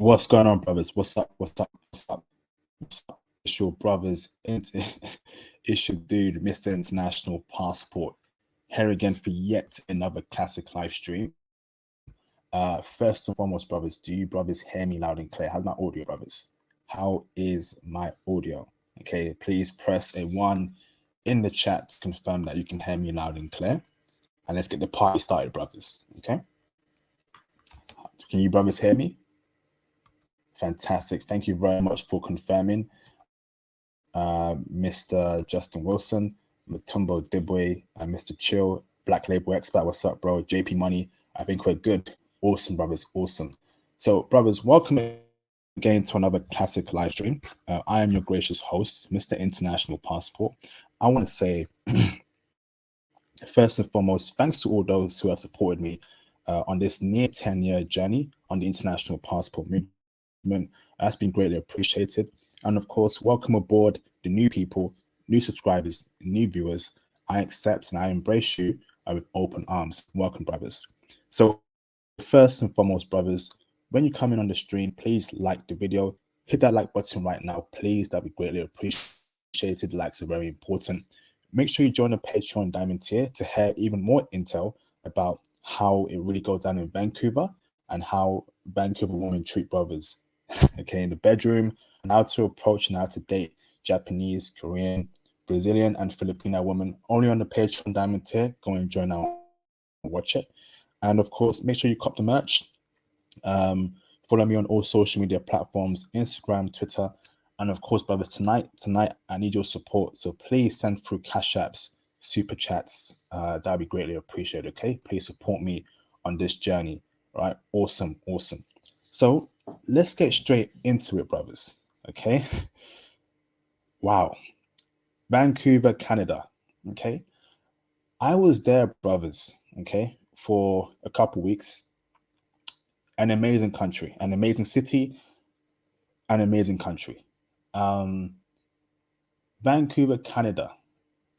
What's going on, brothers? What's up? What's up? What's up? What's up? It's your brothers. It's your dude, Mr. International Passport, here again for yet another classic live stream. First and foremost, brothers, do you brothers hear me loud and clear? How's my audio, brothers? How is my audio? Okay, please press a 1 in the chat to confirm that you can hear me loud and clear. And let's get the party started, brothers. Okay? Can you brothers hear me? Fantastic. Thank you very much for confirming. Mr. Justin Wilson, Matumbo Dibwe, Mr. Chill, Black Label Expert. What's up, bro? JP Money. I think we're good. Awesome, brothers. Awesome. So, brothers, welcome again to another classic live stream. I am your gracious host, Mr. International Passport. I want to say, first and foremost, thanks to all those who have supported me on this near 10-year journey on the International Passport movement. That's been greatly appreciated. And of course, welcome aboard the new people, new subscribers, new viewers. I accept and I embrace you with open arms. Welcome, brothers. So first and foremost, brothers, when you come in on the stream, please like the video. Hit that like button right now, please. That'd be greatly appreciated. Likes are very important. Make sure you join the Patreon Diamond tier to hear even more intel about how it really goes down in Vancouver and how Vancouver women treat brothers, okay, in the bedroom, and how to approach and how to date Japanese, Korean, Brazilian, and Filipino women only on the Patreon Diamond tier. Go and join now and watch it. And of course, make sure you cop the merch. Follow me on all social media platforms, Instagram, Twitter, and of course, brothers, tonight I need your support. So please send through Cash Apps, Super Chats. That'd be greatly appreciated, okay? Please support me on this journey, right? Awesome. So let's get straight into it, brothers, okay? Wow. Vancouver, Canada, okay? I was there, brothers, okay, for a couple weeks. An amazing country, an amazing city, an amazing country. Vancouver, Canada.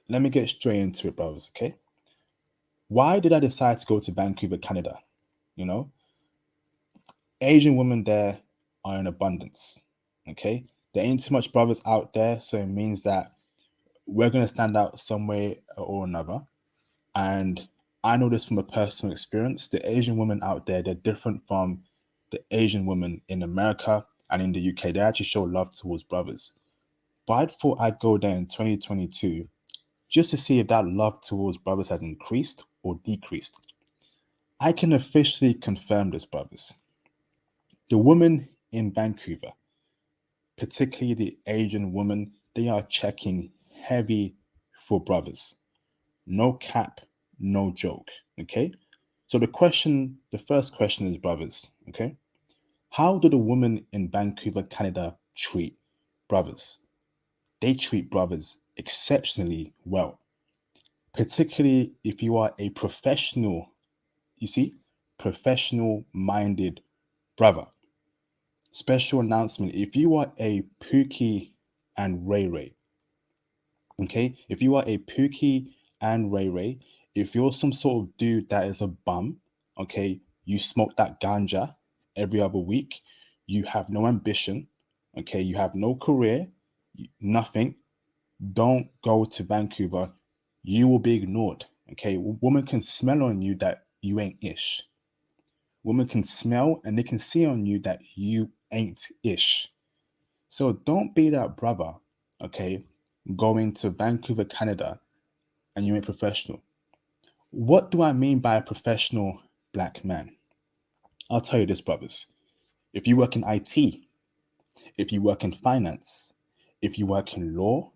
Let me get straight into it, brothers, okay? Why did I decide to go to Vancouver, Canada? You know, Asian women there are in abundance, okay? There ain't too much brothers out there, so it means that we're going to stand out some way or another. And I know this from a personal experience. The Asian women out there, they're different from the Asian women in America and in the UK. They actually show love towards brothers. But I thought I'd go there in 2022 just to see if that love towards brothers has increased or decreased. I can officially confirm this, brothers. The women in Vancouver, particularly the Asian women, they are checking heavy for brothers. No cap, no joke, okay? So the first question is, brothers, okay? How do the women in Vancouver, Canada treat brothers? They treat brothers exceptionally well, particularly if you are a professional, professional-minded brother. Special announcement, if you are a Pookie and Ray Ray, okay? If you are a Pookie and Ray Ray, if you're some sort of dude that is a bum, okay, you smoke that ganja every other week, you have no ambition, okay, you have no career, nothing, don't go to Vancouver. You will be ignored, okay? Women can smell on you that you ain't ish. Women can smell and they can see on you that you ain't ish. So don't be that brother, okay, going to Vancouver, Canada, and you ain't professional. What do I mean by a professional black man? I'll tell you this, brothers. If you work in IT, if you work in finance, if you work in law,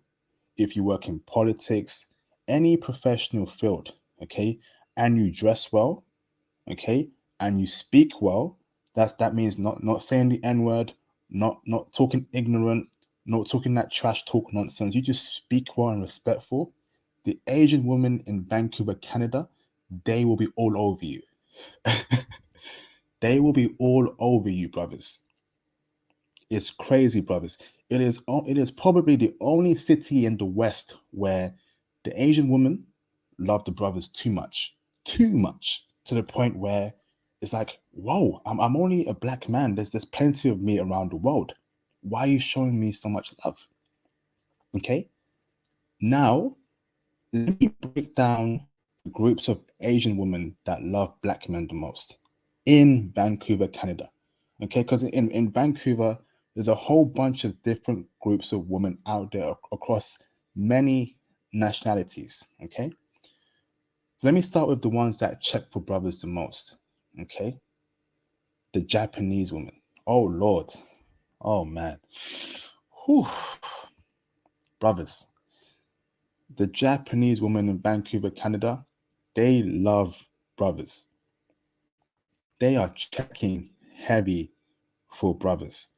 if you work in politics, any professional field, okay, and you dress well, okay, and you speak well, that means not saying the N-word, not talking ignorant, not talking that trash talk nonsense. You just speak well and respectful. The Asian women in Vancouver, Canada, they will be all over you. They will be all over you, brothers. It's crazy, brothers. It is probably the only city in the West where the Asian women love the brothers too much, to the point where It's like, whoa, I'm only a black man. There's plenty of me around the world. Why are you showing me so much love? Okay. Now, let me break down the groups of Asian women that love black men the most in Vancouver, Canada. Okay, because in Vancouver, there's a whole bunch of different groups of women out there across many nationalities. Okay, so let me start with the ones that check for brothers the most. Okay, the Japanese women. Oh Lord, oh man, whew. Brothers. The Japanese women in Vancouver, Canada, they love brothers. They are checking heavy for brothers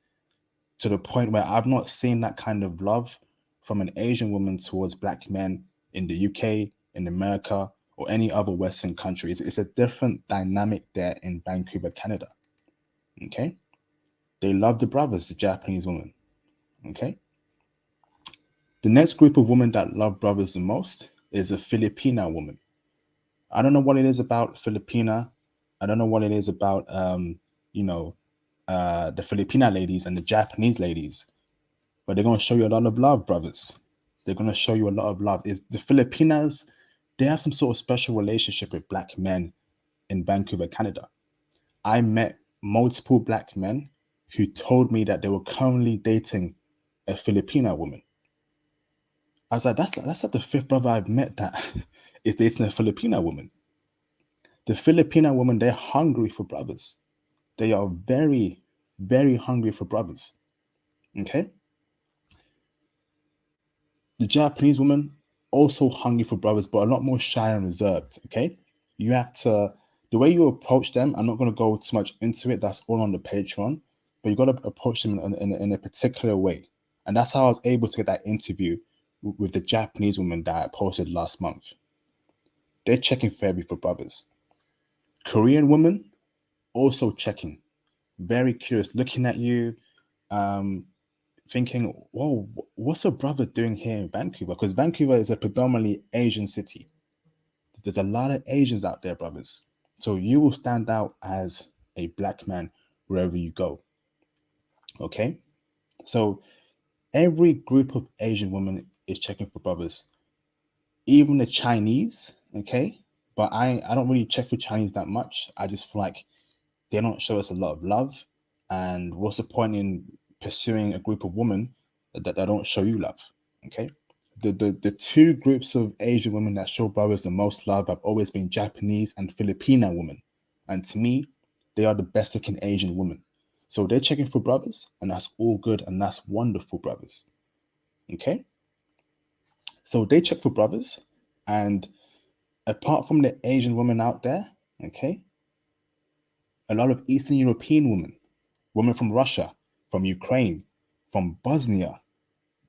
to the point where I've not seen that kind of love from an Asian woman towards black men in the UK, in America, or any other Western country. It's a different dynamic there in Vancouver, Canada. Okay. They love the brothers, the Japanese women. Okay. The next group of women that love brothers the most is a Filipina woman. I don't know what it is about Filipina. I don't know what it is about you know, the Filipina ladies and the Japanese ladies, but they're gonna show you a lot of love, brothers. They're gonna show you a lot of love. Is the Filipinas? They have some sort of special relationship with black men in Vancouver, Canada. I met multiple black men who told me that they were currently dating a Filipina woman. I was like, that's like the fifth brother I've met that is dating a Filipina woman. The Filipina women, they're hungry for brothers. They are very, very hungry for brothers. Okay. The Japanese woman, also hungry for brothers, but a lot more shy and reserved. Okay. You have to, the way you approach them, I'm not going to go too much into it. That's all on the Patreon, but you got to approach them in a particular way. And that's how I was able to get that interview with the Japanese woman that I posted last month. They're checking fairly for brothers. Korean women, also checking, very curious, looking at you, um, thinking, whoa, what's a brother doing here in Vancouver? Because Vancouver is a predominantly Asian city. There's a lot of Asians out there, brothers. So you will stand out as a black man wherever you go. Okay? So every group of Asian women is checking for brothers, even the Chinese. Okay? But I don't really check for Chinese that much. I just feel like they don't show us a lot of love. And what's the point in pursuing a group of women that don't show you love? Okay. The two groups of Asian women that show brothers the most love have always been Japanese and Filipina women. And to me, they are the best looking Asian women. So they're checking for brothers, and that's all good and that's wonderful, brothers. Okay. So they check for brothers. And apart from the Asian women out there, okay, a lot of Eastern European women from Russia, from Ukraine, from Bosnia,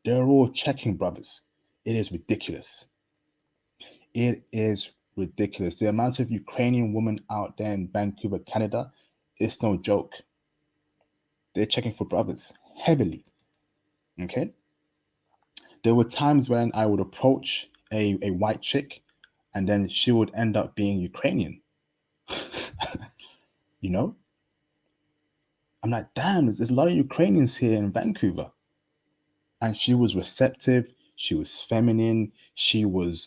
they're all checking brothers. It is ridiculous. It is ridiculous. The amount of Ukrainian women out there in Vancouver, Canada, it's no joke. They're checking for brothers heavily. Okay. There were times when I would approach a white chick and then she would end up being Ukrainian. You know? I'm like, damn, there's a lot of Ukrainians here in Vancouver. And she was receptive, she was feminine, she was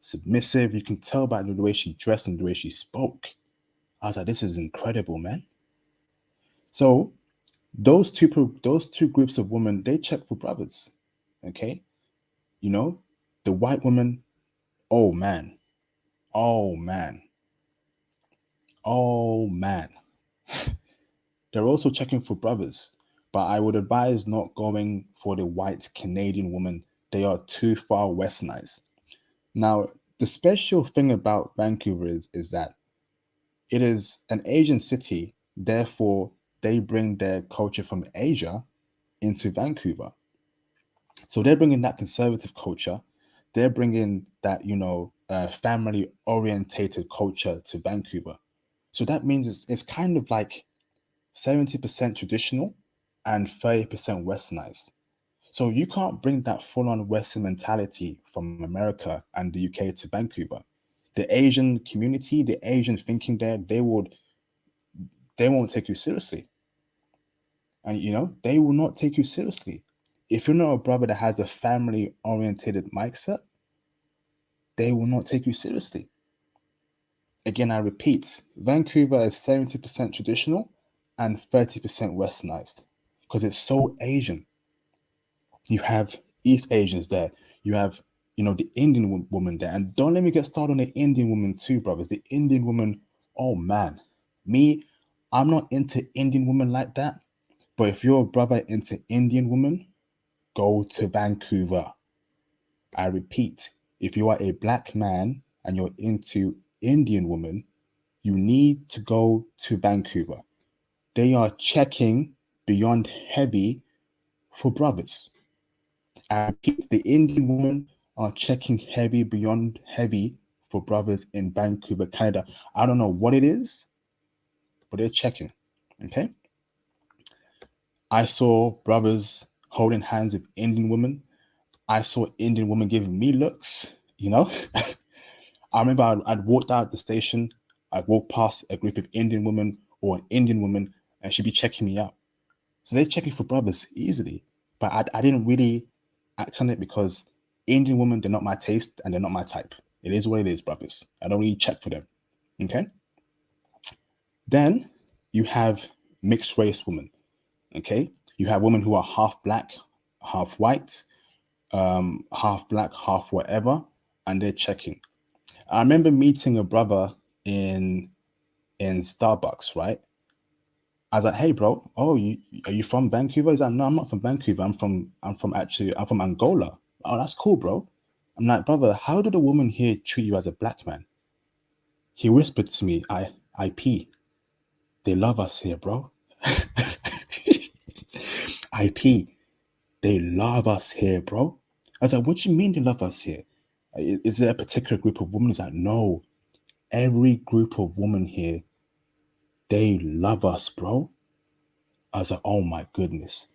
submissive. You can tell by the way she dressed and the way she spoke. I was like, this is incredible, man. So those two groups of women, they check for brothers. Okay. You know, the white woman, oh man, oh man, oh man. They're also checking for brothers, but I would advise not going for the white Canadian woman. They are too far westernized. Now, the special thing about Vancouver is that it is an Asian city, therefore, they bring their culture from Asia into Vancouver. So they're bringing that conservative culture, they're bringing that, family orientated culture to Vancouver. So that means it's kind of like 70% traditional and 30% westernized. So you can't bring that full-on Western mentality from America and the UK to Vancouver. The Asian community, the Asian thinking there, they would they won't take you seriously. And they will not take you seriously. If you're not a brother that has a family oriented mindset, they will not take you seriously. Again, I repeat, Vancouver is 70% traditional and 30% westernized because it's so Asian. You have East Asians there. You have, the Indian woman there. And don't let me get started on the Indian woman too, brothers. The Indian woman, oh man. Me, I'm not into Indian women like that. But if you're a brother into Indian women, go to Vancouver. I repeat, if you are a black man and you're into Indian women, you need to go to Vancouver. They are checking beyond heavy for brothers. I repeat, the Indian women are checking heavy beyond heavy for brothers in Vancouver, Canada. I don't know what it is, but they're checking. Okay. I saw brothers holding hands with Indian women. I saw Indian women giving me looks, I remember I'd walked out the station, I'd walk past a group of Indian women or an Indian woman, and she'd be checking me out. So they're checking for brothers easily. But I didn't really act on it because Indian women, they're not my taste and they're not my type. It is what it is, brothers. I don't really check for them. Okay. Then you have mixed race women. Okay. You have women who are half black, half white, half black, half whatever, and they're checking. I remember meeting a brother in Starbucks, right? I was like, "Hey, bro, are you from Vancouver?" He's like, "No, I'm not from Vancouver. I'm from Angola." Oh, that's cool, bro. I'm like, "Brother, how did a woman here treat you as a black man?" He whispered to me, "IP, they love us here, bro. IP, they love us here, bro." I was like, "What do you mean they love us here? Is there a particular group of women?" He's like, "No, every group of women here, they love us, bro." I was like, "Oh my goodness."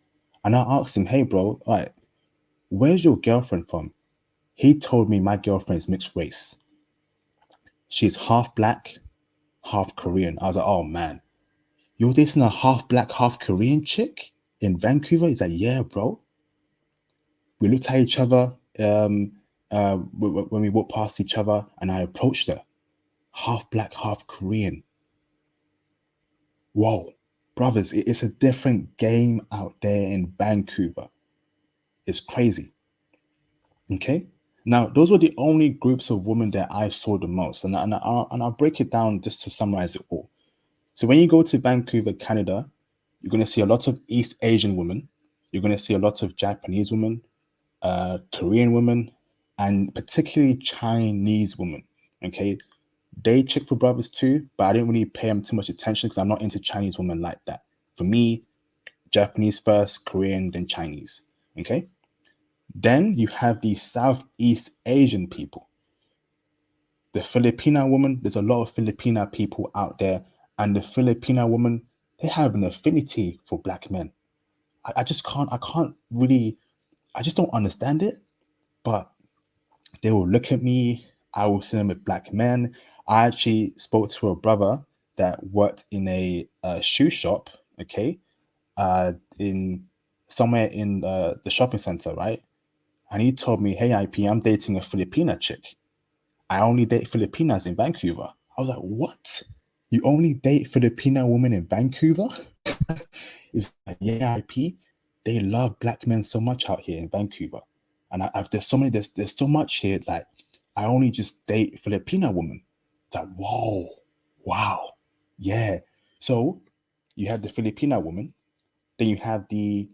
And I asked him, "Hey, bro, all right, where's your girlfriend from?" He told me my girlfriend is mixed race. She's half black, half Korean. I was like, "Oh man, you're dating a half black, half Korean chick in Vancouver?" He's like, "Yeah, bro." We looked at each other when we walked past each other, and I approached her. Half black, half Korean. Whoa, brothers, it's a different game out there in Vancouver. It's crazy. Okay. Now, those were the only groups of women that I saw the most, and I'll break it down just to summarize it all. So when you go to Vancouver, Canada, you're going to see a lot of East Asian women. You're going to see a lot of Japanese women, Korean women, and particularly Chinese women. Okay, they check for brothers too, but I didn't really pay them too much attention because I'm not into Chinese women like that. For me, Japanese first, Korean, then Chinese. Okay. Then you have the Southeast Asian people. The Filipina woman, there's a lot of Filipina people out there, and the Filipina woman, they have an affinity for black men. I just can't really, I just don't understand it. But they will look at me, I will see them with black men. I actually spoke to a brother that worked in a shoe shop, okay, in somewhere in the shopping center, right? And he told me, "Hey, IP, I'm dating a Filipina chick. I only date Filipinas in Vancouver." I was like, "What? You only date Filipina women in Vancouver?" It's like, "Yeah, IP, they love black men so much out here in Vancouver. And there's so much here, like, I only just date Filipina women." It's like, whoa, wow, yeah. So you have the Filipina woman, then you have the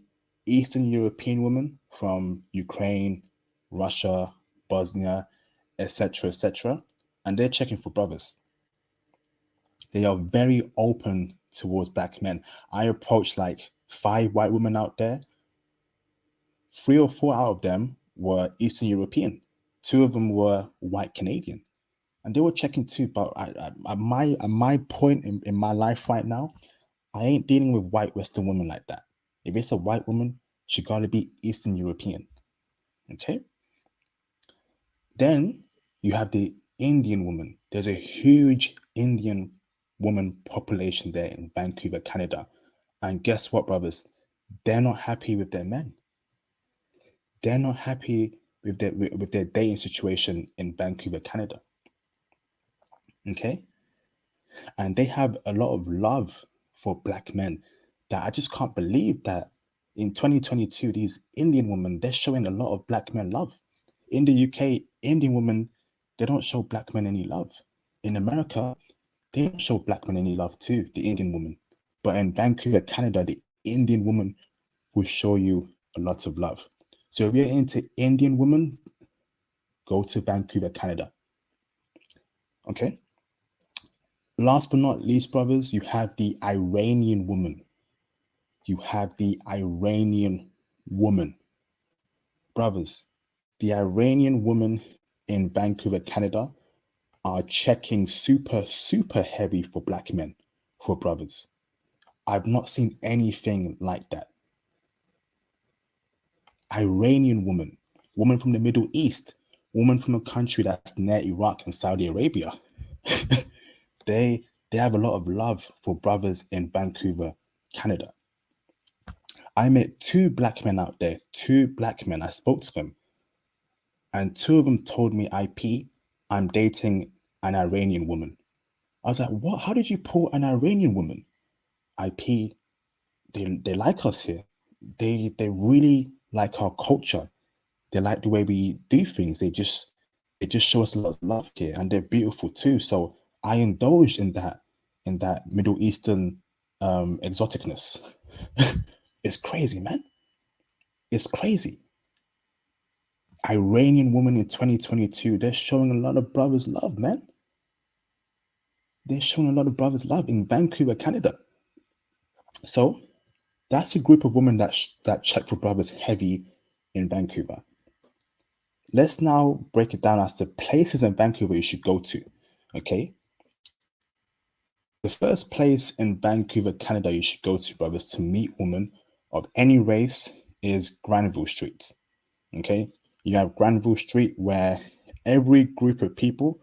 Eastern European woman from Ukraine, Russia, Bosnia, etc., etc., and they're checking for brothers. They are very open towards black men. I approached like 5 white women out there. 3 or 4 out of them were Eastern European. 2 of them were white Canadian, and they were checking too. But at my point in my life right now, I ain't dealing with white Western women like that. If it's a white woman, she gotta be Eastern European. Okay. Then you have the Indian woman. There's a huge Indian woman population there in Vancouver, Canada. And guess what, brothers? They're not happy with their men. They're not happy with their dating situation in Vancouver, Canada. Okay? And they have a lot of love for black men that I just can't believe that in 2022, these Indian women, they're showing a lot of black men love. In the UK, Indian women, they don't show black men any love. In America, they don't show black men any love too, the Indian woman. But in Vancouver, Canada, the Indian woman will show you a lot of love. So if you're into Indian women, go to Vancouver, Canada. Okay? Last but not least, brothers, you have the Iranian woman. You have the Iranian woman. Brothers, the Iranian women in Vancouver, Canada are checking super, super heavy for black men, for brothers. I've not seen anything like that. Iranian woman from the Middle East, woman from a country that's near Iraq and Saudi Arabia. they have a lot of love for brothers in Vancouver, Canada. I met 2 black men out there, 2 black men. I spoke to them, and 2 of them told me, I'm dating an Iranian woman. I was like, what? How did you pull an Iranian woman? IP, they like us here. They really like our culture. They like the way we do things. They just show us a lot of love here, and they're beautiful too. So I indulge in that Middle Eastern exoticness. It's crazy, man. It's crazy. Iranian woman in 2022, they're showing a lot of brothers love, man. They're showing a lot of brothers love in Vancouver, Canada. So that's a group of women that check for brothers heavy in Vancouver. Let's now break it down as to places in Vancouver you should go to. Okay. The first place in Vancouver, Canada you should go to, brothers, to meet women of any race is Granville Street. Okay. You have Granville Street where every group of people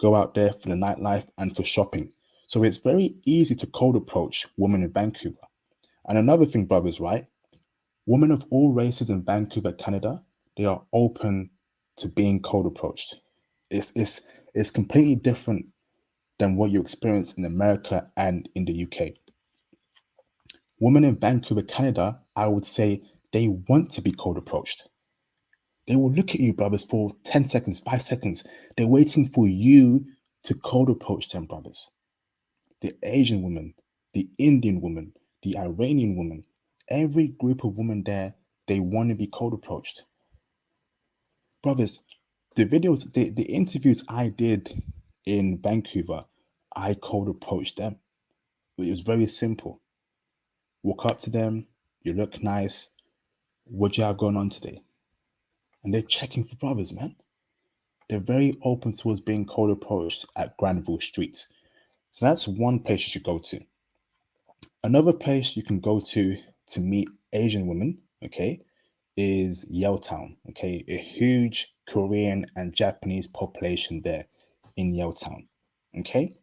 go out there for the nightlife and for shopping. So it's very easy to cold approach women in Vancouver. And another thing, brothers, right? Women of all races in Vancouver, Canada, they are open to being cold approached. It's completely different than what you experience in America and in the UK. Women in Vancouver, Canada, I would say they want to be cold approached. They will look at you, brothers, for 10 seconds, 5 seconds. They're waiting for you to cold approach them, brothers. The Asian woman, the Indian woman, the Iranian woman, every group of women there, they want to be cold approached. Brothers, the videos, the interviews I did in Vancouver, I cold approached them. It was very simple. Walk up to them, you look nice. What do you have going on today? And they're checking for brothers, man. They're very open towards being cold approached at Granville Streets. So that's one place you should go to. Another place you can go to meet Asian women, okay, is Yaletown, okay, a huge Korean and Japanese population there in Yaletown, okay.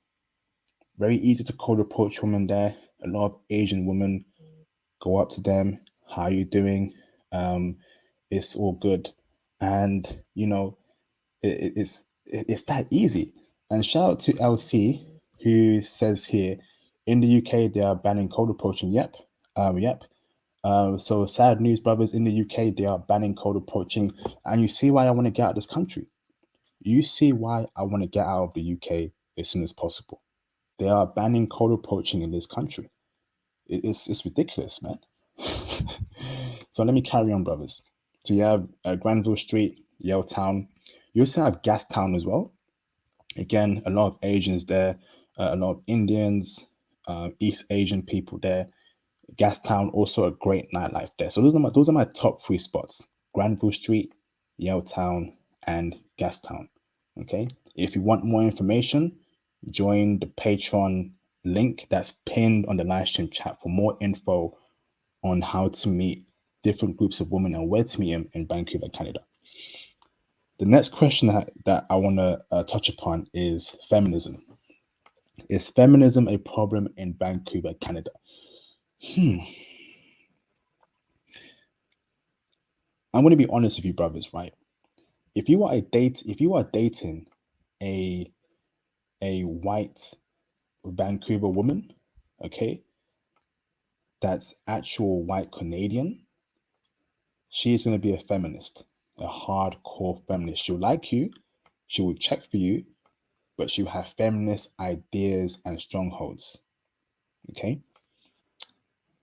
Very easy to cold approach women there. A lot of Asian women go up to them. How are you doing? It's all good, and you know, it's that easy. And shout out to LC who says here in the UK they are banning cold approaching. Yep. So sad news, brothers. In the UK they are banning cold approaching, and you see why I want to get out of this country. You see why I want to get out of the UK as soon as possible. They are banning cold approaching in this country. It's ridiculous, man. So let me carry on, brothers. So you have Granville Street, Yaletown. You also have Gastown as well. Again, a lot of Asians there, a lot of Indians, East Asian people there. Gastown, also a great nightlife there. So those are my top 3 spots: Granville Street, Yaletown, and Gastown. Okay. If you want more information, join the Patreon link that's pinned on the live stream chat for more info on how to meet different groups of women and where to meet them in Vancouver, Canada. The next question that I want to touch upon is feminism. Is feminism a problem in Vancouver, Canada? I'm going to be honest with you, brothers, right? If you are dating a white Vancouver woman, okay, that's actual white Canadian, she is going to be a feminist, a hardcore feminist. She'll like you, she will check for you, but she'll have feminist ideas and strongholds. Okay,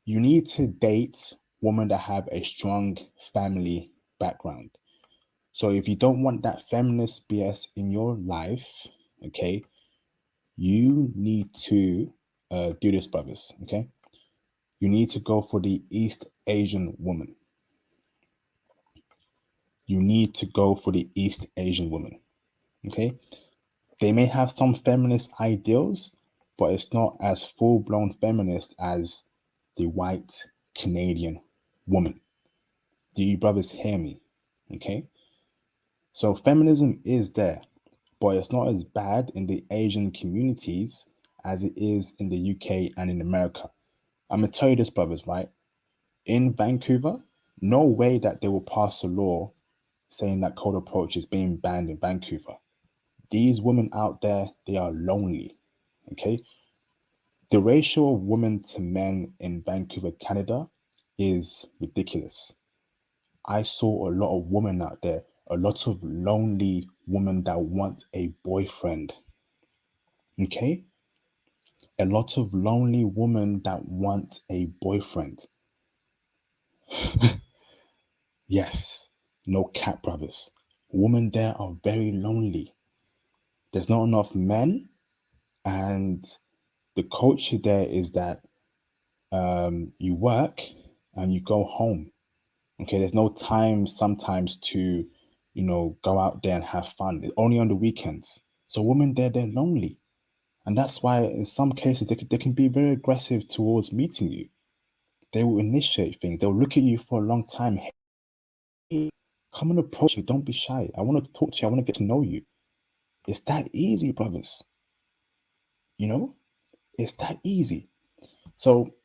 you need to date women that have a strong family background. So if you don't want that feminist BS in your life, okay, you need to do this, brothers. Okay, you need to go for the East Asian woman. You need to go for the East Asian woman. Okay, they may have some feminist ideals, but it's not as full blown feminist as the white Canadian woman. Do you brothers hear me? Okay, so feminism is there, but it's not as bad in the Asian communities as it is in the UK and in America. I'm gonna tell you this, brothers, right? In Vancouver, no way that they will pass a law saying that cold approach is being banned in Vancouver. These women out there, they are lonely. Okay. The ratio of women to men in Vancouver, Canada is ridiculous. I saw a lot of women out there, a lot of lonely women that want a boyfriend. Okay. A lot of lonely women that want a boyfriend. Yes. No cap, brothers. Women there are very lonely. There's not enough men, and the culture there is that you work and you go home. Okay, there's no time sometimes to, go out there and have fun. It's only on the weekends. So women there, they're lonely, and that's why in some cases they can be very aggressive towards meeting you. They will initiate things. They'll look at you for a long time. Hey, come and approach me. Don't be shy. I want to talk to you. I want to get to know you. It's that easy, brothers. You know, it's that easy. So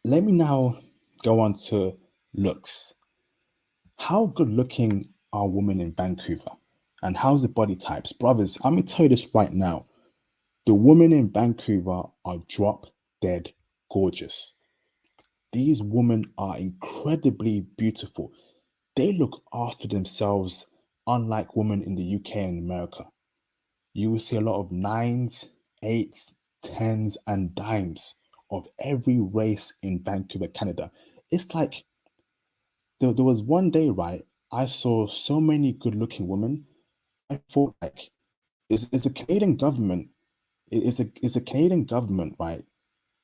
let me now go on to looks. How good looking are women in Vancouver? And how's the body types? Brothers, I'm going to tell you this right now. The women in Vancouver are drop dead gorgeous. These women are incredibly beautiful. They look after themselves, unlike women in the UK and America. You will see a lot of nines, eights, tens, and dimes of every race in Vancouver, Canada. It's like there was one day, right? I saw so many good looking women. I thought, like, is a Canadian government, is a Canadian government, right,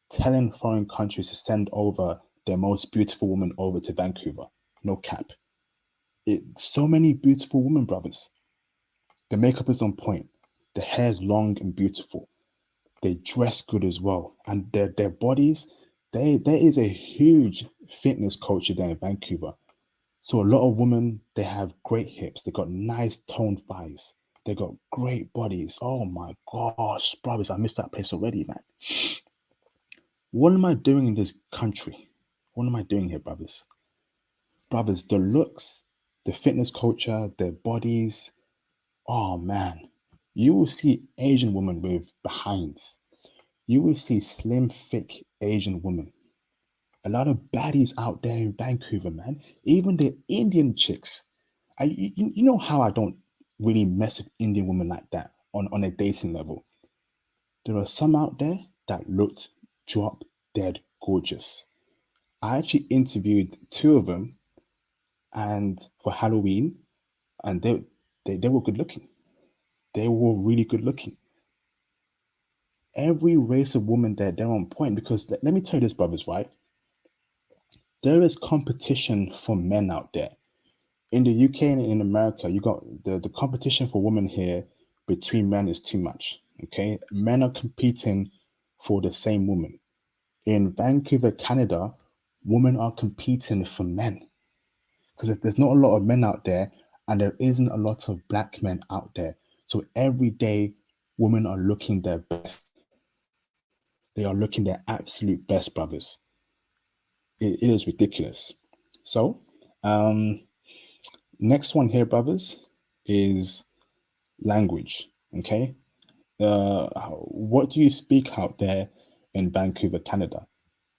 telling foreign countries to send over their most beautiful women over to Vancouver? No cap. So many beautiful women, brothers. The makeup is on point. The hair is long and beautiful. They dress good as well, and their bodies. There is a huge fitness culture there in Vancouver. So a lot of women, they have great hips. They got nice toned thighs. They got great bodies. Oh my gosh, brothers, I missed that place already, man. What am I doing in this country? What am I doing here, brothers? Brothers, the looks, the fitness culture, their bodies. Oh man, you will see Asian women with behinds. You will see slim, thick Asian women. A lot of baddies out there in Vancouver, man. Even the Indian chicks. You know how I don't really mess with Indian women like that on a dating level. There are some out there that looked drop dead gorgeous. I actually interviewed two of them and for Halloween, and they were good looking. They were really good looking. Every race of woman there, they're on point because let me tell you this, brothers, right? There is competition for men out there. In the UK and in America, you got the competition for women here between men is too much. Okay. Men are competing for the same woman. In Vancouver, Canada, women are competing for men because there's not a lot of men out there and there isn't a lot of black men out there. So every day, women are looking their best. They are looking their absolute best, brothers. It is ridiculous. So, next one here, brothers, is language. Okay. What do you speak out there in Vancouver, Canada?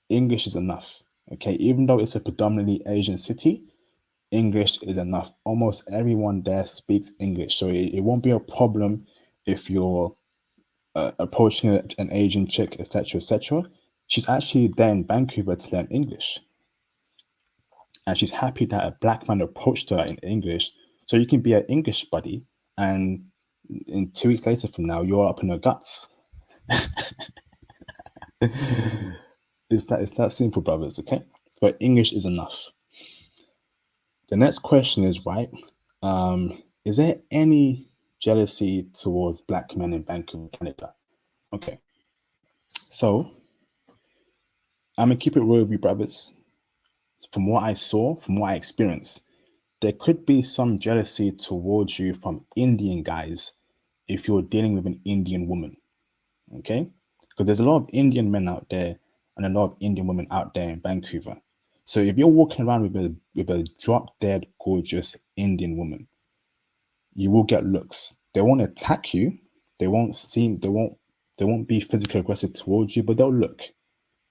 English is enough. Okay. Even though it's a predominantly Asian city, English is enough. Almost everyone there speaks English. So it won't be a problem if you're approaching an Asian chick, etc., etc. She's actually there in Vancouver to learn English. And she's happy that a black man approached her in English. So you can be an English buddy, and in 2 weeks later from now, you're up in her guts. It's that simple, brothers, okay? But English is enough. The next question is, right, is there any jealousy towards black men in Vancouver, Canada? Okay. So I'm gonna keep it real with you, brothers. From what I saw, from what I experienced, there could be some jealousy towards you from Indian guys if you're dealing with an Indian woman. Okay? Because there's a lot of Indian men out there and a lot of Indian women out there in Vancouver. So if you're walking around with a drop dead gorgeous Indian woman, you will get looks. They won't attack you. They won't be physically aggressive towards you, but they'll look.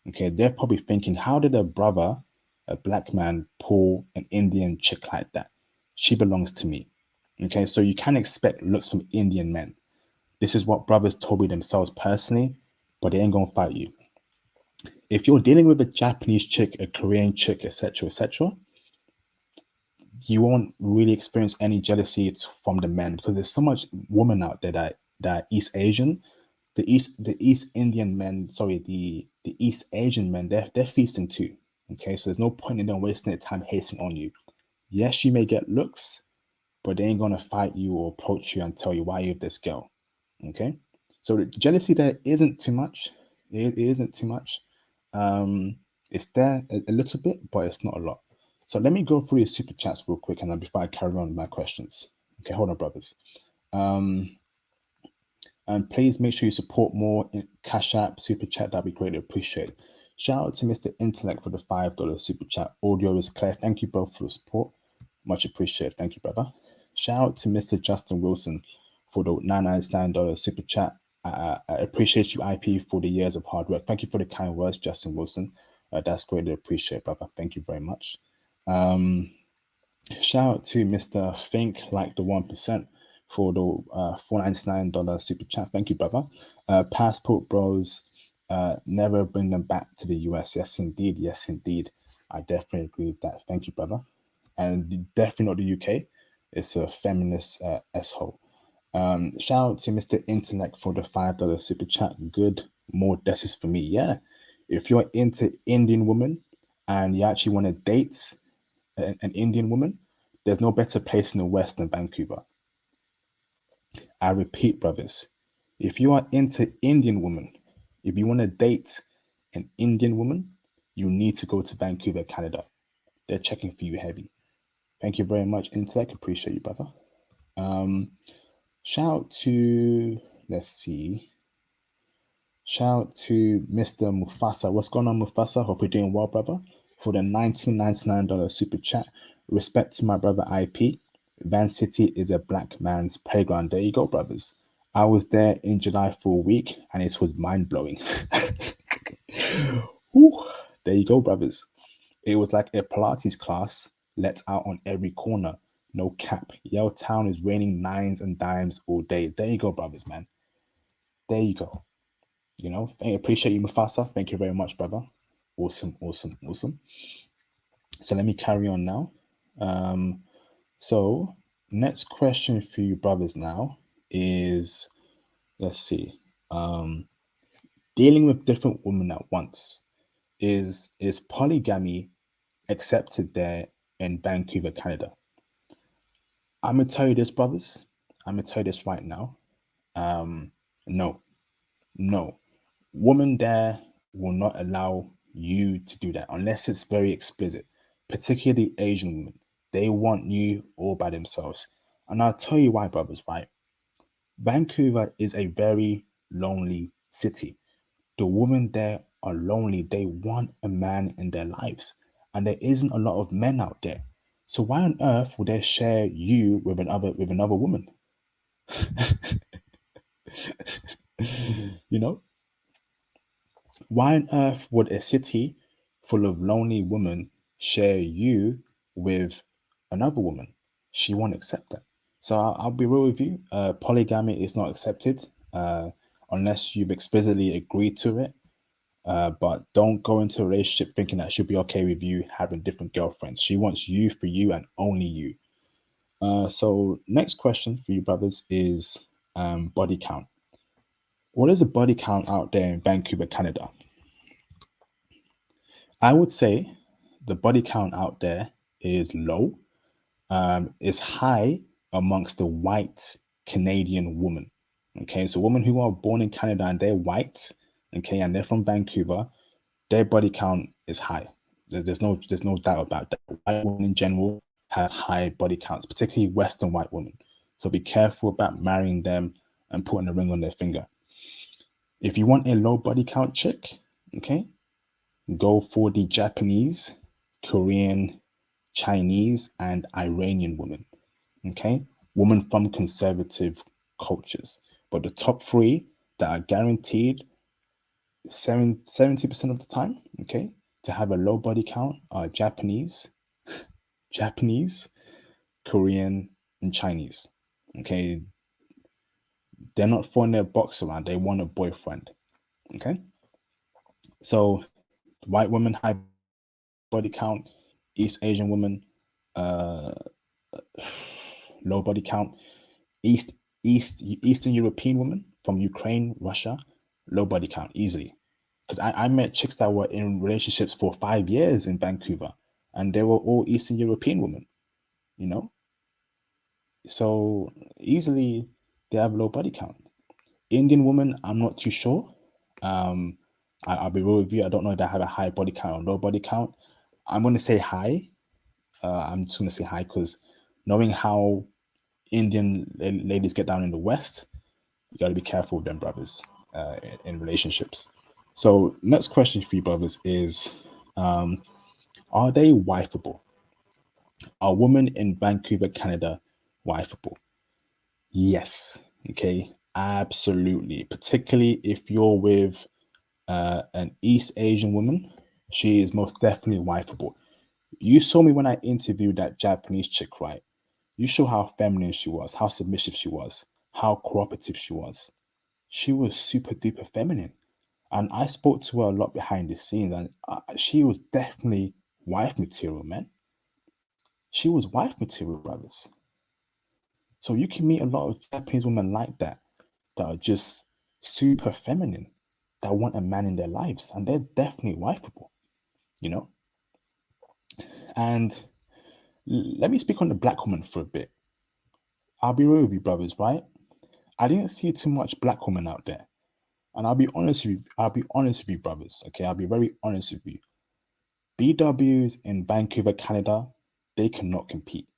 Okay, they're probably thinking, how did a black man, pull an Indian chick like that? She belongs to me. Okay, so you can expect looks from Indian men. This is what brothers told me themselves personally, but they ain't gonna fight you. If you're dealing with a Japanese chick, a Korean chick, etc., etc., you won't really experience any jealousy from the men because there's so much women out there that are East Asian. The East Indian men, sorry, the East Asian men, they're feasting too. Okay, so there's no point in them wasting their time hating on you. Yes, you may get looks, but they ain't gonna fight you or approach you and tell you why you're this girl. Okay, so the jealousy there isn't too much. It isn't too much. It's there a little bit, but it's not a lot. So let me go through your super chats real quick, and then before I carry on with my questions. Okay, hold on, brothers. And please make sure you support more in Cash App, Super Chat. That'd be greatly appreciated. Shout out to Mr. Intellect for the $5 Super Chat. Audio is clear. Thank you both for the support. Much appreciated. Thank you, brother. Shout out to Mr. Justin Wilson for the $999 Super Chat. I appreciate you, IP, for the years of hard work. Thank you for the kind words, Justin Wilson. That's greatly appreciated, brother. Thank you very much. Shout out to Mr. Think Like the 1% for the $499 super chat. Thank you, brother. Passport Bros, never bring them back to the US. Yes, indeed. Yes, indeed. I definitely agree with that. Thank you, brother. And definitely not the UK. It's a feminist S-hole. Shout out to Mr. Intellect for the $5 super chat. Good. More desses for me. Yeah. If you're into Indian women and you actually want to date an Indian woman, there's no better place in the West than Vancouver. I repeat, brothers, if you are into Indian women, if you want to date an Indian woman, you need to go to Vancouver, Canada. They're checking for you heavy. Thank you very much, Intellect. Appreciate you, brother. Shout out to, let's see. Shout out to Mr. Mufasa. What's going on, Mufasa? Hope you're doing well, brother. For the $19.99 super chat. Respect to my brother IP. Van City is a black man's playground. There you go, brothers. I was there in July for a week and it was mind blowing. There you go, brothers. It was like a Pilates class let out on every corner. No cap. Yale Town is raining nines and dimes all day. There you go, brothers, man. There you go. You know, appreciate you, Mufasa. Thank you very much, brother. Awesome, awesome, awesome. So let me carry on now. So next question for you, brothers, now is, let's see, dealing with different women at once. Is polygamy accepted there in Vancouver, Canada? I'm gonna tell you this, brothers. I'm gonna tell you this right now. No, no. Women there will not allow you to do that unless it's very explicit, particularly Asian women. They want you all by themselves. And I'll tell you why, brothers, right? Vancouver is a very lonely city. The women there are lonely. They want a man in their lives, and there isn't a lot of men out there. So why on earth would they share you with another woman? You know, why on earth would a city full of lonely women share you with another woman? She won't accept that. So I'll be real with you. Polygamy is not accepted unless you've explicitly agreed to it. But don't go into a relationship thinking that she'll be okay with you having different girlfriends. She wants you for you and only you. So next question for you brothers is body count. What is the body count out there in Vancouver, Canada? I would say the body count out there is low. Is high amongst the white Canadian woman. Okay, so women who are born in Canada and they're white, okay, and they're from Vancouver, their body count is high. There's no doubt about that. White women in general have high body counts, particularly Western white women. So be careful about marrying them and putting a ring on their finger. If you want a low body count chick, okay, go for the Japanese, Korean, Chinese, and Iranian women. Okay, women from conservative cultures. But the top three that are guaranteed 70% of the time, okay, to have a low body count are Japanese, Korean, and Chinese. Okay, they're not throwing their box around, they want a boyfriend. Okay, so white women, high body count, East Asian women, uh, low body count, Eastern European women from Ukraine, Russia, low body count easily. Because I met chicks that were in relationships for 5 years in Vancouver, and they were all Eastern European women, you know? So easily they have low body count. Indian woman, I'm not too sure. Um, I'll be real with you. I don't know if they have a high body count or low body count. I'm going to say high. I'm just going to say high because knowing how Indian ladies get down in the West, you got to be careful with them, brothers, in relationships. So, next question for you, brothers, is are they wifeable? Are women in Vancouver, Canada, wifeable? Yes. Okay. Absolutely. Particularly if you're with an East Asian woman, she is most definitely wifeable. You saw me when I interviewed that Japanese chick, right? You saw how feminine she was, how submissive she was, how cooperative she was. She was super duper feminine. And I spoke to her a lot behind the scenes, and she was definitely wife material, man. She was wife material, brothers. So you can meet a lot of Japanese women like that are just super feminine, that want a man in their lives, and they're definitely wifeable, you know? And let me speak on the black woman for a bit. I'll be real with you, brothers, right? I didn't see too much black women out there. And I'll be honest with you, brothers. Okay, I'll be very honest with you. BWs in Vancouver, Canada, they cannot compete.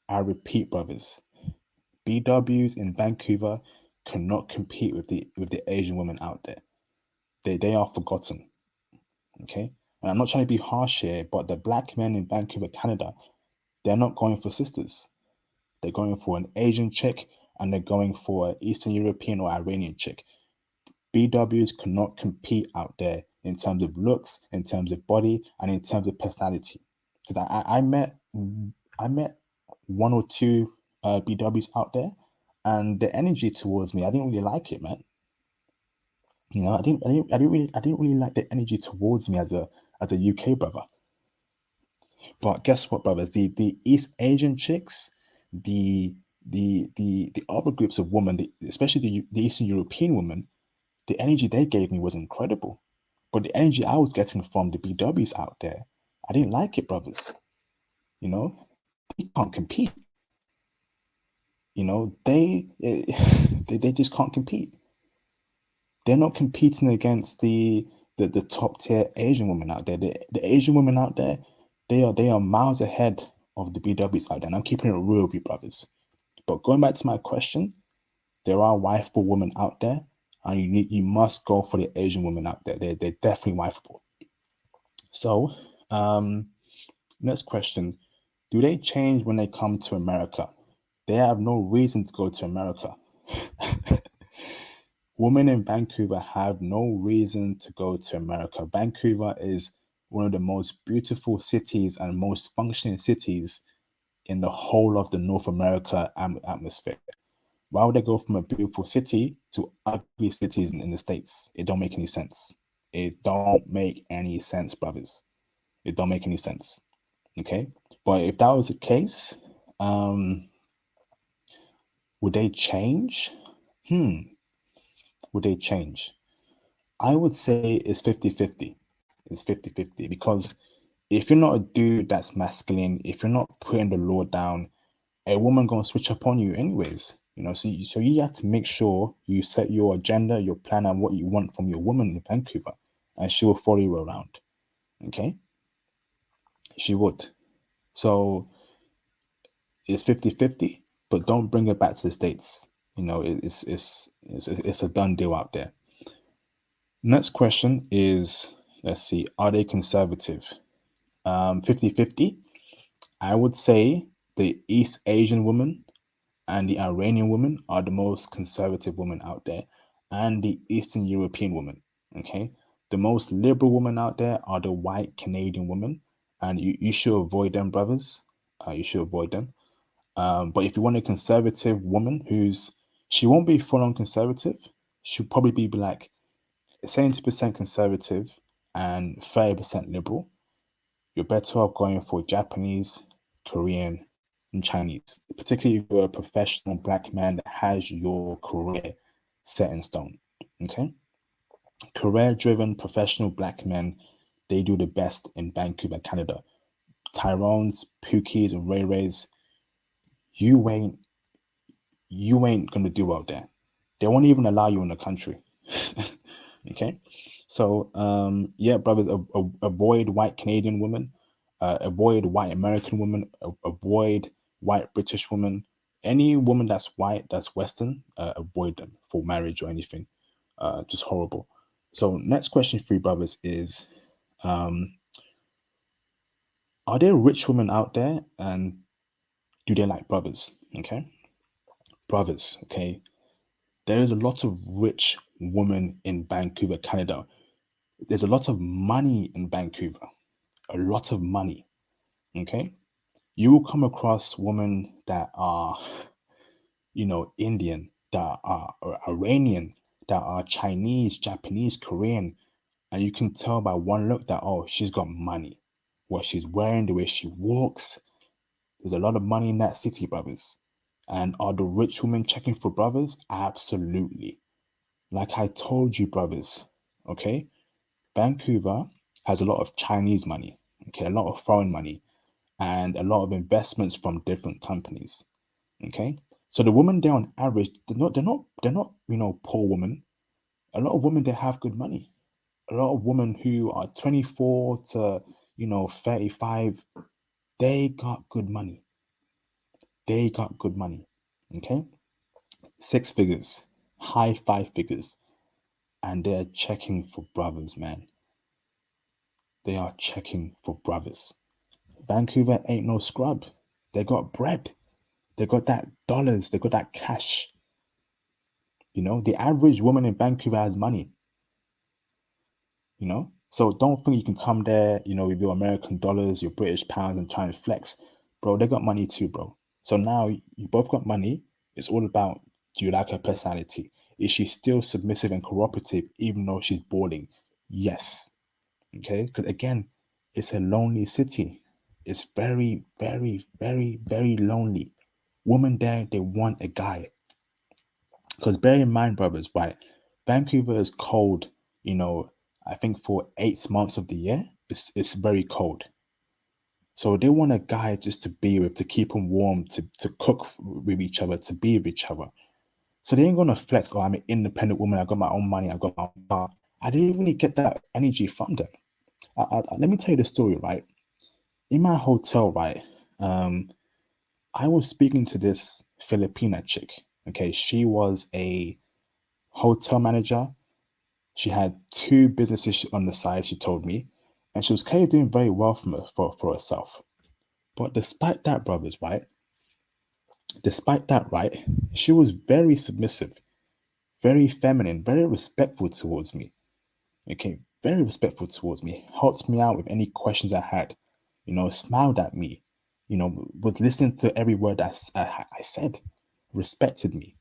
I repeat, brothers, BWs in Vancouver cannot compete with the Asian women out there. They are forgotten. Okay, and I'm not trying to be harsh here, but the black men in Vancouver, Canada, they're not going for sisters. They're going for an Asian chick, and they're going for an Eastern European or Iranian chick. BWs cannot compete out there in terms of looks, in terms of body, and in terms of personality. Because I met one or two BWs out there, and the energy towards me, I didn't really like it, man. You know, I didn't really like the energy towards me as a UK brother. But guess what, brothers? The East Asian chicks, the the other groups of women, especially the Eastern European women, the energy they gave me was incredible. But the energy I was getting from the BWs out there, I didn't like it, brothers. You know, they can't compete. You know, they just can't compete. They're not competing against the top tier Asian women out there. The Asian women out there, they are miles ahead of the BWs out there. And I'm keeping it real with you, brothers. But going back to my question, there are wifeable women out there, and you must go for the Asian women out there. They're definitely wifeable. So, next question: do they change when they come to America? They have no reason to go to America. Women in Vancouver have no reason to go to America. Vancouver is one of the most beautiful cities and most functioning cities in the whole of the North America atmosphere. Why would they go from a beautiful city to ugly cities in the States? It don't make any sense. It don't make any sense, brothers. It don't make any sense. Okay? But if that was the case, would they change? Would they change? I would say it's 50-50. It's 50-50 because if you're not a dude that's masculine, if you're not putting the law down, a woman gonna switch up on you anyways. So you have to make sure you set your agenda, your plan, and what you want from your woman in Vancouver, and she will follow you around. Okay, she would. So it's 50-50, but don't bring it back to the States. It's a done deal out there. Next question is, let's see, are they conservative? 50-50. I would say the East Asian woman and the Iranian women are the most conservative women out there, and the Eastern European women. Okay, the most liberal women out there are the white Canadian women, and you should avoid them, brothers. You should avoid them. But if you want a conservative woman she won't be full on conservative. She'll probably be like 70% conservative and 30% liberal. You're better off going for Japanese, Korean, and Chinese, particularly if you're a professional black man that has your career set in stone. Okay? Career-driven professional black men, they do the best in Vancouver, Canada. Tyrones, Pookies, and Ray Rays, you ain't gonna do well there. They won't even allow you in the country. Okay? So, yeah, brothers, avoid white Canadian women, avoid white American women, avoid white British women. Any woman that's white, that's Western, avoid them for marriage or anything. Just horrible. So, next question for you, brothers, is are there rich women out there and do they like brothers? Okay. Brothers, okay. There is a lot of rich women in Vancouver, Canada. There's a lot of money in Vancouver. A lot of money. Okay. You will come across women that are, Indian, that are Iranian, that are Chinese, Japanese, Korean, and you can tell by one look that, oh, she's got money. What she's wearing, the way she walks. There's a lot of money in that city, brothers. And are the rich women checking for brothers? Absolutely. Like I told you, brothers, okay? Vancouver has a lot of Chinese money, okay? A lot of foreign money and a lot of investments from different companies. Okay. So the women there on average, they're not, poor women. A lot of women they have good money. A lot of women who are 24 to 35, they got good money. They got good money. Okay. 6 figures, high 5 figures. And they're checking for brothers, man. They are checking for brothers. Vancouver ain't no scrub. They got bread. They got that dollars. They got that cash. The average woman in Vancouver has money. So don't think you can come there, with your American dollars, your British pounds, and try and flex, bro. They got money too, bro. So now you both got money. It's all about, do you like her personality? Is she still submissive and cooperative, even though she's boarding? Yes. Okay. Because again, it's a lonely city. It's very, very, very, very lonely. Women there, they want a guy. Because bear in mind, brothers, right? Vancouver is cold, I think for 8 months of the year, it's very cold. So they want a guy just to be with, to keep them warm, to cook with each other, to be with each other. So they ain't gonna flex, oh, I'm an independent woman, I got my own money, I got my own car. I didn't really get that energy from them. Let me tell you the story, right? In my hotel, right? I was speaking to this Filipina chick. Okay, she was a hotel manager. She had 2 businesses on the side, she told me, and she was clearly doing very well for herself. But despite that, brothers, right? Despite that, right? She was very submissive, very feminine, very respectful towards me. Okay, very respectful towards me. Helped me out with any questions I had. Smiled at me. Was listening to every word I said. Respected me.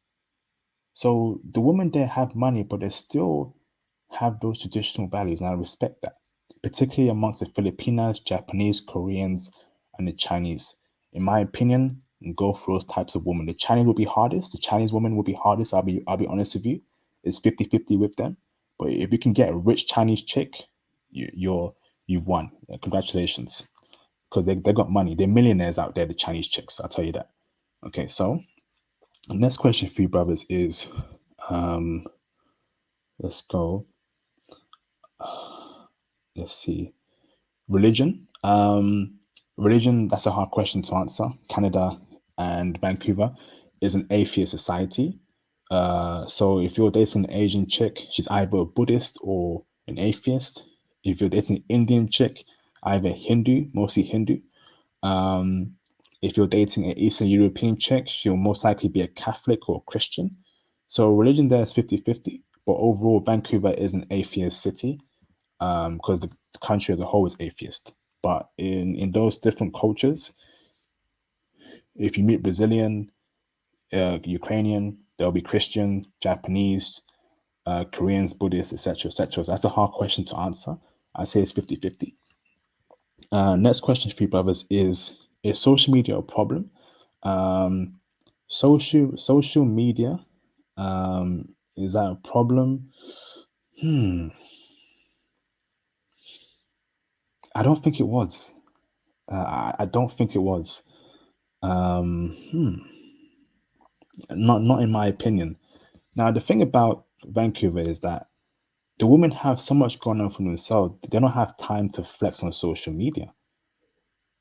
So the women there have money, but they still have those traditional values, and I respect that, particularly amongst the Filipinas, Japanese, Koreans, and the Chinese. In my opinion, go for those types of women. The Chinese will be hardest. The Chinese women will be hardest. I'll be honest with you. It's 50-50 with them. But if you can get a rich Chinese chick, you've won. Congratulations, because they got money. They're millionaires out there. The Chinese chicks, I'll tell you that. Okay, so the next question for you, brothers, is let's go. Let's see. Religion. Religion, that's a hard question to answer. Canada and Vancouver is an atheist society. So if you're dating an Asian chick, she's either a Buddhist or an atheist. If you're dating an Indian chick, either Hindu, mostly Hindu. If you're dating an Eastern European chick, she'll most likely be a Catholic or Christian. So religion there is 50-50, but overall, Vancouver is an atheist city, because the country as a whole is atheist. But in those different cultures, if you meet Brazilian, Ukrainian, there'll be Christian, Japanese, Koreans, Buddhists, etc., etc. So that's a hard question to answer. I say it's 50-50. Next question for you, brothers, is social media a problem? Social media, is that a problem? I don't think it was. I don't think it was. Not in my opinion. Now, the thing about Vancouver is that the women have so much going on for themselves. They don't have time to flex on social media.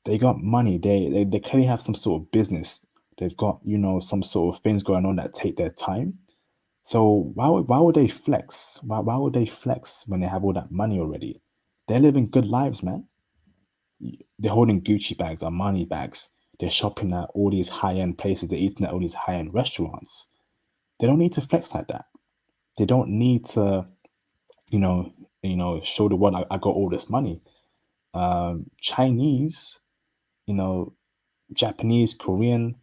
They got money. They clearly have some sort of business. They've got, some sort of things going on that take their time. So why would they flex? Why would they flex when they have all that money already? They're living good lives, man. They're holding Gucci bags, Armani bags. They're shopping at all these high-end places. They're eating at all these high-end restaurants. They don't need to flex like that. They don't need to, you know, show the world I got all this money. Chinese, Japanese, Korean,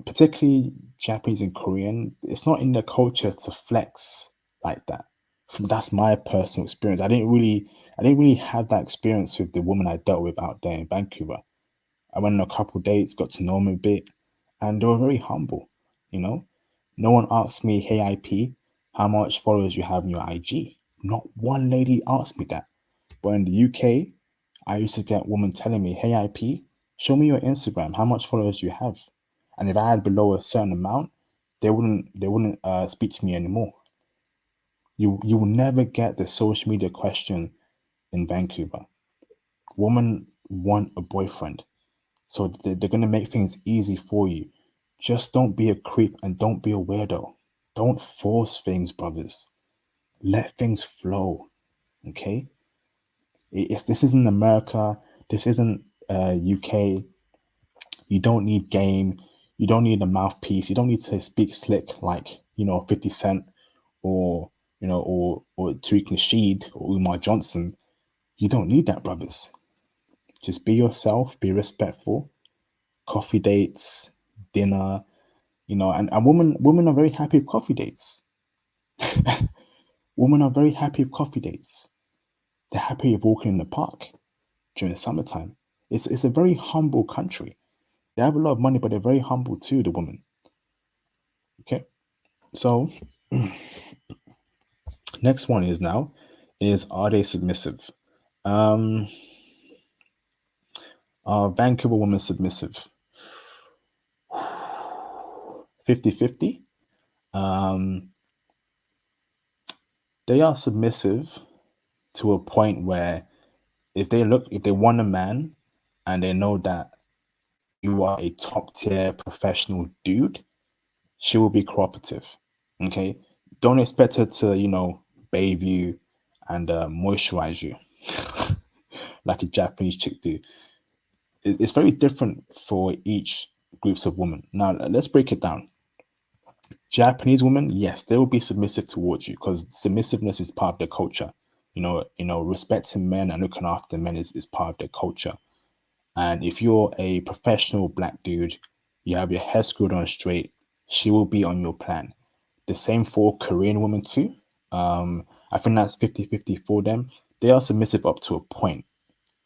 particularly Japanese and Korean, it's not in their culture to flex like that. That's my personal experience. I didn't really have that experience with the woman I dealt with out there in Vancouver. I went on a couple dates, got to know them a bit, and they were very humble. No one asked me, "Hey IP, how much followers you have on your IG?" Not one lady asked me that. But in the UK, I used to get women telling me, "Hey IP, show me your Instagram. How much followers you have?" And if I had below a certain amount, they wouldn't speak to me anymore. You will never get the social media question in Vancouver. Women want a boyfriend, so they're gonna make things easy for you. Just don't be a creep and don't be a weirdo. Don't force things, brothers. Let things flow. Okay? This isn't America. This isn't UK. You don't need game. You don't need a mouthpiece. You don't need to speak slick like 50 Cent or or Tariq Nasheed or Umar Johnson. You don't need that, brothers. Just be yourself. Be respectful. Coffee dates, dinner, and women are very happy with coffee dates. Women are very happy with coffee dates. They're happy with walking in the park during the summertime. It's a very humble country. They have a lot of money, but they're very humble too, the women. Okay. So next one is are they submissive? Are Vancouver women submissive? 50-50. They are submissive to a point where if they want a man and they know that you are a top tier professional dude, she will be cooperative. Okay. Don't expect her to, bathe you and moisturize you like a Japanese chick do. It's very different for each groups of women. Now let's break it down. Japanese women, yes, they will be submissive towards you because submissiveness is part of their culture. Respecting men and looking after men is part of their culture. And if you're a professional black dude, you have your hair screwed on straight, she will be on your plan. The same for Korean women too. I think that's 50-50 for them. They are submissive up to a point.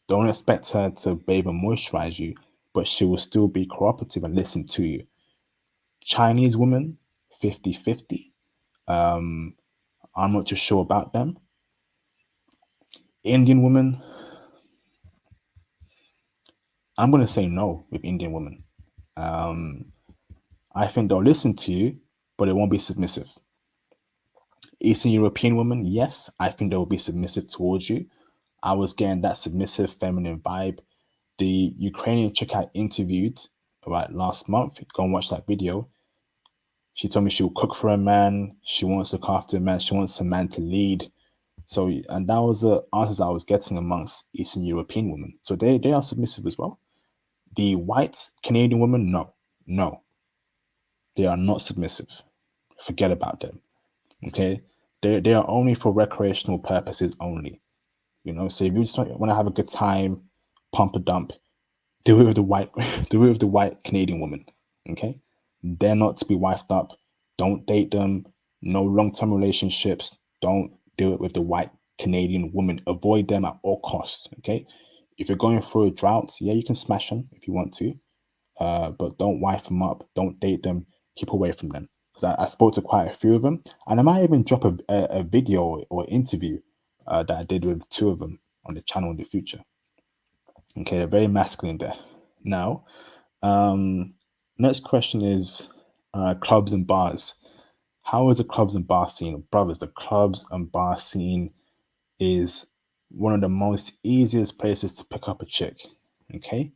Don't expect her to bathe and moisturize you, but she will still be cooperative and listen to you. Chinese women, 50-50. I'm not too sure about them. Indian women, I'm going to say no with Indian women. I think they'll listen to you, but they won't be submissive. Eastern European women, yes, I think they will be submissive towards you. I was getting that submissive feminine vibe. The Ukrainian chick I interviewed last month, go and watch that video. She told me she will cook for a man. She wants to look after a man. She wants a man to lead. So, and that was the answers I was getting amongst Eastern European women. So they are submissive as well. The white Canadian women, no, they are not submissive. Forget about them. Okay, they are only for recreational purposes only. So if you just want to have a good time, pump a dump, do it with the white, do it with the white Canadian woman. Okay, they're not to be wifed up. Don't date them. No long-term relationships. Don't do it with the white Canadian woman. Avoid them at all costs. Okay, if you're going through a drought, yeah, you can smash them if you want to, but don't wife them up. Don't date them. Keep away from them. Because I spoke to quite a few of them, and I might even drop a video or interview that I did with two of them on the channel in the future. Okay, they're very masculine there. Now, next question is clubs and bars. How is the clubs and bar scene? Brothers, the clubs and bar scene is one of the most easiest places to pick up a chick. Okay?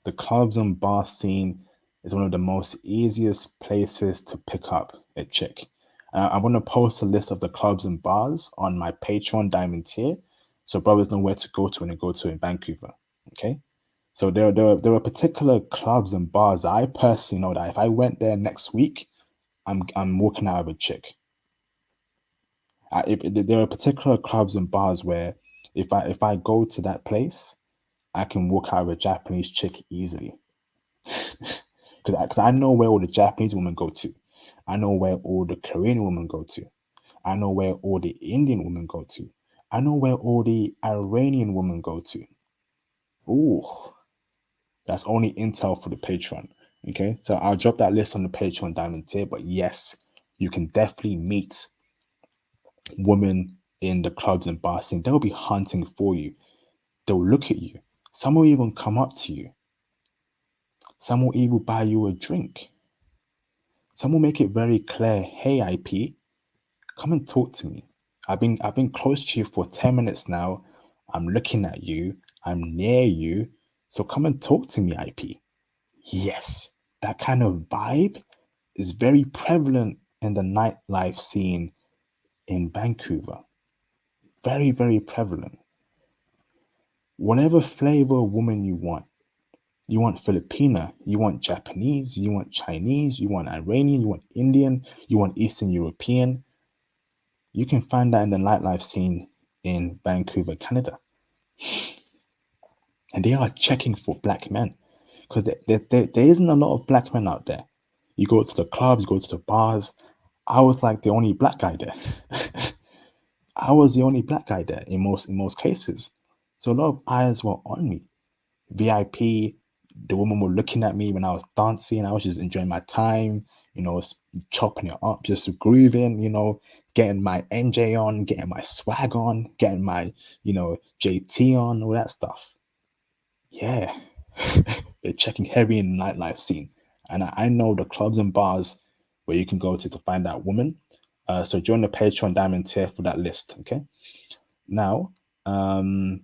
The clubs and bar scene is one of the most easiest places to pick up a chick. I'm going to post a list of the clubs and bars on my Patreon diamond tier so brothers know where to go to when they go to in Vancouver. Okay? So there are particular clubs and bars that I personally know that if I went there next week, I'm walking out of a chick. There are particular clubs and bars where if I go to that place, I can walk out of a Japanese chick easily. Because I know where all the Japanese women go to. I know where all the Korean women go to. I know where all the Indian women go to. I know where all the Iranian women go to. Ooh, that's only intel for the Patreon. Okay, so I'll drop that list on the Patreon diamond tier. But yes, you can definitely meet women in the clubs and bars scene. They'll be hunting for you. They'll look at you. Some will even come up to you. Some will even buy you a drink. Some will make it very clear, hey IP, come and talk to me. I've been close to you for 10 minutes now. I'm looking at you. I'm near you. So come and talk to me, IP. Yes, that kind of vibe is very prevalent in the nightlife scene in Vancouver. Very, very prevalent. Whatever flavor of woman you want. You want Filipina, you want Japanese, you want Chinese, you want Iranian, you want Indian, you want Eastern European. You can find that in the nightlife scene in Vancouver, Canada. And they are checking for black men because there isn't a lot of black men out there. You go to the clubs, you go to the bars. I was like the only black guy there. I was the only black guy there in most cases. So a lot of eyes were on me. VIP, the women were looking at me when I was dancing. I was just enjoying my time, chopping it up, just grooving, getting my NJ on, getting my swag on, getting my, JT on, all that stuff. Yeah, they're checking heavy in the nightlife scene. And I know the clubs and bars where you can go to find that woman. So join the Patreon diamond tier for that list, okay? Now, the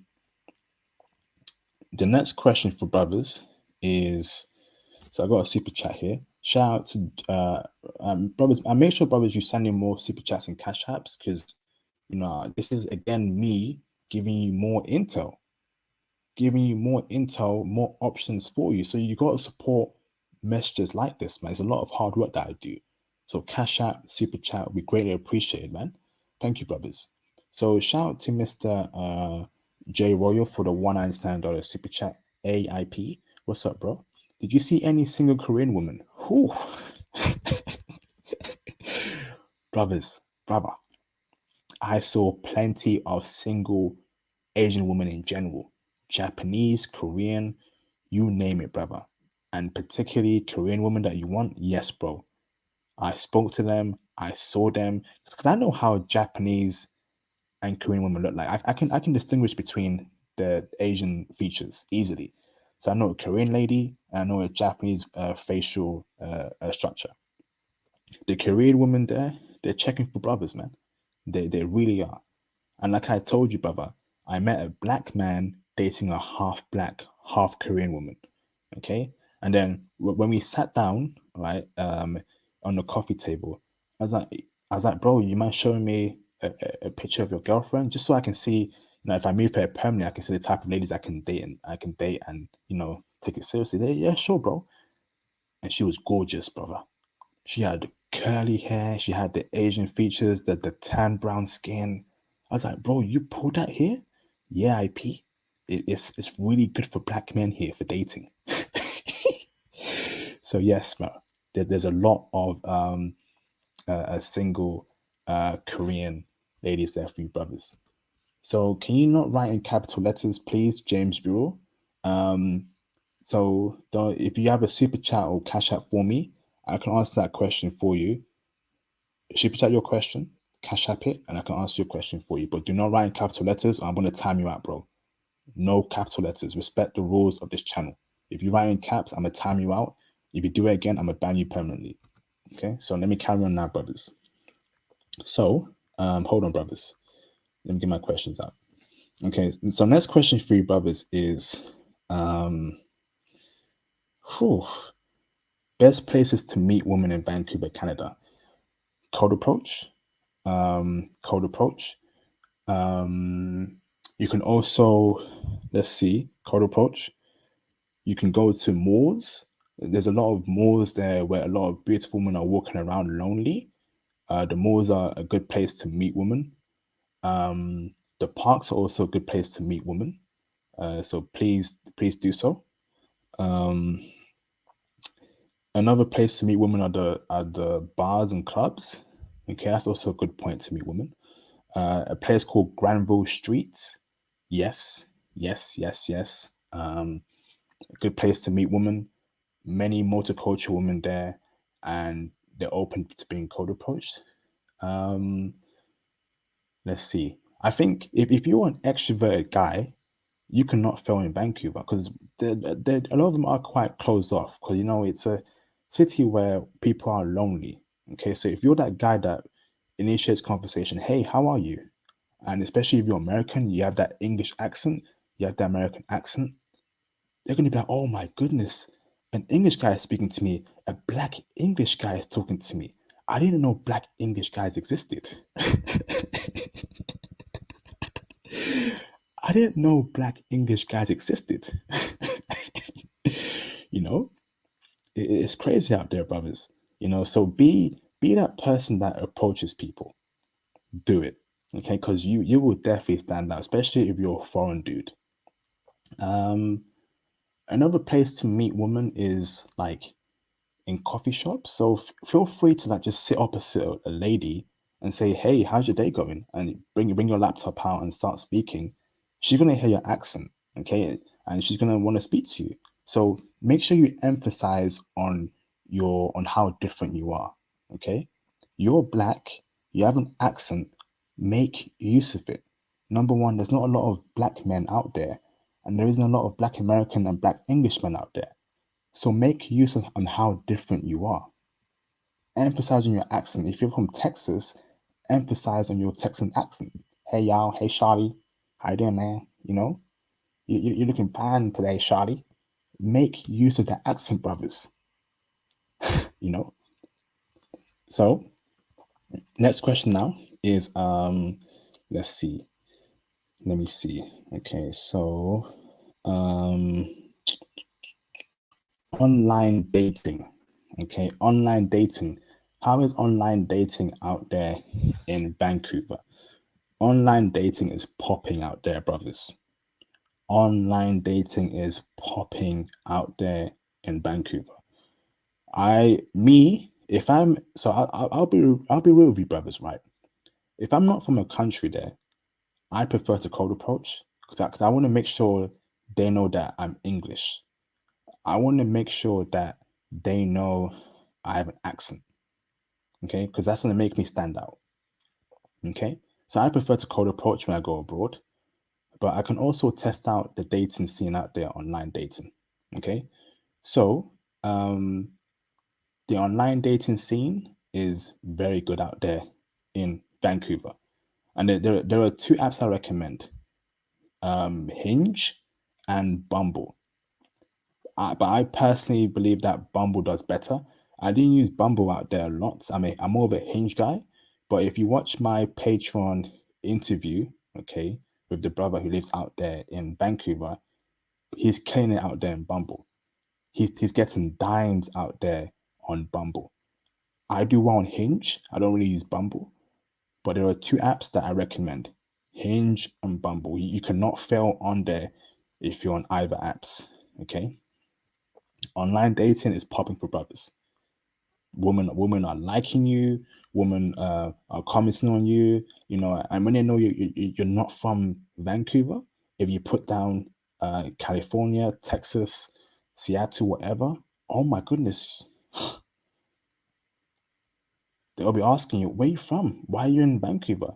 next question for brothers is, so I got a super chat here. Shout out to brothers. I make sure, brothers, you send in more super chats and cash apps, because this is again me giving you more intel, more options for you. So you got to support messages like this, man. It's a lot of hard work that I do. So cash app, super chat, we greatly appreciate it, man. Thank you, brothers. So shout out to Mr. J Royal for the $199 super chat. AIP, what's up, bro? Did you see any single Korean woman? Whew. Brothers, brother, I saw plenty of single Asian women in general, Japanese, Korean, you name it, brother. And particularly Korean women that you want, yes, bro. I spoke to them, I saw them, because I know how Japanese and Korean women look like. I can distinguish between the Asian features easily. So I know a Korean lady and I know a Japanese facial structure. The Korean women there, they're checking for brothers, man. They really are. And like I told you, brother, I met a black man dating a half black, half Korean woman. Okay. And then when we sat down, right, on the coffee table, I was like, bro, you mind showing me a picture of your girlfriend, just so I can see, if I move her permanently, I can see the type of ladies I can date and take it seriously. Yeah, sure, bro. And she was gorgeous, brother. She had curly hair. She had the Asian features, the tan brown skin. I was like, bro, you pulled that here? Yeah, IP. It's really good for black men here for dating. So yes, bro. There's a lot of single Korean ladies there for you, brothers. So can you not write in capital letters, please, James Bureau? Um, so if you have a super chat or cash app for me, I can answer that question for you. Super chat your question, cash app it, and I can answer your question for you. But do not write in capital letters, or I'm gonna time you out, bro. No capital letters. Respect the rules of this channel. If you write in caps, I'm gonna time you out. If you do it again, I'm gonna ban you permanently. Okay, so let me carry on now, brothers. So, hold on, brothers. Let me get my questions out. Okay, so next question for you, brothers, is whew, best places to meet women in Vancouver, Canada. Cold approach. Cold approach. You can also, let's see, cold approach. You can go to malls. There's a lot of malls there where a lot of beautiful women are walking around lonely. The malls are a good place to meet women. The parks are also a good place to meet women. So please do so. Another place to meet women are the bars and clubs. Okay, that's also a good point to meet women. A place called Granville Street. Yes, yes, yes, yes. A good place to meet women. Many multicultural women there, and they're open to being code approached. Um, let's see. I think if you're an extroverted guy, you cannot fail in Vancouver, because a lot of them are quite closed off, because it's a city where people are lonely. Okay, so if you're that guy that initiates conversation, hey, how are you? And especially if you're American, you have that English accent, you have that American accent, they're going to be like, oh my goodness, an English guy is speaking to me, a black English guy is talking to me. I didn't know black English guys existed. I didn't know black English guys existed. you know, it's crazy out there, brothers. So be that person that approaches people. Do it, okay? Because you will definitely stand out, especially if you're a foreign dude. Another place to meet women is like in coffee shops. So feel free to like just sit opposite a lady and say, "Hey, how's your day going?" And bring your laptop out and start speaking. She's gonna hear your accent, okay, and she's gonna want to speak to you. So make sure you emphasize on how different you are. Okay, you're black. You have an accent. Make use of it. Number one, there's not a lot of black men out there, and there isn't a lot of black American and black Englishmen out there. So make use of on how different you are. Emphasize on your accent. If you're from Texas, emphasize on your Texan accent. Hey y'all, hey Charlie, how you doing, man? You're looking fine today, Charlie. Make use of the accent, brothers. you know. So next question now is let's see. Let me see. Okay, so online dating. Okay, online dating. How is online dating out there in Vancouver? Online dating is popping out there, brothers. Online dating is popping out there in Vancouver. If I'm, so I'll be real with you, brothers, right? If I'm not from a country there, I prefer to cold approach because I want to make sure they know that I'm English. I want to make sure that they know I have an accent, okay? Because that's going to make me stand out, okay? So I prefer to cold approach when I go abroad, but I can also test out the dating scene out there, online dating, okay? So um, the online dating scene is very good out there in Vancouver. And there are two apps I recommend, Hinge and Bumble. But I personally believe that Bumble does better. I didn't use Bumble out there a lot. I mean, I'm more of a Hinge guy. But if you watch my Patreon interview, okay, with the brother who lives out there in Vancouver, he's killing it out there in Bumble. He's getting dimes out there on Bumble. I do well on Hinge. I don't really use Bumble, but there are two apps that I recommend: Hinge and Bumble. You cannot fail on there if you're on either apps. Okay. Online dating is popping for brothers. Women are liking you. Women are commenting on you. You know, and when they know you're not from Vancouver, if you put down California, Texas, Seattle, whatever, oh my goodness, they'll be asking you, where you from? Why are you in Vancouver?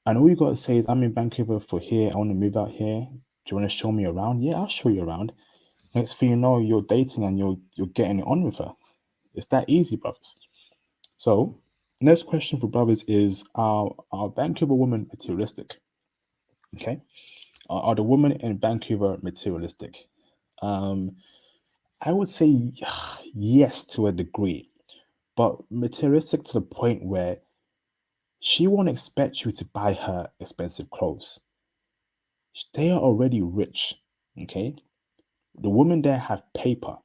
And all you got to say is, I'm in Vancouver for here. I want to move out here. Do you want to show me around? Yeah, I'll show you around. Next thing you know, you're dating and you're getting it on with her. It's that easy, brothers. So, next question for brothers is: Are Vancouver women materialistic? Okay, are the women in Vancouver materialistic? Um, I would say yes to a degree, but materialistic to the point where she won't expect you to buy her expensive clothes. They are already rich. Okay, the women there have paper.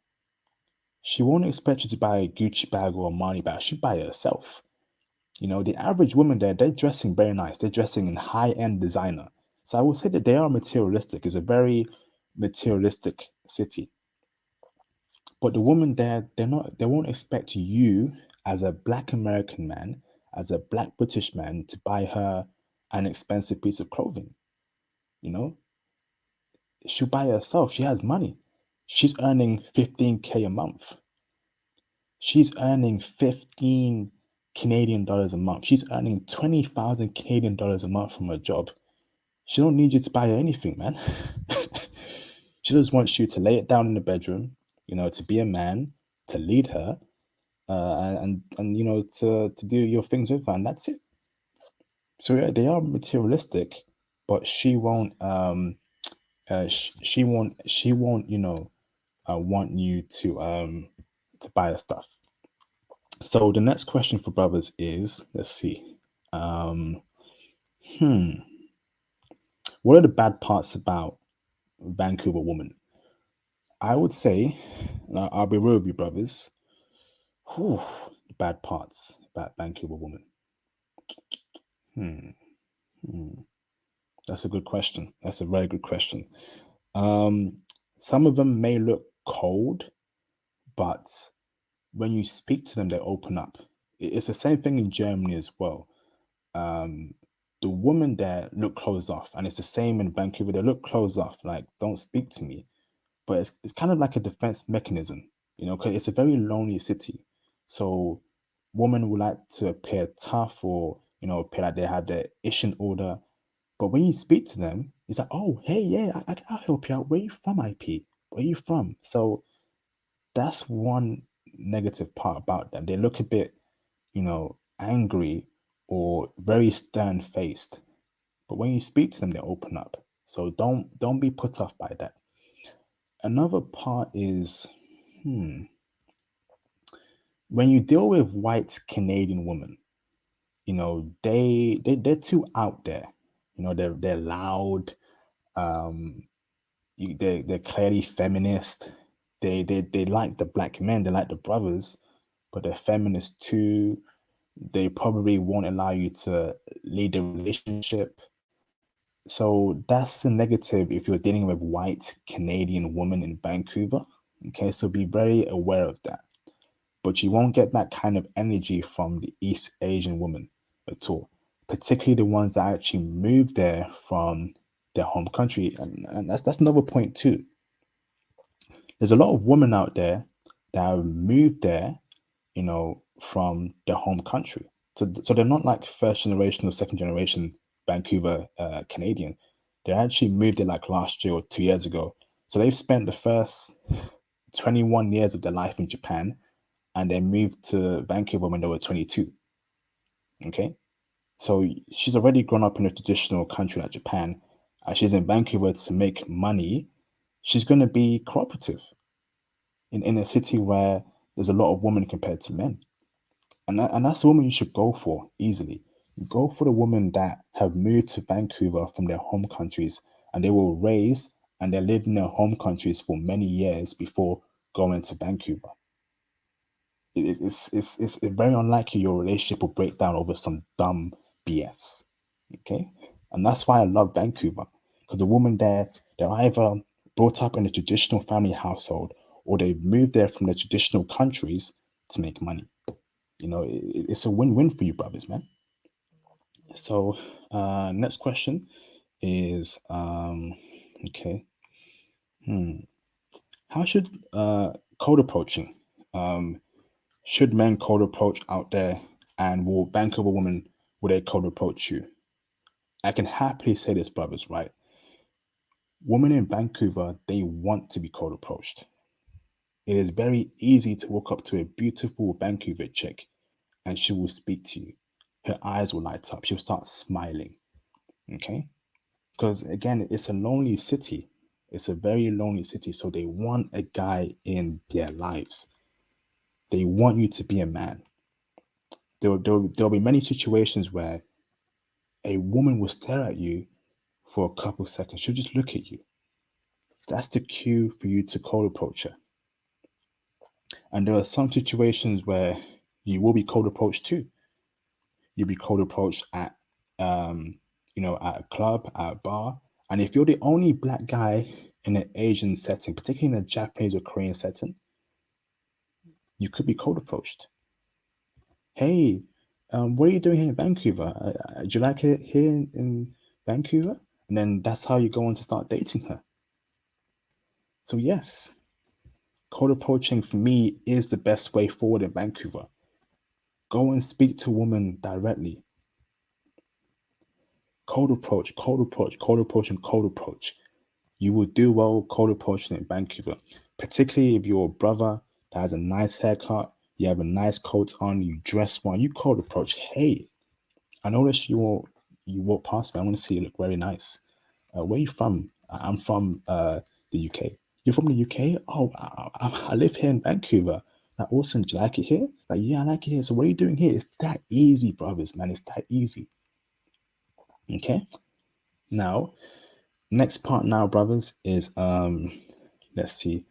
She won't expect you to buy a Gucci bag or a Armani bag. She buy it herself. You know, the average woman there, they're dressing very nice. They're dressing in high-end designer. So I would say that they are materialistic. It's a very materialistic city. But the woman there, they won't expect you as a black American man, as a black British man, to buy her an expensive piece of clothing. You know, she'll buy it herself. She has money. She's earning 15K a month. She's earning 15 Canadian dollars a month. She's earning 20,000 Canadian dollars a month from her job. She don't need you to buy her anything, man. She just wants you to lay it down in the bedroom, you know, to be a man, to lead her, and you know, to do your things with her, and that's it. So yeah, they are materialistic, but she won't, you know, want you to buy her stuff. So the next question for brothers is, let's see, um, hmm, what are the bad parts about Vancouver woman? I would say, I'll be real with you, brothers. Whew, the bad parts about Vancouver woman. Hmm, hmm. That's a good question. That's a very good question. Um, some of them may look cold, but when you speak to them, they open up. It's the same thing in Germany as well. Um, the women there look closed off, and it's the same in Vancouver. They look closed off, like don't speak to me. But it's kind of like a defense mechanism, you know, because it's a very lonely city. So women would like to appear tough or, you know, appear like they have their ish in order. But when you speak to them, it's like, oh, hey, yeah, I'll help you out. Where you from, IP? Where you from? So that's one negative part about them. They look a bit, you know, angry or very stern faced. But when you speak to them, they open up. So don't be put off by that. Another part is, hmm, when you deal with white Canadian women, they're too out there. They're loud. Um, they're clearly feminist. They like the black men. They like the brothers, but they're feminist too. They probably won't allow you to lead a relationship. So that's a negative if you're dealing with white Canadian women in Vancouver. Okay, so be very aware of that. But you won't get that kind of energy from the East Asian woman at all, particularly the ones that actually moved there from their home country. And that's another point too. There's a lot of women out there that have moved there, from their home country. So they're not like first generation or second generation Vancouver Canadian. They actually moved there like last year or 2 years ago. So they've spent the first 21 years of their life in Japan, and they moved to Vancouver when they were 22. Okay. So she's already grown up in a traditional country like Japan, and she's in Vancouver to make money. She's going to be cooperative in a city where there's a lot of women compared to men. And that's the woman you should go for easily. Go for the women that have moved to Vancouver from their home countries, and they were raised and they lived in their home countries for many years before going to Vancouver. It's very unlikely your relationship will break down over some dumb BS. Okay? And that's why I love Vancouver. Because the women there, they're either brought up in a traditional family household, or they've moved there from the traditional countries to make money. It's a win-win for you brothers, man. So next question is okay. How should cold approaching, should men cold approach out there, and will Vancouver women, will they cold approach you? I can happily say this, brothers, right? Women in Vancouver, they want to be cold approached. It is very easy to walk up to a beautiful Vancouver chick and she will speak to you. Her eyes will light up. She'll start smiling. Okay? Because again, it's a lonely city. It's a very lonely city. So they want a guy in their lives. They want you to be a man. There'll be many situations where a woman will stare at you for a couple seconds. She'll just look at you. That's the cue for you to cold approach her. And there are some situations where you will be cold approached too. You'll be cold approached at at a club, at a bar. And if you're the only black guy in an Asian setting, particularly in a Japanese or Korean setting, you could be cold approached. Hey, what are you doing here in Vancouver? Do you like it here in Vancouver? And then that's how you go on to start dating her. So yes, cold approaching for me is the best way forward in Vancouver. Go and speak to a woman directly. Cold approach, cold approach, cold approach, and cold approach. You will do well cold approaching in Vancouver, particularly if you're a brother that has a nice haircut, you have a nice coat on, you dress well, you cold approach. Hey, I noticed you walk past me. I want to see you look very nice. Where are you from? I'm from the UK. You're from the UK? Oh, I live here in Vancouver. Like, awesome. Do you like it here? Like, yeah, I like it here. So what are you doing here? It's that easy, brothers, man. It's that easy. Okay. Now, next part now, brothers, is let's see.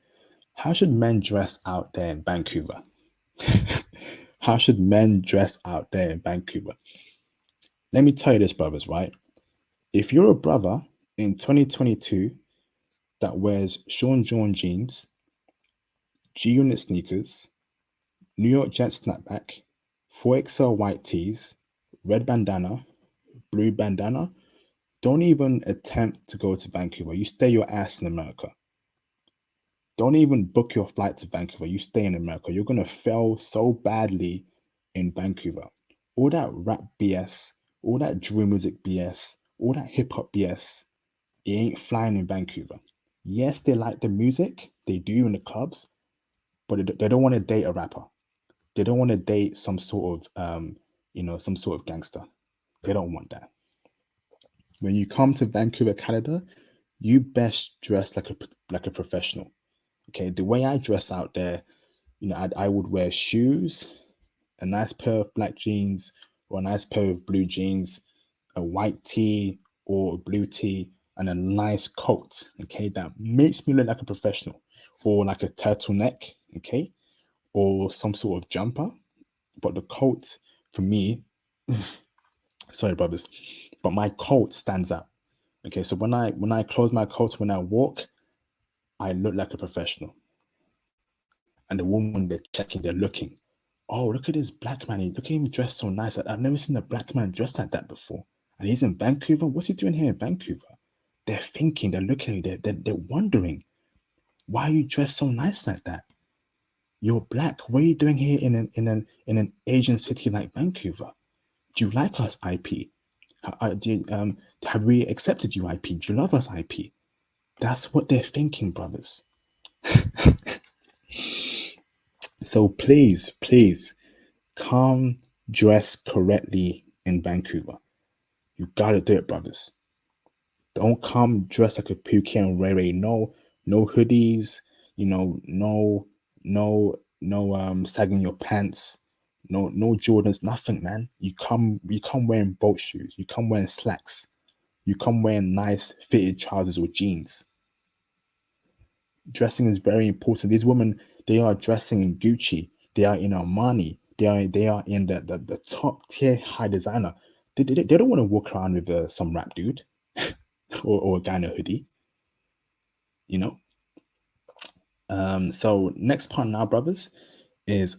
How should men dress out there in Vancouver? How should men dress out there in Vancouver? Let me tell you this, brothers, right? If you're a brother in 2022 that wears Sean John jeans, G-Unit sneakers, New York Jet snapback, 4XL white tees, red bandana, blue bandana, don't even attempt to go to Vancouver. You stay your ass in America. Don't even book your flight to Vancouver. You stay in America. You're going to fail so badly in Vancouver. All that rap BS, all that drill music BS, all that hip hop BS, it ain't flying in Vancouver. Yes, they like the music, they do in the clubs, but they don't want to date a rapper. They don't want to date some sort of, some sort of gangster. They don't want that. When you come to Vancouver, Canada, you best dress like a professional. Okay, the way I dress out there, I would wear shoes, a nice pair of black jeans, or a nice pair of blue jeans, a white tee or a blue tee, and a nice coat, okay, that makes me look like a professional, or like a turtleneck, okay, or some sort of jumper. But the coat for me, sorry, brothers, but my coat stands out. Okay, so when I close my coat, when I walk, I look like a professional. And the woman, they're checking, they're looking. Oh, look at this black man. Look at him dressed so nice. I've never seen a black man dressed like that before. And he's in Vancouver. What's he doing here in Vancouver? They're thinking, they're looking at you, they're wondering, why are you dressed so nice like that? You're black. What are you doing here in an Asian city like Vancouver? Do you like us, IP? Have we accepted you, IP? Do you love us, IP? That's what they're thinking, brothers. So please come dress correctly in Vancouver. You gotta do it, brothers. Don't come dressed like a Pookie and Ray Ray. No hoodies, no sagging your pants, no Jordans, nothing, man. You come wearing boat shoes, you come wearing slacks, you come wearing nice fitted trousers or jeans. Dressing is very important. These women, they are dressing in Gucci, they are in Armani, they are in the top tier high designer. They don't want to walk around with some rap dude or a guy in a hoodie, you know. So next part now, brothers, is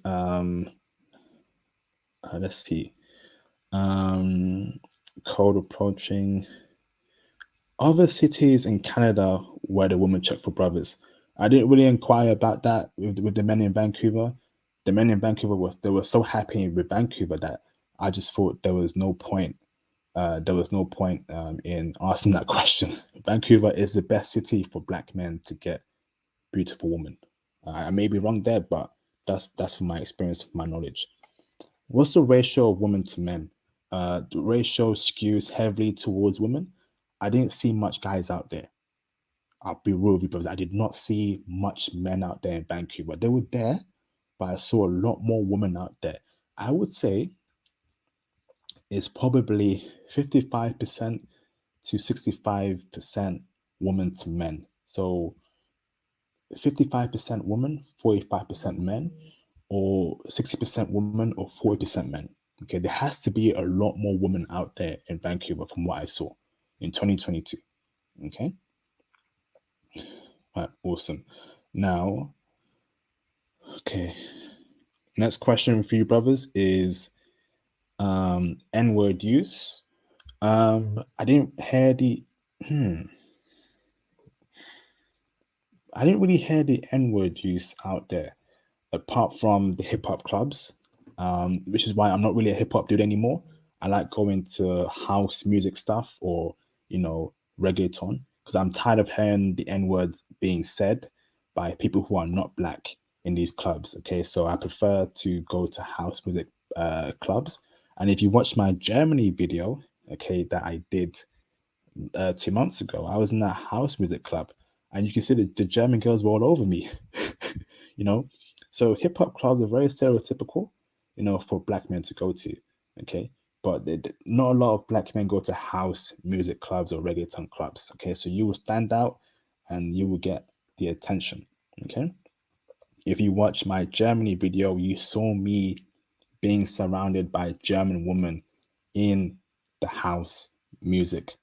let's see, code approaching other cities in Canada where the women check for brothers. I didn't really inquire about that with the men in Vancouver. The men in Vancouver were so happy with Vancouver that I just thought there was no point. In asking that question. Vancouver is the best city for black men to get beautiful women. I may be wrong there, but that's from my experience, from my knowledge. What's the ratio of women to men? The ratio skews heavily towards women. I didn't see much guys out there. I'll be real with you, brothers. I did not see much men out there in Vancouver. They were there, but I saw a lot more women out there. I would say it's probably 55% to 65% women to men. So 55% women, 45% men, or 60% women or 40% men. Okay, there has to be a lot more women out there in Vancouver from what I saw in 2022. Okay, all right, awesome. Now, okay, next question for you, brothers, is N-word use. I didn't hear the I didn't really hear the N-word use out there, apart from the hip hop clubs, which is why I'm not really a hip hop dude anymore. I like going to house music stuff or, reggaeton, because I'm tired of hearing the N words being said by people who are not black in these clubs. Okay, so I prefer to go to house music clubs. And if you watch my Germany video, okay, that I did 2 months ago, I was in that house music club, and you can see the German girls were all over me. you know. So hip hop clubs are very stereotypical, for black men to go to. Okay, but not a lot of black men go to house music clubs or reggaeton clubs. Okay, so you will stand out, and you will get the attention. Okay, if you watch my Germany video, you saw me being surrounded by German women in the house music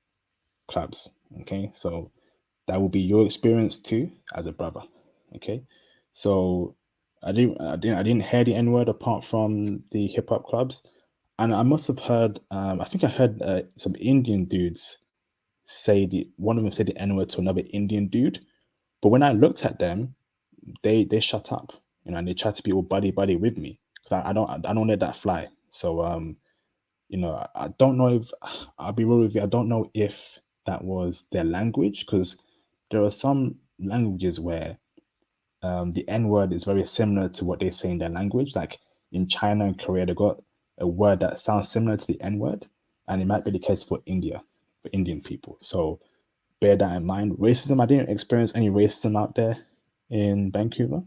clubs. Okay, so that will be your experience too as a brother. Okay, so I didn't hear the N word apart from the hip hop clubs, and I must have heard. I think I heard some Indian dudes say one of them said the N word to another Indian dude, but when I looked at them, they shut up, and they tried to be all buddy buddy with me because I don't let that fly. So I don't know if I'll be real with you. I don't know if that was their language, because there are some languages where the N word is very similar to what they say in their language. Like in China and Korea, they got a word that sounds similar to the N word, and it might be the case for India, for Indian people. So bear that in mind. Racism, I didn't experience any racism out there in Vancouver.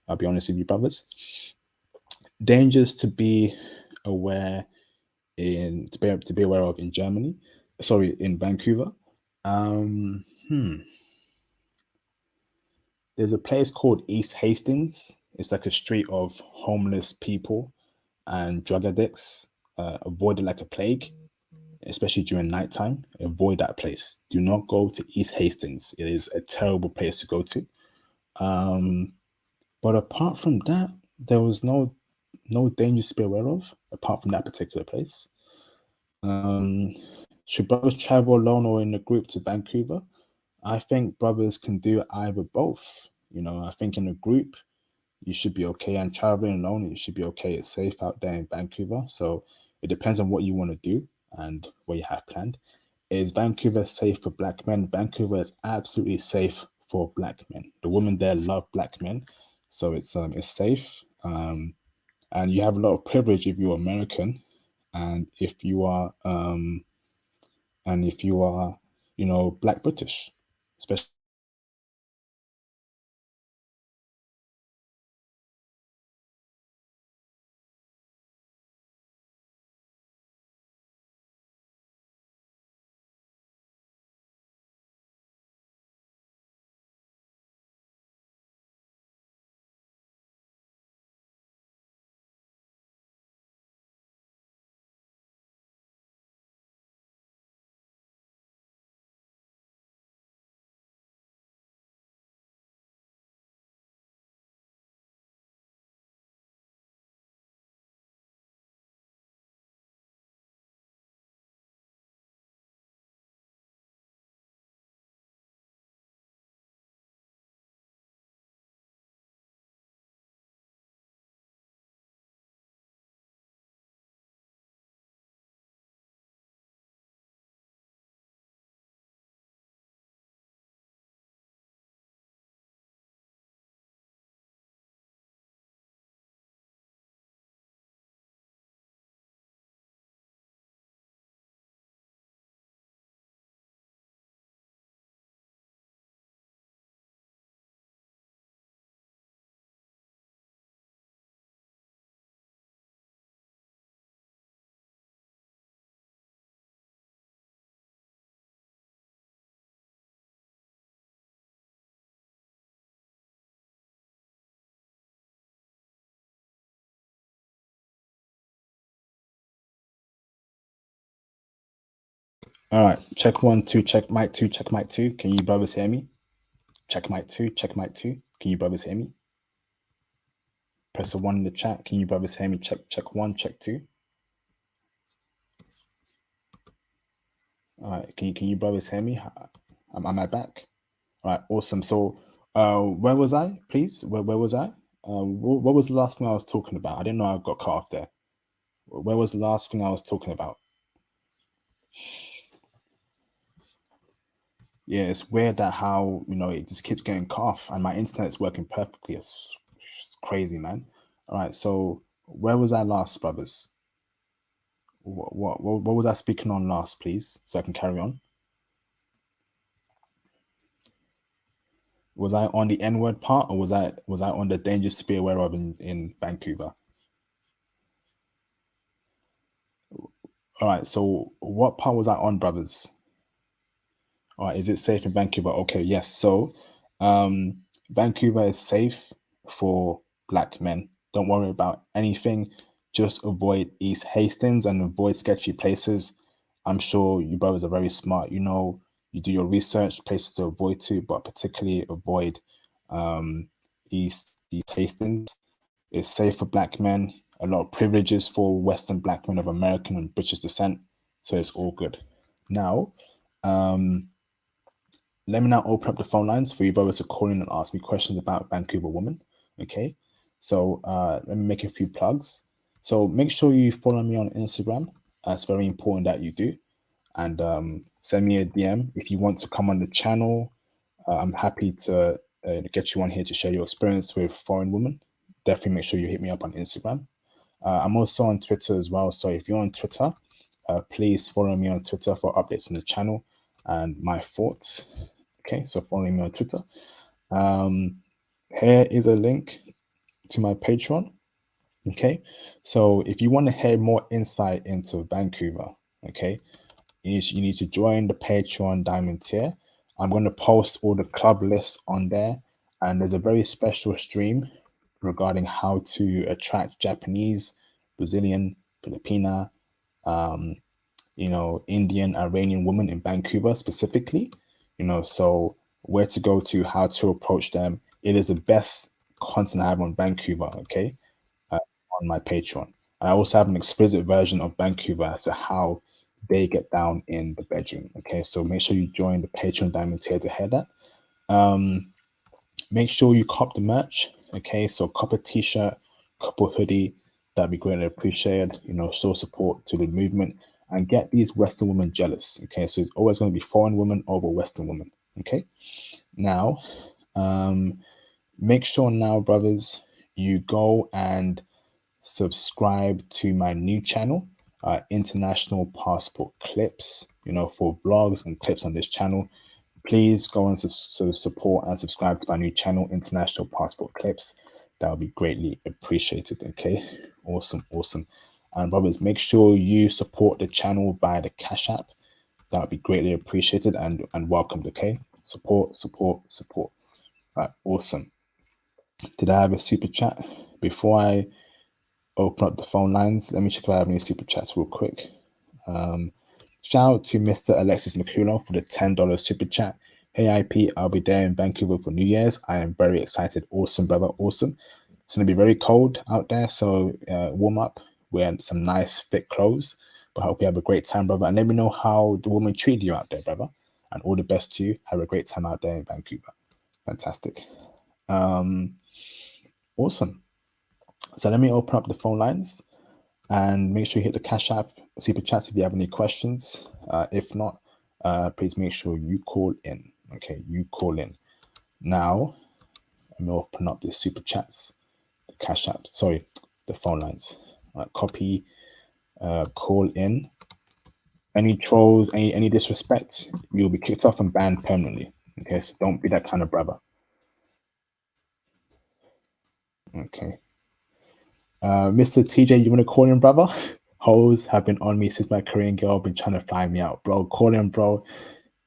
I'll be honest with you, brothers. Dangers to be aware to be aware of in Germany. Sorry, in Vancouver. Um, hmm. There's a place called East Hastings. It's like a street of homeless people and drug addicts. Avoid it like a plague, especially during nighttime. Avoid that place. Do not go to East Hastings. It is a terrible place to go to. But apart from that, there was no dangers to be aware of apart from that particular place. Should brothers travel alone or in a group to Vancouver? I think brothers can do either both. I think in a group you should be okay, and traveling alone you should be okay. It's safe out there in Vancouver, so it depends on what you want to do and what you have planned. Is Vancouver safe for black men? Vancouver is absolutely safe for black men. The women there love black men, so it's safe. And you have a lot of privilege if you're American, and if you are, Black British, especially. All right, check one, two, check mic two, check mic two. Can you brothers hear me? Check mic two, check mic two. Can you brothers hear me? Press a one in the chat. Can you brothers hear me? Check one, check two. All right, can you brothers hear me? Am I back? All right, awesome. So, where was I? Please, where was I? What was the last thing I was talking about? I didn't know I got cut off there. Where was the last thing I was talking about? Yeah, it's weird that how it just keeps getting cut off, and my internet's working perfectly. It's crazy, man. All right, so where was I last, brothers? What was I speaking on last, please, so I can carry on? Was I on the N word part, or was I on the dangers to be aware of in Vancouver? All right, so what part was I on, brothers? All right, is it safe in Vancouver? Okay, yes. So, Vancouver is safe for black men. Don't worry about anything. Just avoid East Hastings and avoid sketchy places. I'm sure you brothers are very smart. You do your research, places to avoid to, but particularly avoid East Hastings. It's safe for black men. A lot of privileges for Western black men of American and British descent. So it's all good. Now, let me now open up the phone lines for you brothers to call in and ask me questions about Vancouver women. Okay. So let me make a few plugs. So make sure you follow me on Instagram. It's very important that you do. And send me a DM if you want to come on the channel. I'm happy to get you on here to share your experience with foreign women. Definitely make sure you hit me up on Instagram. I'm also on Twitter as well. So if you're on Twitter, please follow me on Twitter for updates on the channel and my thoughts. Okay, so follow me on Twitter. Here is a link to my Patreon. Okay, so if you want to hear more insight into Vancouver, okay, you need to join the Patreon Diamond tier. I'm going to post all the club lists on there, and there's a very special stream regarding how to attract Japanese, Brazilian, Filipina, Indian, Iranian women in Vancouver specifically. So where to go to, how to approach them. It is the best content I have on Vancouver. Okay, on my Patreon. I also have an explicit version of Vancouver as to how they get down in the bedroom. Okay, so make sure you join the Patreon Diamond tier to hear that. Make sure you cop the merch. Okay, so cop a t-shirt, cop a hoodie. That'd be greatly appreciated. Show support to the movement and get these Western women jealous. Okay, so it's always going to be foreign women over Western women. Okay, now, make sure now, brothers, you go and subscribe to my new channel, International Passport Clips, for vlogs and clips on this channel. Please go and support and subscribe to my new channel, International Passport Clips. That would be greatly appreciated. Okay, awesome. And brothers, make sure you support the channel via the Cash App. That would be greatly appreciated and welcomed. Okay, support. All right, awesome. Did I have a super chat? Before I open up the phone lines, let me check if I have any super chats real quick. Shout out to Mr. Alexis McCullough for the $10 super chat. Hey IP, I'll be there in Vancouver for New Year's. I am very excited. Awesome, brother. Awesome. It's going to be very cold out there, so warm up, wear some nice thick clothes. But I hope you have a great time, brother. And let me know how the woman treated you out there, brother. And all the best to you. Have a great time out there in Vancouver. Fantastic. Awesome. So let me open up the phone lines and make sure you hit the Cash App super chats if you have any questions. If not, please make sure you call in. Okay, you call in. Now, let me open up the super chats, the Cash App, sorry, the phone lines. Copy, call in. Any trolls, any disrespect, you'll be kicked off and banned permanently. Okay, so don't be that kind of brother. Okay. Mr. TJ, you want to call in, brother? Hoes have been on me since my Korean girl been trying to fly me out, bro. Call in, bro.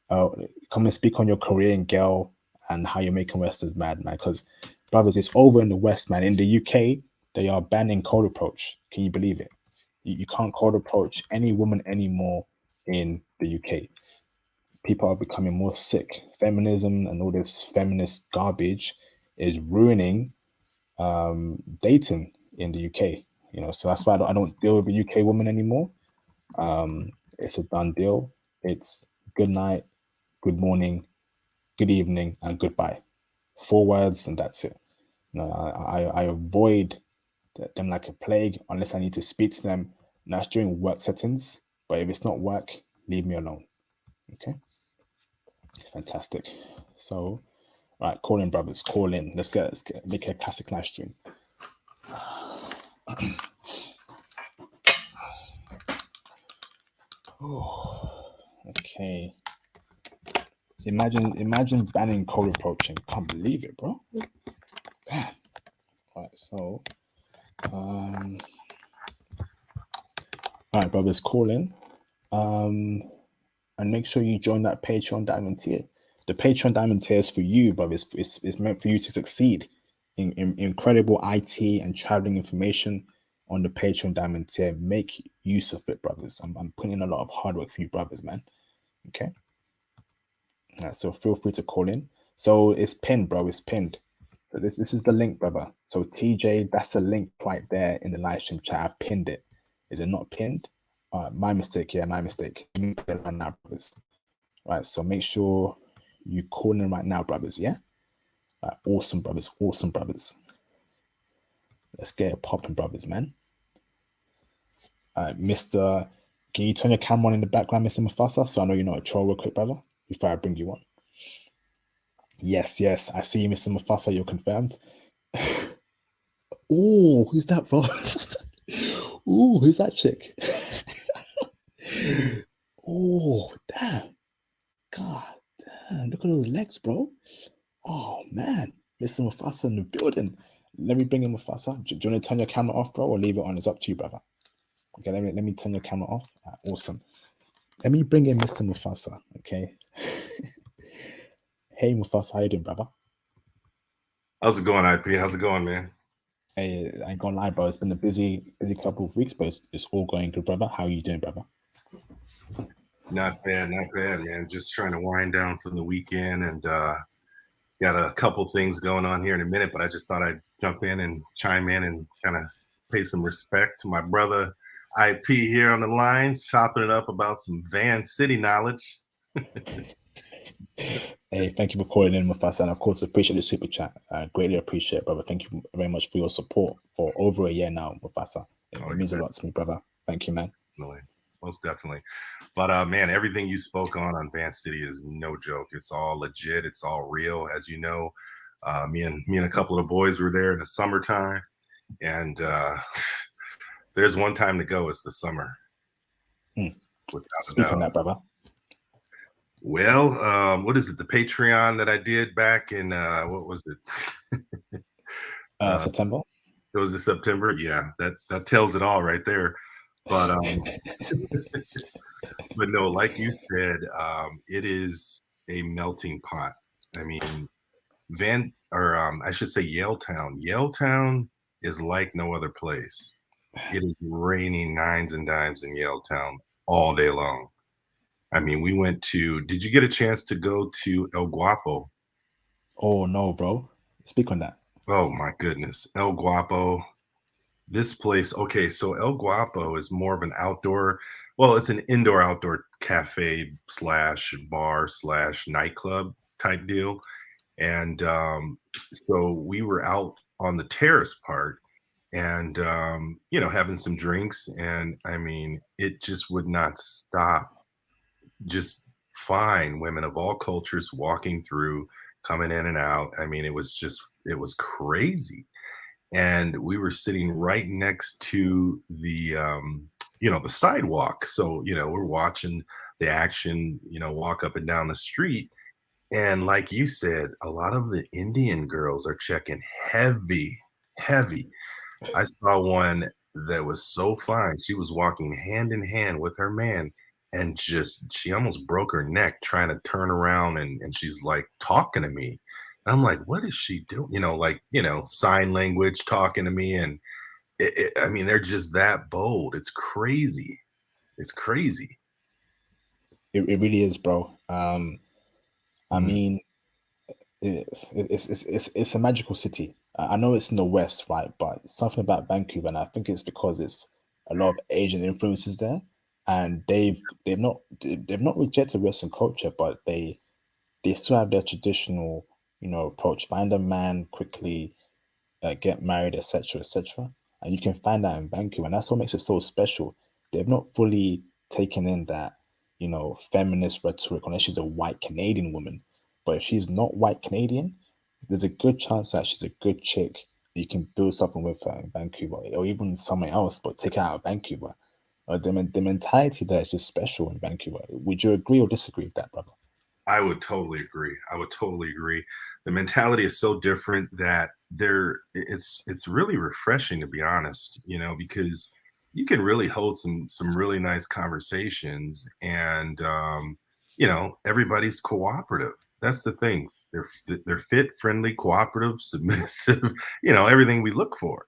Come and speak on your Korean girl and how you're making Westerners mad, man. Because, brothers, it's over in the West, man. In the UK, they are banning cold approach. Can you believe it? You can't cold approach any woman anymore in the UK. People are becoming more sick. Feminism and all this feminist garbage is ruining dating in the UK. So that's why I don't deal with a UK woman anymore. It's a done deal. It's good night, good morning, good evening, and goodbye. 4 words, and that's it. I avoid them like a plague unless I need to speak to them. And that's during work settings. But if it's not work, leave me alone. Okay, fantastic. So, right, call in, brothers, call in. Let's make it a classic live stream. Oh, okay. Imagine banning cold approaching. Can't believe it, bro. Damn. All right, so all right, brothers, call in. And make sure you join that Patreon Diamond tier. The Patreon Diamond tier is for you, brother. It's meant for you to succeed in incredible IT and traveling information on the Patreon Diamond tier. Make use of it, brothers. I'm putting in a lot of hard work for you, brothers, man. Okay. So feel free to call in. So it's pinned, bro. It's pinned. So this is the link, brother. So TJ, that's the link right there in the live stream chat. I pinned it. Is it not pinned? My mistake. Yeah, my mistake. Let me put it right now, brothers. Right. So make sure you call in right now, brothers. Yeah. Right, awesome, brothers. Awesome, brothers. Let's get it popping, brothers, man. Mr. Can you turn your camera on in the background, Mr. Mufasa? So I know you're not a troll, real quick, brother. Before I bring you on. Yes. I see you, Mr. Mufasa. You're confirmed. Oh, who's that, bro? Oh, who's that chick? Oh, damn. God damn. Look at those legs, bro. Oh, man. Mr. Mufasa in the building. Let me bring in Mufasa. Do you want to turn your camera off, bro, or leave it on? It's up to you, brother. Okay, let me turn your camera off. Awesome. Let me bring in Mr. Mufasa. Okay. Hey, Mufasa, how you doing, brother? How's it going, IP? How's it going, man? Hey, I ain't gonna lie, bro. It's been a busy couple of weeks, but it's all going good, brother. How are you doing, brother? Not bad, man. Just trying to wind down from the weekend and got a couple things going on here in a minute, but I just thought I'd jump in and chime in and kind of pay some respect to my brother IP here on the line, chopping it up about some Van City knowledge. Hey, thank you for calling in with us, and of course, appreciate the super chat. I greatly appreciate it, brother. Thank you very much for your support for over a year now, Mufasa. It means a lot to me, brother. Thank you, man. Most definitely. But man, everything you spoke on Van City is no joke. It's all legit. It's all real. As you know, me and a couple of the boys were there in the summertime, and there's one time to go. It's the summer. Speak on that, brother. Well, what is it? The Patreon that I did back in what was it? September. It was in September. Yeah, that tells it all right there. But but no, like you said, it is a melting pot. I mean, I should say Yaletown. Yaletown is like no other place. It is raining nines and dimes in Yaletown all day long. I mean, we went to. Did you get a chance to go to El Guapo? Oh no, bro. Speak on that. Oh my goodness, El Guapo. This place, okay, so El Guapo is more of an outdoor, well, it's an indoor outdoor cafe slash bar slash nightclub type deal. And so we were out on the terrace part and, having some drinks. And I mean, it just would not stop. Just fine women of all cultures walking through, coming in and out. I mean, it was crazy, and we were sitting right next to the sidewalk. So we're watching the action, walk up and down the street. And like you said, a lot of the Indian girls are checking heavy. I saw one that was so fine. She was walking hand in hand with her man, and just she almost broke her neck trying to turn around, and she's like talking to me. And I'm like, what is she doing? Sign language talking to me. And I mean, they're just that bold. It's crazy. It's crazy. It really is, bro. I Mm. mean, it's a magical city. I know it's in the west, right? But something about Vancouver, and I think it's because it's a lot of Asian influences there, and they've not rejected Western culture, but they still have their traditional, approach. Find a man quickly, get married, etc., etc. And you can find that in Vancouver, and that's what makes it so special. They've not fully taken in that, feminist rhetoric unless she's a white Canadian woman. But if she's not white Canadian, there's a good chance that she's a good chick. You can build something with her in Vancouver or even somewhere else, but take her out of Vancouver. The mentality there is just special in Vancouver. Would you agree or disagree with that, brother? I would totally agree. The mentality is so different that it's really refreshing, to be honest, because you can really hold some really nice conversations, and everybody's cooperative. That's the thing. They're fit, friendly, cooperative, submissive, everything we look for.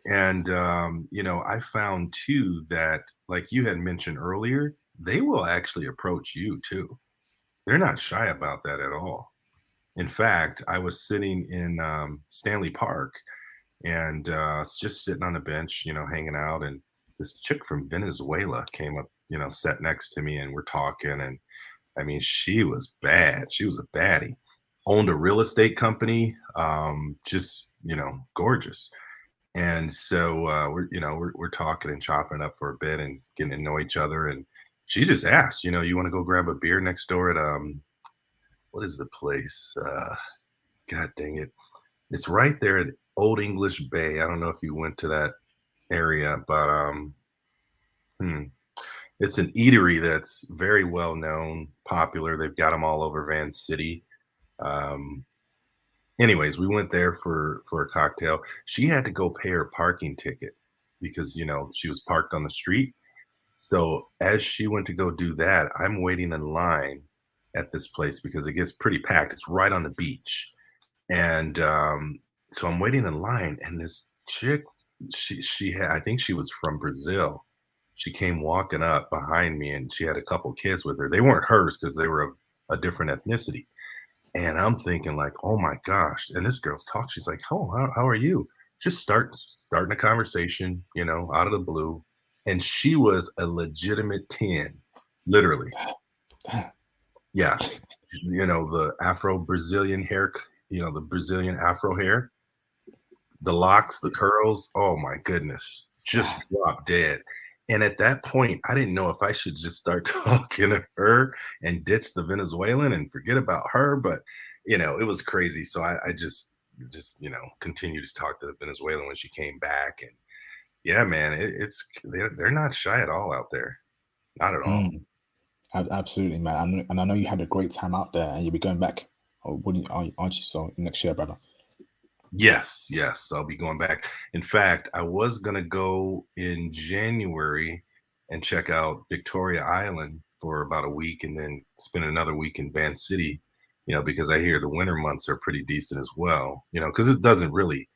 And I found too that, like you had mentioned earlier, they will actually approach you too. They're not shy about that at all. In fact, I was sitting in Stanley Park and just sitting on a bench, hanging out. And this chick from Venezuela came up, sat next to me, and we're talking. And I mean, she was bad. She was a baddie. Owned a real estate company, just, gorgeous. And so we're talking and chopping up for a bit and getting to know each other. And she just asked, you want to go grab a beer next door at what is the place? God dang it. It's right there at Old English Bay. I don't know if you went to that area, but it's an eatery that's very well known, popular. They've got them all over Van City. Um, anyways, we went there for a cocktail. She had to go pay her parking ticket because, she was parked on the street. So as she went to go do that, I'm waiting in line at this place because it gets pretty packed. It's right on the beach. And so I'm waiting in line, and this chick, she had, I think she was from Brazil. She came walking up behind me, and she had a couple kids with her. They weren't hers because they were of a different ethnicity. And I'm thinking like, oh my gosh. And this girl's talk. She's like, oh, how are you? Just starting a conversation, out of the blue. And she was a legitimate 10, literally. Yeah. The Afro Brazilian hair, the Brazilian Afro hair, the locks, the curls. Oh my goodness. Just drop dead. And at that point, I didn't know if I should just start talking to her and ditch the Venezuelan and forget about her. But, it was crazy. So I just, continued to talk to the Venezuelan when she came back. And yeah, man, they're not shy at all out there. Not at all. Mm, absolutely, man. And I know you had a great time out there, and you'll be going back. Or wouldn't aren't you? So next year, brother. Yes, yes, I'll be going back. In fact, I was gonna go in January and check out Victoria Island for about a week and then spend another week in Van City, because I hear the winter months are pretty decent as well, because it doesn't really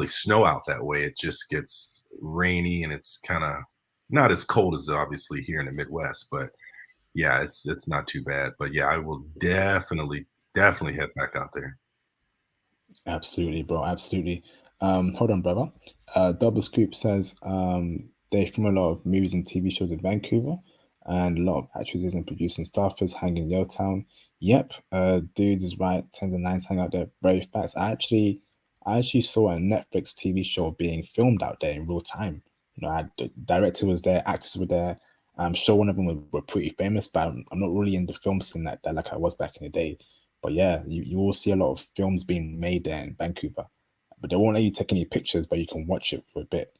snow out that way. It just gets rainy and it's kind of not as cold as obviously here in the Midwest, but yeah, it's not too bad. But yeah, I will definitely head back out there. Absolutely, bro. Absolutely. Hold on, brother. Double Scoop says they film a lot of movies and TV shows in Vancouver, and a lot of actresses and producing staffers hang in Yellowtown. Yep, dudes is right. Tens and nines hang out there. Very facts. I actually saw a Netflix TV show being filmed out there in real time. The director was there, actors were there. I'm sure one of them were pretty famous, but I'm not really in the film scene that like I was back in the day. But yeah, you will see a lot of films being made there in Vancouver, but they won't let you take any pictures, but you can watch it for a bit.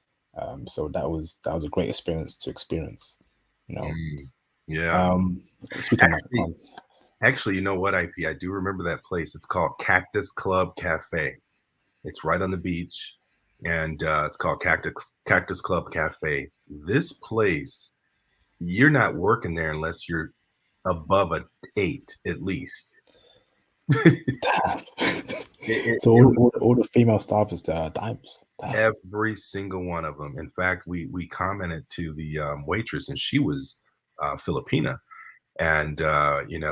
So that was a great experience to experience. You know. Yeah. Speaking of, Actually, you know what, IP? I do remember that place. It's called Cactus Club Cafe. It's right on the beach, and it's called Cactus Club Cafe. This place, you're not working there unless you're above an 8 at least. so all the female staffers there are dimes. Every single one of them. In fact, we commented to the waitress, and she was Filipina. And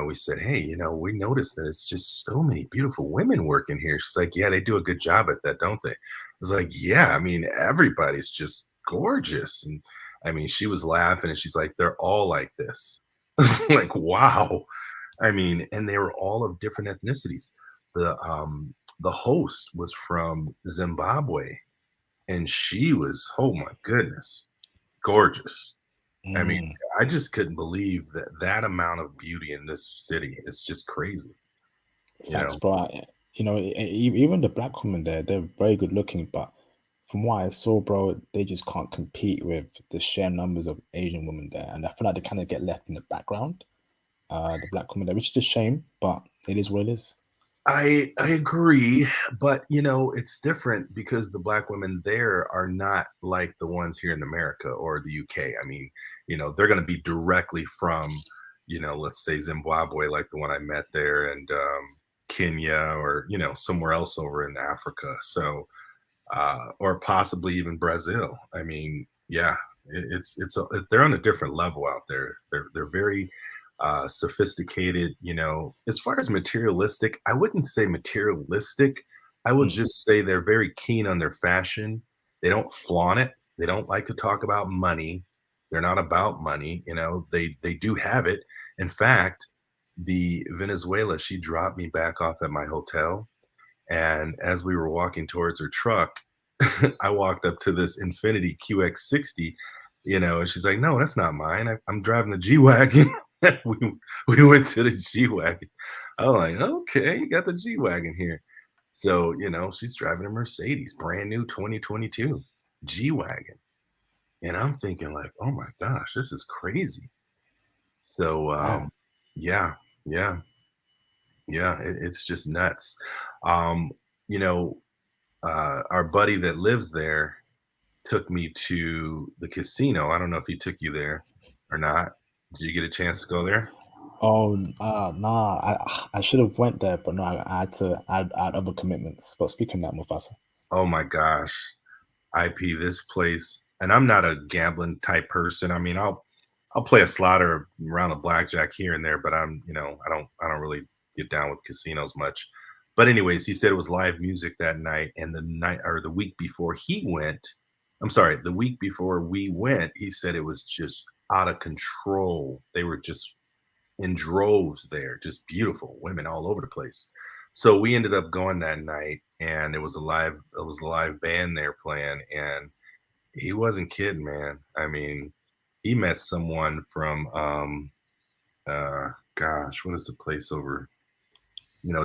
we said, hey, we noticed that it's just so many beautiful women working here. She's like, yeah, they do a good job at that, don't they? I was like, yeah, I mean, everybody's just gorgeous. And I mean, she was laughing and she's like, they're all like this. I was like, wow. I mean, and they were all of different ethnicities. The host was from Zimbabwe, and she was, oh my goodness, gorgeous. I mean, I just couldn't believe that amount of beauty in this city. It's just crazy. Facts, bro. Even the black women there, they're very good looking, but from what I saw, bro, they just can't compete with the sheer numbers of Asian women there, and I feel like they kind of get left in the background. The black women there, which is a shame, but it is what it is. I agree, but it's different because the black women there are not like the ones here in America or the UK. I mean, they're going to be directly from, let's say Zimbabwe, like the one I met there, and Kenya, or somewhere else over in Africa. So, or possibly even Brazil. I mean, yeah, they're on a different level out there. They're very sophisticated. As far as materialistic, I wouldn't say materialistic. I would just say they're very keen on their fashion. They don't flaunt it. They don't like to talk about money. They're not about money. They do have it. In fact, the Venezuela, she dropped me back off at my hotel, and as we were walking towards her truck, I walked up to this Infinity QX60, and she's like, no, that's not mine. I'm driving the G-Wagon. we went to the G-Wagon. I was like, okay, you got the G-Wagon here. So, she's driving a Mercedes, brand new 2022 G-Wagon. And I'm thinking like, oh my gosh, this is crazy. So, yeah. Yeah, it's just nuts. Um, you know, our buddy that lives there took me to the casino. I don't know if he took you there or not. Did you get a chance to go there? Oh, nah, I should have went there, but no, I had to, I had other commitments. But speaking of that, Mufasa. Oh my gosh. IP, this place, and I'm not a gambling type person. I mean, I'll play a slot or a round of blackjack here and there, but I don't really get down with casinos much. But anyways, he said it was live music that night, and the night or the week before he went, I'm sorry, the week before we went, he said it was just out of control. They were just in droves there, just beautiful women all over the place. So we ended up going that night, and it was a live band there playing, and he wasn't kidding, man. I mean, he met someone from gosh, what is the place over,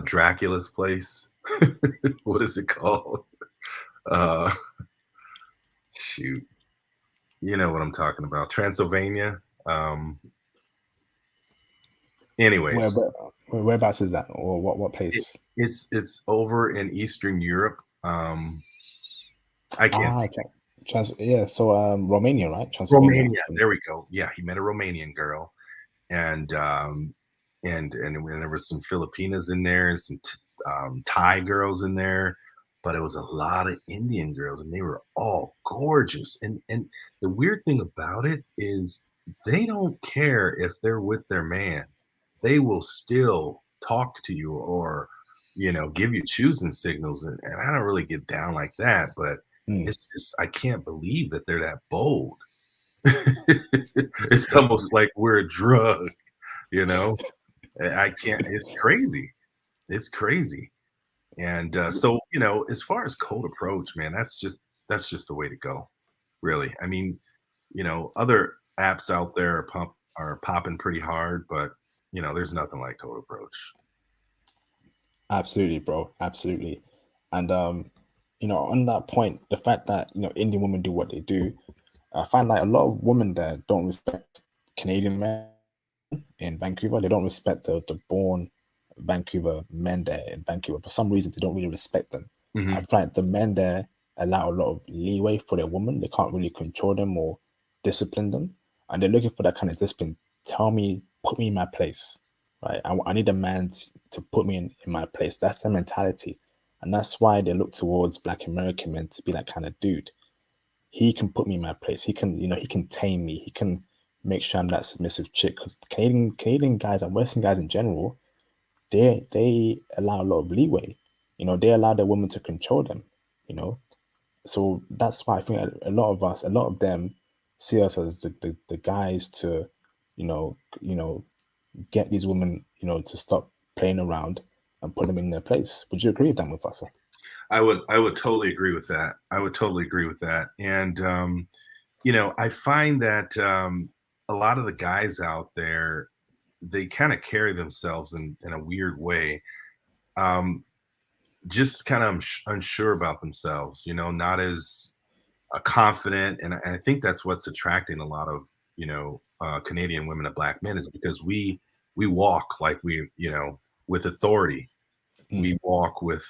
Dracula's place? What is it called? Uh shoot. You know what I'm talking about. Transylvania. Where, Anyways, where, whereabouts is that, or what it, place? it's over in Eastern Europe. I can't Ah, yeah. So, Romania, right? Transylvania. Romania. There we go. Yeah, he met a Romanian girl, and and there was some Filipinas in there and some Thai girls in there, but it was a lot of Indian girls, and they were all gorgeous. And the weird thing about it is they don't care if they're with their man; they will still talk to you or give you choosing signals. And I don't really get down like that, but Mm. it's just I can't believe that they're that bold. It's almost like we're a drug, you know? I can't. It's crazy. It's crazy. And so, as far as cold approach, man, that's just the way to go. Really. I mean, other apps out there are popping pretty hard, but there's nothing like cold approach. Absolutely, bro. Absolutely. And on that point, the fact that Indian women do what they do, I find like a lot of women there don't respect Canadian men in Vancouver. They don't respect the born Vancouver men there in Vancouver. For some reason, they don't really respect them. I Hmm. find like the men there allow a lot of leeway for their women. They can't really control them or discipline them, and they're looking for that kind of discipline. Put me in my place, right? I need a man to put me in my place. That's their mentality, and that's why they look towards Black American men to be that kind of dude. He can put me in my place. He can, he can tame me. He can make sure I'm that submissive chick. Because Canadian guys and Western guys in general, they allow a lot of leeway. They allow their women to control them. You know, so that's why I think a lot of us, a lot of them, see us as the guys to, you know, you know, get these women, to stop playing around and put them in their place. Would you agree with that, Mufasa? I would totally agree with that. I would totally agree with that. And I find that a lot of the guys out there, they kind of carry themselves in a weird way. Um, just kind of unsure about themselves, not as confident. And I think that's what's attracting a lot of, Canadian women to Black men is because we walk like with authority. Mm, We walk with,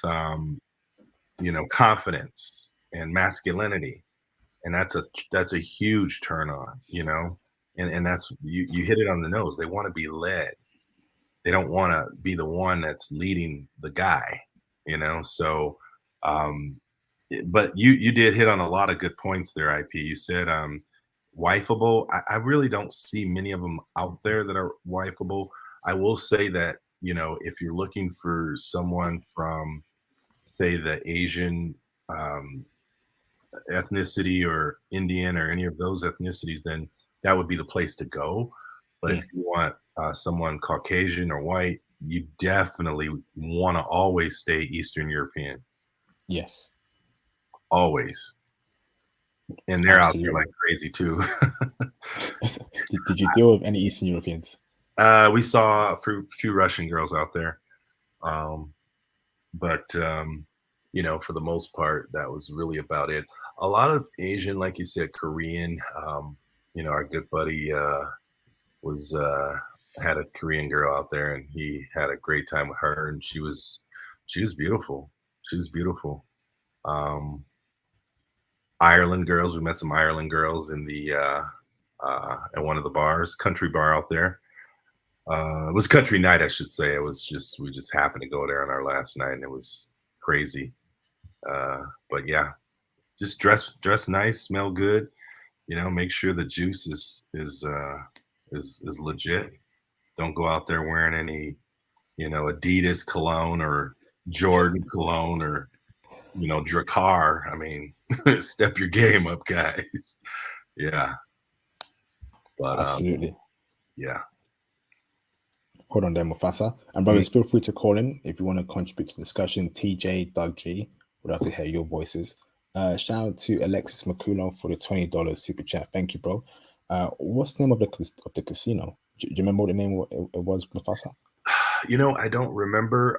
confidence and masculinity. And that's a huge turn on, and that's you hit it on the nose. They want to be led. They don't want to be the one that's leading the guy, so but you did hit on a lot of good points there, IP. You said wifeable. I really don't see many of them out there that are wifeable. I will say that, if you're looking for someone from, say, the Asian um, ethnicity or Indian or any of those ethnicities, then that would be the place to go. But if mm, you want someone Caucasian or white, you definitely want to always stay Eastern European, yes, always. And they're out there like absolutely. crazy too. Did you deal with any Eastern Europeans? We saw a few Russian girls out there, um, but for the most part, that was really about it. A lot of Asian, like you said, Korean. Our good buddy was had a Korean girl out there, and he had a great time with her, and she was beautiful. She was beautiful. Um, Ireland girls. We met some Ireland girls in the at one of the bars, country bar out there. It was country night, I should say. It was just we just happened to go there on our last night, and it was crazy. But yeah, just dress nice, smell good. You know, make sure the juice is legit. Don't go out there wearing any, Adidas cologne or Jordan cologne or Dracar. I mean, step your game up, guys. Yeah, but Absolutely. yeah. Hold on there, Mufasa. And brothers, feel free to call in if you want to contribute to the discussion. TJ, Doug G, would love to hear your voices. Shout out to Alexis Maculo for the $20 super chat. Thank you, bro. What's the name of the casino? Do you remember what the name it was, Mufasa? I don't remember.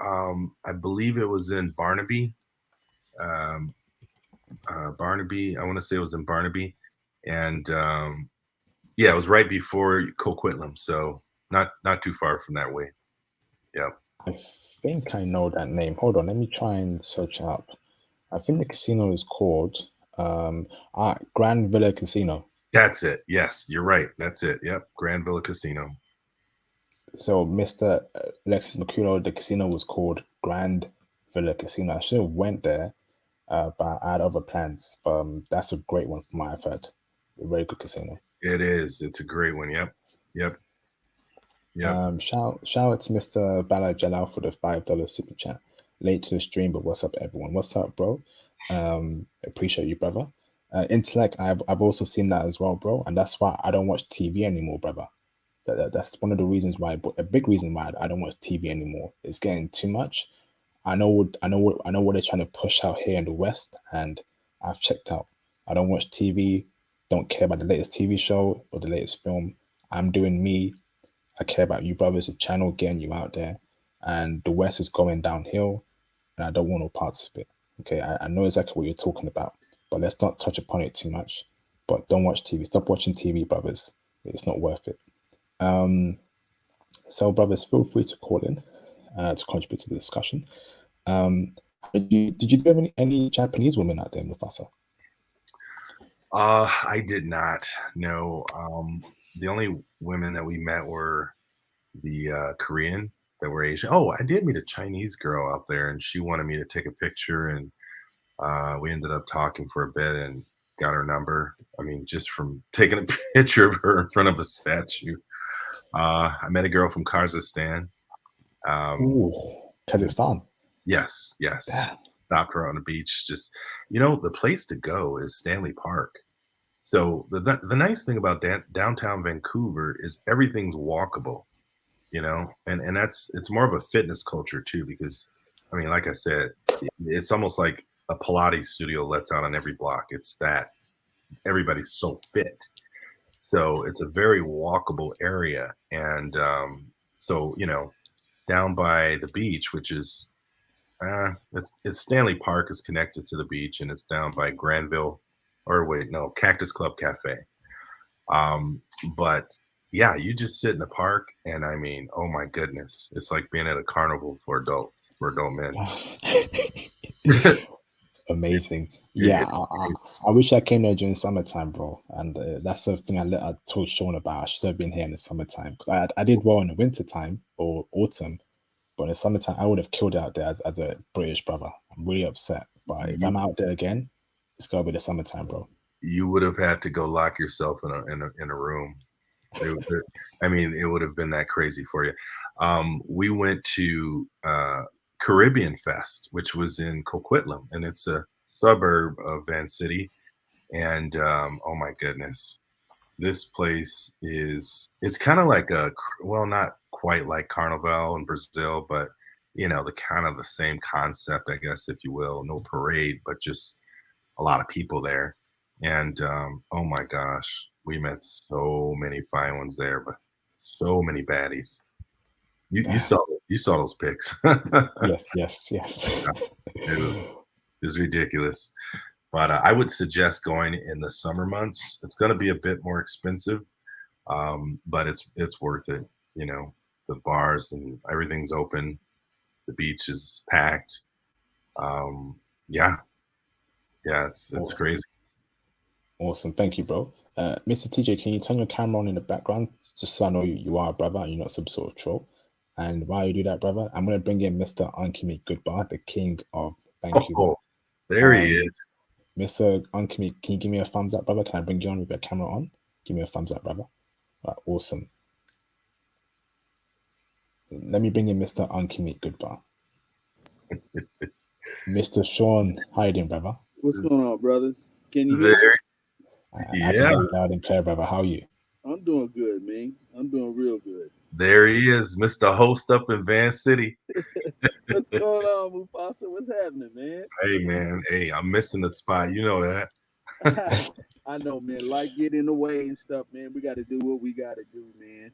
I believe it was in Barnaby. Barnaby. I want to say it was in Barnaby, and yeah, it was right before Coquitlam, so not too far from that way. Yeah. I think I know that name. Hold on, let me try and search up. I think the casino is called Grand Villa Casino. That's it. Yes, you're right. That's it. Yep, Grand Villa Casino. So, Mr. Alexis Maculo, the casino was called Grand Villa Casino. I should have went there, but I had other plans. But that's a great one from what I've heard. A very good casino. It is. It's a great one. Yep. Shout out to Mr. Bala Jalal for the $5 super chat. Late to the stream, but what's up, everyone? What's up, bro? Appreciate you, brother. Intellect, I've also seen that as well, bro, and that's why I don't watch TV anymore, brother. That's one of the reasons why, a big reason why I don't watch TV anymore. It's getting too much. I know what they're trying to push out here in the West, and I've checked out. I don't watch TV. Don't care about the latest TV show or the latest film. I'm doing me. I care about you, brothers, the channel, getting you out there, and the West is going downhill, and I don't want no parts of it. Okay, I know exactly what you're talking about, but let's not touch upon it too much. But don't watch TV. Stop watching TV, brothers. It's not worth it. So, brothers, feel free to call in to contribute to the discussion. Did you do any Japanese women out there, Mufasa? I did not. No. The only women that we met were the Korean that were Asian. Oh, I did meet a Chinese girl out there, and she wanted me to take a picture, and we ended up talking for a bit and got her number. I mean, just from taking a picture of her in front of a statue. I met a girl from Kazakhstan. Ooh, Kazakhstan. Yes. Stopped her on the beach. Just, the place to go is Stanley Park. So the nice thing about downtown Vancouver is everything's walkable, and it's more of a fitness culture too, because, I mean, like I said, it's almost like a Pilates studio lets out on every block. It's that everybody's so fit. So it's a very walkable area. And so, down by the beach, which is, it's Stanley Park is connected to the beach, and it's down by Cactus Club Cafe. But yeah, you just sit in the park, and I mean, oh my goodness, it's like being at a carnival for adult men. Amazing. Yeah, I wish I came there during summertime, bro. And that's the thing I told Sean about. I should have been here in the summertime, because I did well in the wintertime or autumn, but in the summertime I would have killed out there as a British brother. I'm really upset. But if I'm out there again, it's gotta be the summertime, bro. You would have had to go lock yourself in a room. I mean, it would have been that crazy for you. We went to Caribbean Fest, which was in Coquitlam, and it's a suburb of Van City. And oh my goodness, this place it's kind of like not quite like Carnival in Brazil, but the kind of the same concept, I guess, if you will. No parade, but just a lot of people there. And oh my gosh, we met so many fine ones there, but so many baddies. You saw those pics. Yes. It's ridiculous. But I would suggest going in the summer months. It's going to be a bit more expensive, but it's worth it. you know, the bars and everything's open. The beach is packed. Yeah, it's Aw- crazy. Awesome. Thank you, bro. Mr. TJ, can you turn your camera on in the background just so I know you are a brother and you're not some sort of troll? And while you do that, brother, I'm going to bring in Mr. Ankimi Goodbar, the king of Vancouver. Oh, there he is. Mr. Ankimi, can you give me a thumbs up, brother? Can I bring you on with your camera on? Give me a thumbs up, brother. Right, awesome. Let me bring in Mr. Ankimi Goodbar. Mr. Sean, how you doing, brother? What's going on, brothers? Can you hear me? There, I can yeah, hear you loud and clear, brother. How are you? I'm doing good, man. I'm doing real good. there he is, Mr. Host up in Van City. What's going on, Mufasa? What's happening, man? Hey, man. Hey, I'm missing the spot. You know that. I know, man. Life get in the way and stuff, man. We got to do what we got to do, man.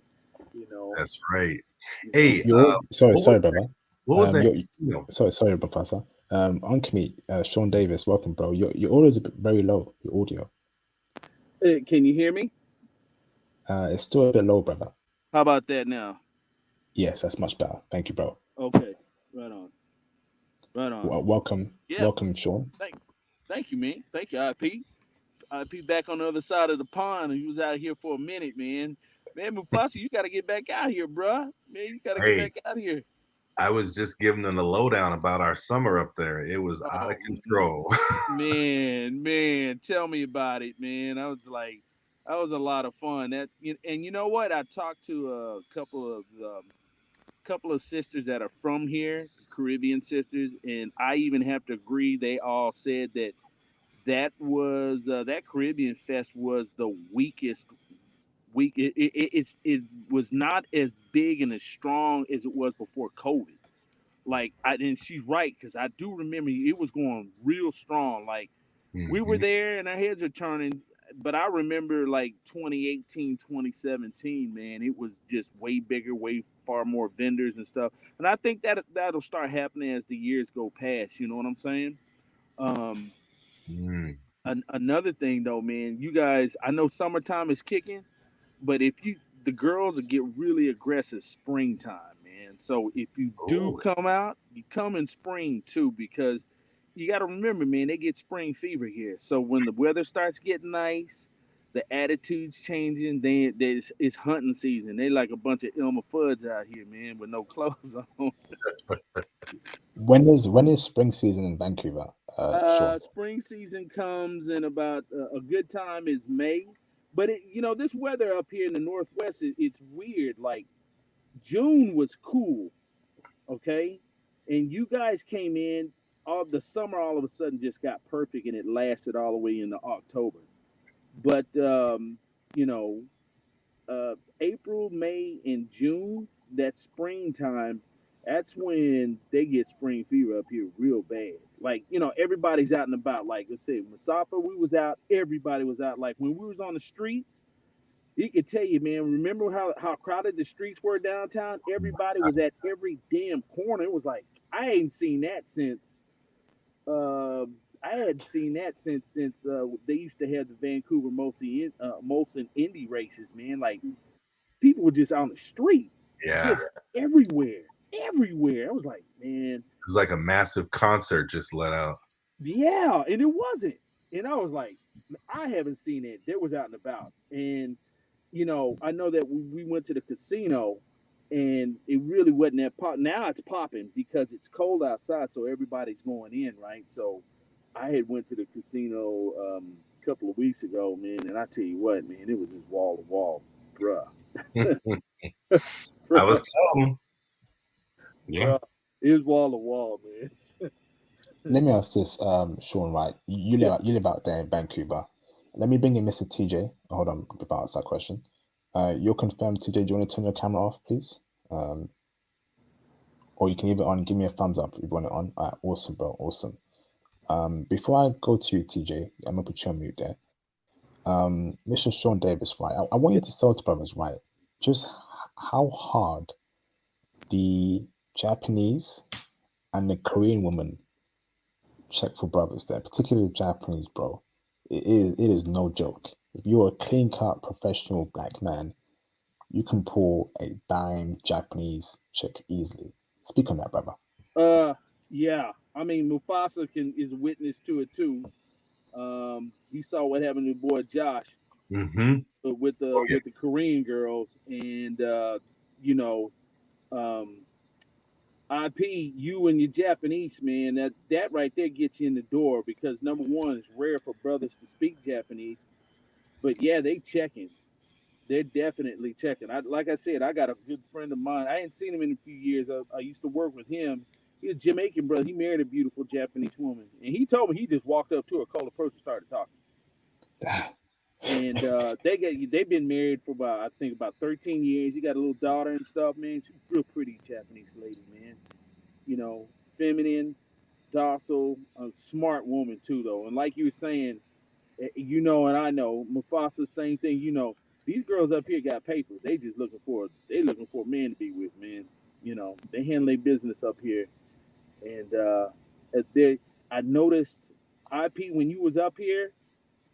You know. That's right. You Hey, Sorry, brother. what was that? Sorry, Professor. Ankimi, Sean Davis, welcome, bro. Your audio is a bit very low. Your audio. Can you hear me? It's still a bit low, brother. How about that now? Yes, that's much better. Thank you, bro. Okay, right on. Welcome, Yeah. welcome, Sean. Thank you, man. Thank you, IP. IP back on the other side of the pond, and he was out here for a minute, man. Man, Mufasa, you got to get back out here, bruh. Man, you got to get back out here. I was just giving them the lowdown about our summer up there. It was out of control. man, tell me about it, man. That was a lot of fun. And you know what? I talked to a couple of sisters that are from here, Caribbean sisters, and I even have to agree. They all said that Caribbean Fest was the weakest week. It was not as big and as strong as it was before COVID. And she's right, because I do remember it was going real strong. Like, we were there and our heads are turning, but I remember like 2018, 2017, man, it was just way bigger, way far more vendors and stuff. And I think that'll start happening as the years go past. You know what I'm saying? Another thing though, man, you guys, I know summertime is kicking, but the girls will get really aggressive springtime, man. So if you do come out, you come in spring too, because you got to remember, man, they get spring fever here. So when the weather starts getting nice, the attitude's changing. Then it's hunting season. They like a bunch of Elmer Fuds out here, man, with no clothes on. When is spring season in Vancouver? Sean? Spring season comes in about a good time is May. But this weather up here in the Northwest, it's weird. Like, June was cool, okay, and you guys came in. All the summer all of a sudden just got perfect, and it lasted all the way into October. But you know, April, May, and June, that springtime, that's when they get spring fever up here real bad. Like, everybody's out and about. Like, let's say Masafa, we was out, everybody was out. Like, when we was on the streets, he could tell you, man, remember how crowded the streets were downtown? Everybody was at every damn corner. It was like, I ain't seen that since I hadn't seen that since they used to have the Vancouver Molson Indy races, man. Like, people were just on the street, Yeah. just everywhere, everywhere. I was like, man, It was like a massive concert just let out. yeah, and it wasn't. And I was like, I haven't seen it. That was out and about. And I know that we went to the casino, and it really wasn't that pop. Now it's popping because it's cold outside, so everybody's going in, right? So I had went to the casino a couple of weeks ago, man, and I tell you what, man, it was just wall to wall, bruh. I was telling him. Yeah. It was wall to wall, man. Let me ask this, Sean. Right, you live out there in Vancouver. Let me bring in Mr. TJ. Hold on, before I ask that question. You're confirmed, TJ. Do you want to turn your camera off, please? Or you can leave it on. Give me a thumbs up if you want it on. All right, awesome, bro. Awesome. Before I go to you, TJ, I'm gonna put you on mute there. Mr. Sean Davis, right? I want you to tell to brothers, right, just how hard the Japanese and the Korean woman check for brothers there, particularly Japanese, bro. It is no joke. If you're a clean cut professional black man, you can pull a dime Japanese chick easily. Speak on that, brother. Yeah. I mean, Mufasa is witness to it too. He saw what happened to the boy Josh Mm-hmm. with Oh yeah. the Korean girls, and you know, um, IP, you and your Japanese man, that right there gets you in the door because number one, it's rare for brothers to speak Japanese, but yeah, they checking. They're definitely checking. Like I said, I got a good friend of mine. I ain't seen him in a few years. I used to work with him. He's a Jamaican brother. He married a beautiful Japanese woman, and he told me he just walked up to her, cold approach, and started talking. And they've been married for about 13 years. He got a little daughter and stuff, man. She's a real pretty Japanese lady, man. You know, feminine, docile, a smart woman too, though. And like you were saying, you know, and I know, Mufasa, same thing. You know, these girls up here got paper. They looking for a man to be with, man. You know, they handle their business up here, and they, I noticed, IP, when you was up here,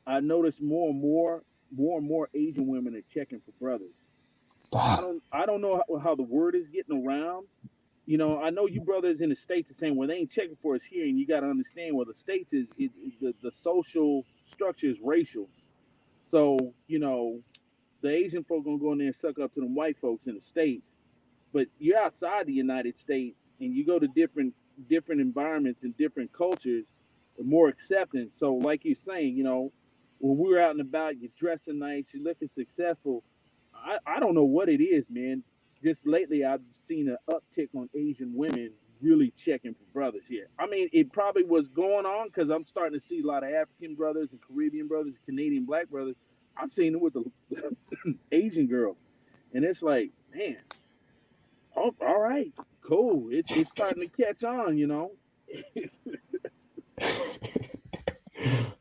I noticed more and more Asian women are checking for brothers. I don't know how the word is getting around. You know, I know you brothers in the States are saying, well, they ain't checking for us here, and you got to understand, well, the States the social structure is racial. So, you know, the Asian folk gonna go in there and suck up to them white folks in the States. But you're outside the United States and you go to different environments and different cultures, more acceptance. So like you're saying, you know, when we're out and about, you're dressing nice, you're looking successful. I don't know what it is, man. Just lately I've seen an uptick on Asian women really checking for brothers here. I mean, it probably was going on because I'm starting to see a lot of African brothers and Caribbean brothers, Canadian black brothers. I've seen it with the Asian girl. And it's like, man, oh, all right, cool. It's starting to catch on, you know.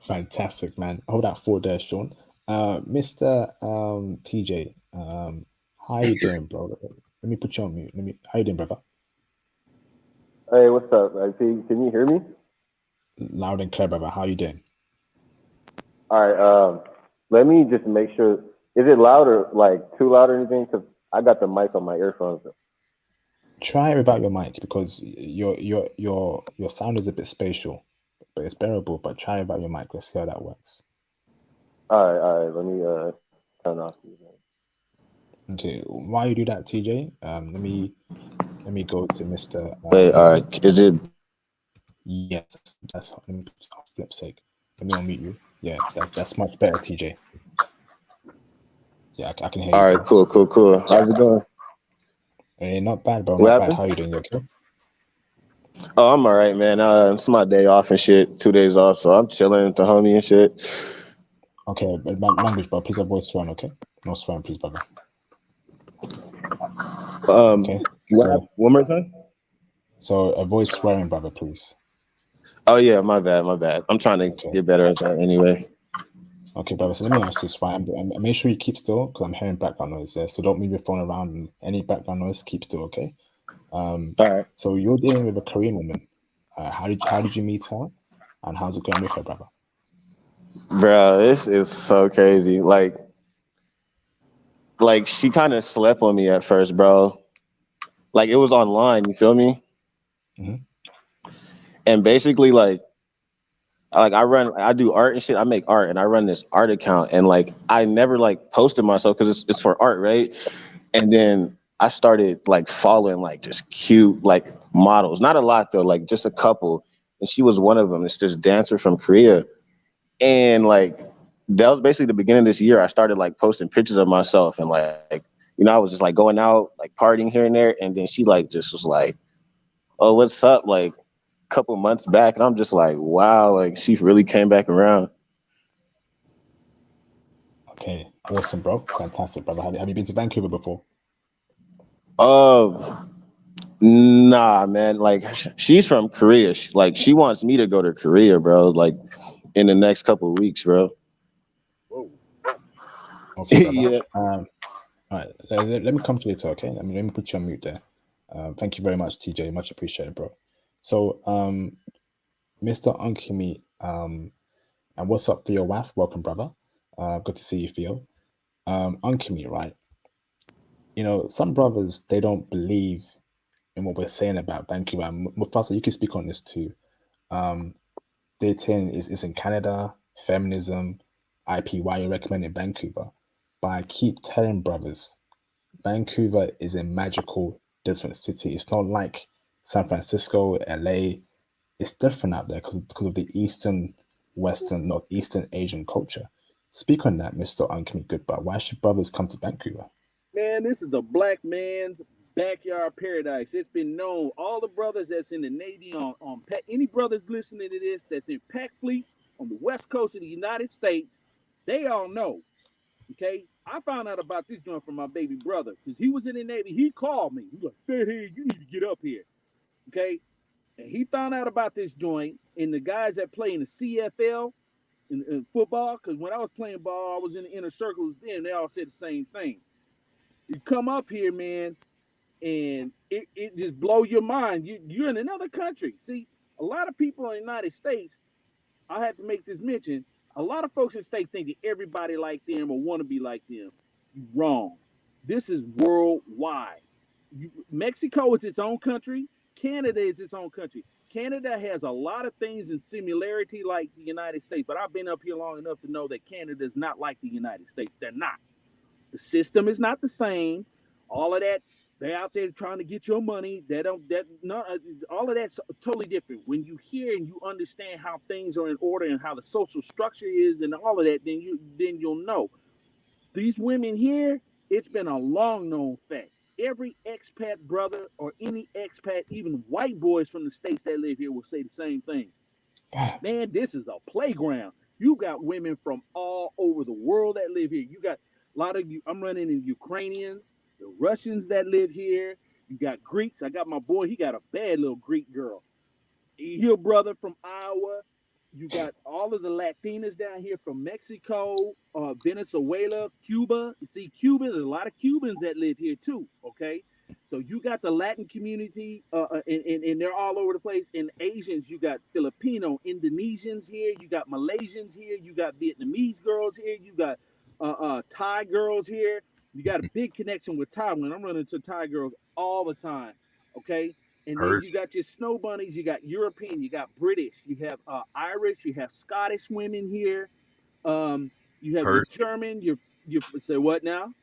Fantastic, man. Hold that thought there, Sean. Mr. TJ, how you doing, bro? Let me put you on mute. How you doing, brother? Hey, what's up? Can you hear me? Loud and clear, brother. How you doing? All right. Let me just make sure. Is it loud or like too loud or anything? Because I got the mic on my earphones. Try it without your mic because your sound is a bit spatial, but it's bearable. But try it without your mic. Let's see how that works. All right. Let me turn off. Okay. While you do that, TJ, let me go to Mr. Wait. All right. Is it? Yes, that's let me flip sake. Let me unmute you. Yeah, that's much better, TJ. Yeah, I can hear you. All right. Bro. Cool. How's it going? Hey, not bad, bro. What Not happened? bad. How you doing? You okay? Oh, I'm all right, man. It's my day off and shit. 2 days off, so I'm chilling with the homie and shit. Okay, but language, bro. Please avoid swearing, okay? No swearing, please, brother. Okay. One more time. So avoid swearing, brother, please. Oh yeah, my bad. I'm trying to get better at that anyway. Okay, brother. So let me ask this fine. And make sure you keep still because I'm hearing background noise there. So don't move your phone around. And any background noise, keep still, okay? All right. So you're dealing with a Korean woman. How did you meet her? And how's it going with her, brother? Bro, this is so crazy. Like she kind of slept on me at first, bro. Like it was online, you feel me? Mm-hmm. And basically, like I do art and shit. I make art, and I run this art account, and like I never like posted myself because it's for art, right? And then I started like following like just cute like models, not a lot though, like just a couple, and she was one of them. It's this dancer from Korea, and like that was basically the beginning of this year. I started like posting pictures of myself, and like you know I was just like going out like partying here and there, and then she like just was like, "Oh, what's up?" Like couple months back, and I'm just like, wow, like she really came back around. Okay, awesome, bro. Fantastic, brother. Have you been to Vancouver before? Nah, man. Like she's from Korea. She wants me to go to Korea, bro. Like in the next couple of weeks, bro. Whoa. Okay, brother. Yeah. All right. Let me come to you later, okay? Let me put you on mute there. Thank you very much, TJ. Much appreciated, bro. So, Mr. Unkimi, and what's up, Theo Waff? Welcome, brother. Good to see you, Theo. Unkimi, right? you know, some brothers, they don't believe in what we're saying about Vancouver. And Mufasa, you can speak on this too. Um, dating is in Canada, feminism, IPY, you're recommending Vancouver. But I keep telling brothers, Vancouver is a magical, different city. It's not like San Francisco, LA. It's different out there because of the Eastern, Western, not Eastern Asian culture. Speak on that, Mr. Uncanny Goodbye. Why should brothers come to Vancouver? Man, this is the black man's backyard paradise. It's been known. All the brothers that's in the Navy on any brothers listening to this that's in Pac Fleet on the west coast of the United States, they all know. Okay, I found out about this joint from my baby brother because he was in the Navy. He called me. He was like, "Hey, you need to get up here." Okay, and he found out about this joint and the guys that play in the CFL in football. Because when I was playing ball, I was in the inner circles. Then they all said the same thing. You come up here, man, and it just blow your mind. You're in another country. See, a lot of people in the United States, I have to make this mention, a lot of folks in the state think that everybody like them or want to be like them. You're wrong. This is worldwide. Mexico is its own country. Canada is its own country. Canada has a lot of things in similarity like the United States, but I've been up here long enough to know that Canada is not like the United States. They're not. The system is not the same. All of that, they're out there trying to get your money. All of that's totally different. When you hear and you understand how things are in order and how the social structure is and all of that, then you'll know. These women here, it's been a long known fact. Every expat brother or any expat, even white boys from the states that live here, will say the same thing. Man, this is a playground. You got women from all over the world that live here. You got a lot of you. I'm running into Ukrainians, the Russians that live here. You got Greeks. I got my boy. He got a bad little Greek girl. Your brother from Iowa. You got all of the Latinas down here from Mexico, Venezuela, Cuba. You see, Cubans, there's a lot of Cubans that live here too. Okay. So you got the Latin community, and they're all over the place. And Asians, you got Filipino, Indonesians here, you got Malaysians here, you got Vietnamese girls here, you got Thai girls here. You got a big connection with Taiwan. I'm running into Thai girls all the time. Okay, and then you got your snow bunnies, you got European, you got British, you have Irish, you have Scottish women here. You have your German, you say what now?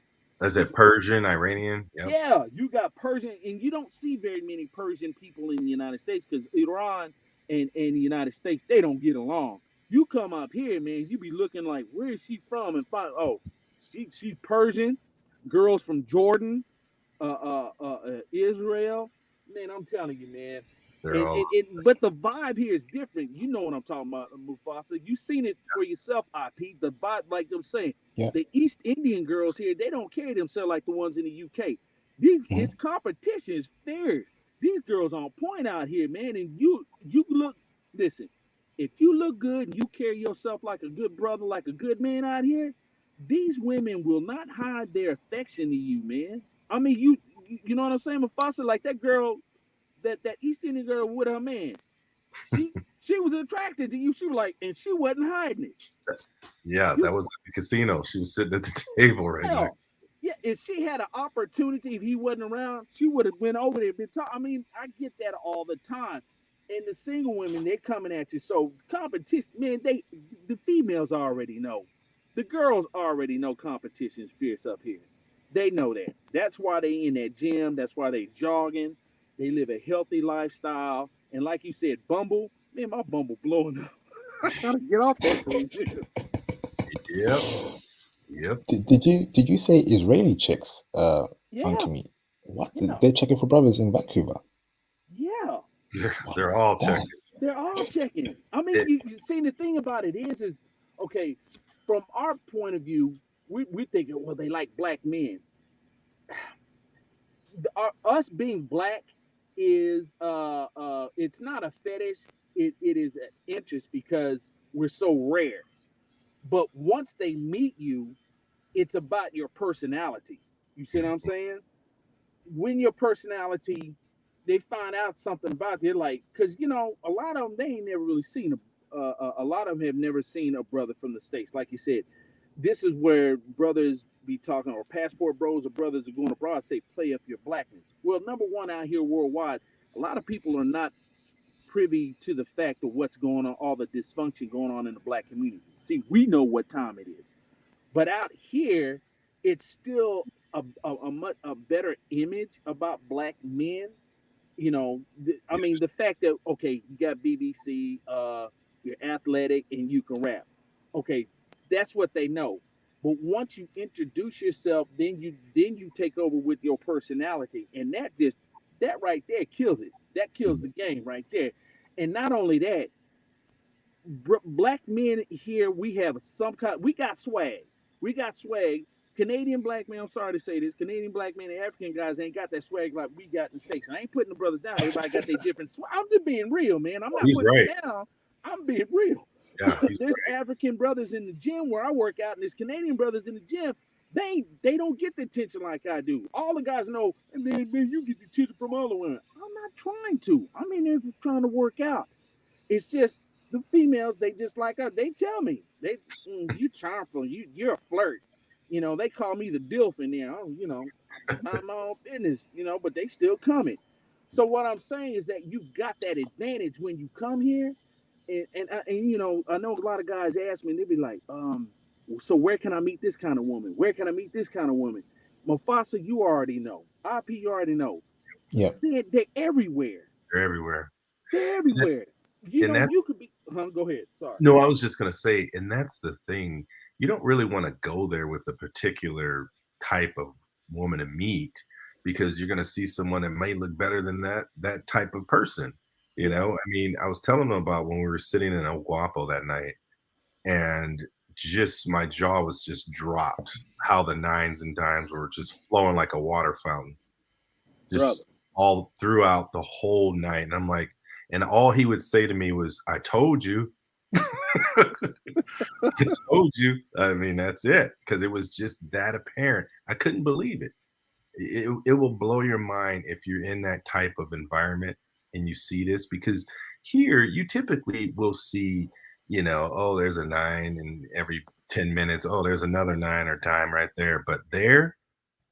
Is it Persian, Iranian? Yep. Yeah, you got Persian, and you don't see very many Persian people in the United States because Iran and the United States, they don't get along. You come up here, man, you be looking like, where is she from? And find, oh, she's Persian. Girls from Jordan, Israel. Man, I'm telling you, man. But the vibe here is different. You know what I'm talking about, Mufasa. You seen it for yourself, IP. The vibe, like I'm saying, the East Indian girls here, they don't carry themselves like the ones in the UK. This competition is fierce. These girls on point out here, man. And you look, listen, if you look good and you carry yourself like a good brother, like a good man out here, these women will not hide their affection to you, man. I mean, you know what I'm saying, Mufasa? Like that girl, that East Indian girl with her man, she was attracted to you. She was like, and she wasn't hiding it. Yeah, that was at the casino. She was sitting at the table right now. Yeah, if she had an opportunity, if he wasn't around, she would have went over there and been talking. I mean, I get that all the time. And the single women, they're coming at you. So competition, man, the females already know. The girls already know competition's fierce up here. They know that. That's why they in that gym. That's why they jogging. They live a healthy lifestyle. And like you said, Bumble, man, my Bumble blowing up. I gotta get off that thing. Yep. Did you say Israeli chicks? Yeah. Uncle me. What? Yeah. They're checking for brothers in Vancouver. Yeah. They're all checking. They're all checking. I mean, you see, the thing about it is okay. From our point of view, we're thinking, well, they like black men. Us being black is it's not a fetish. It is an interest because we're so rare. But once they meet you, it's about your personality. You see what I'm saying? When your personality, they find out something about you, like, because a lot of them, they ain't never really seen a lot of them have never seen a brother from the States. Like you said, this is where brothers be talking, or passport bros or brothers are going abroad say play up your blackness. Well, number one, out here worldwide, a lot of people are not privy to the fact of what's going on, all the dysfunction going on in the black community. See, we know what time it is, but out here, it's still a better image about black men. You know, I mean, the fact that, okay, you got BBC, you're athletic and you can rap. Okay, that's what they know. But once you introduce yourself, then you take over with your personality, and that right there kills it. That kills the game right there. And not only that, black men here, we have some kind. We got swag. We got swag. Canadian black men, I'm sorry to say this, Canadian black men and African guys ain't got that swag like we got in the States. And I ain't putting the brothers down. Everybody got their different swag. I'm just being real, man. I'm not He's putting right. it down. I'm being real. Yeah, he's There's right. African brothers in the gym where I work out, and there's Canadian brothers in the gym. They don't get the attention like I do. All the guys know, and man, you get the attention from all the women. I'm not trying to. I'm in there trying to work out. It's just the females, they just like us. They tell me, you charmful, you're a flirt. You know, they call me the DILF in there. Mind my own business, but they still coming. So what I'm saying is that you got that advantage when you come here. And I know a lot of guys ask me, and they be like, so where can I meet this kind of woman? Where can I meet this kind of woman? Mufasa, you already know. IP, you already know. Yeah. They're everywhere. They're everywhere. They're everywhere. And that's, You could be. Go ahead. Sorry. no, I was just gonna say, and that's the thing. You don't really want to go there with a particular type of woman to meet, because you're gonna see someone that may look better than that type of person. You know, I mean, I was telling them about when we were sitting in El Guapo that night, and just my jaw was just dropped. How the nines and dimes were just flowing like a water fountain, just Brother. all throughout the whole night. And I'm like, and all he would say to me was, "I told you." I told you. I mean, that's it, because it was just that apparent. I couldn't believe it. It will blow your mind if you're in that type of environment and you see this, because here you typically will see, oh, there's a 9, and every 10 minutes, oh, there's another 9 or dime right there. But there,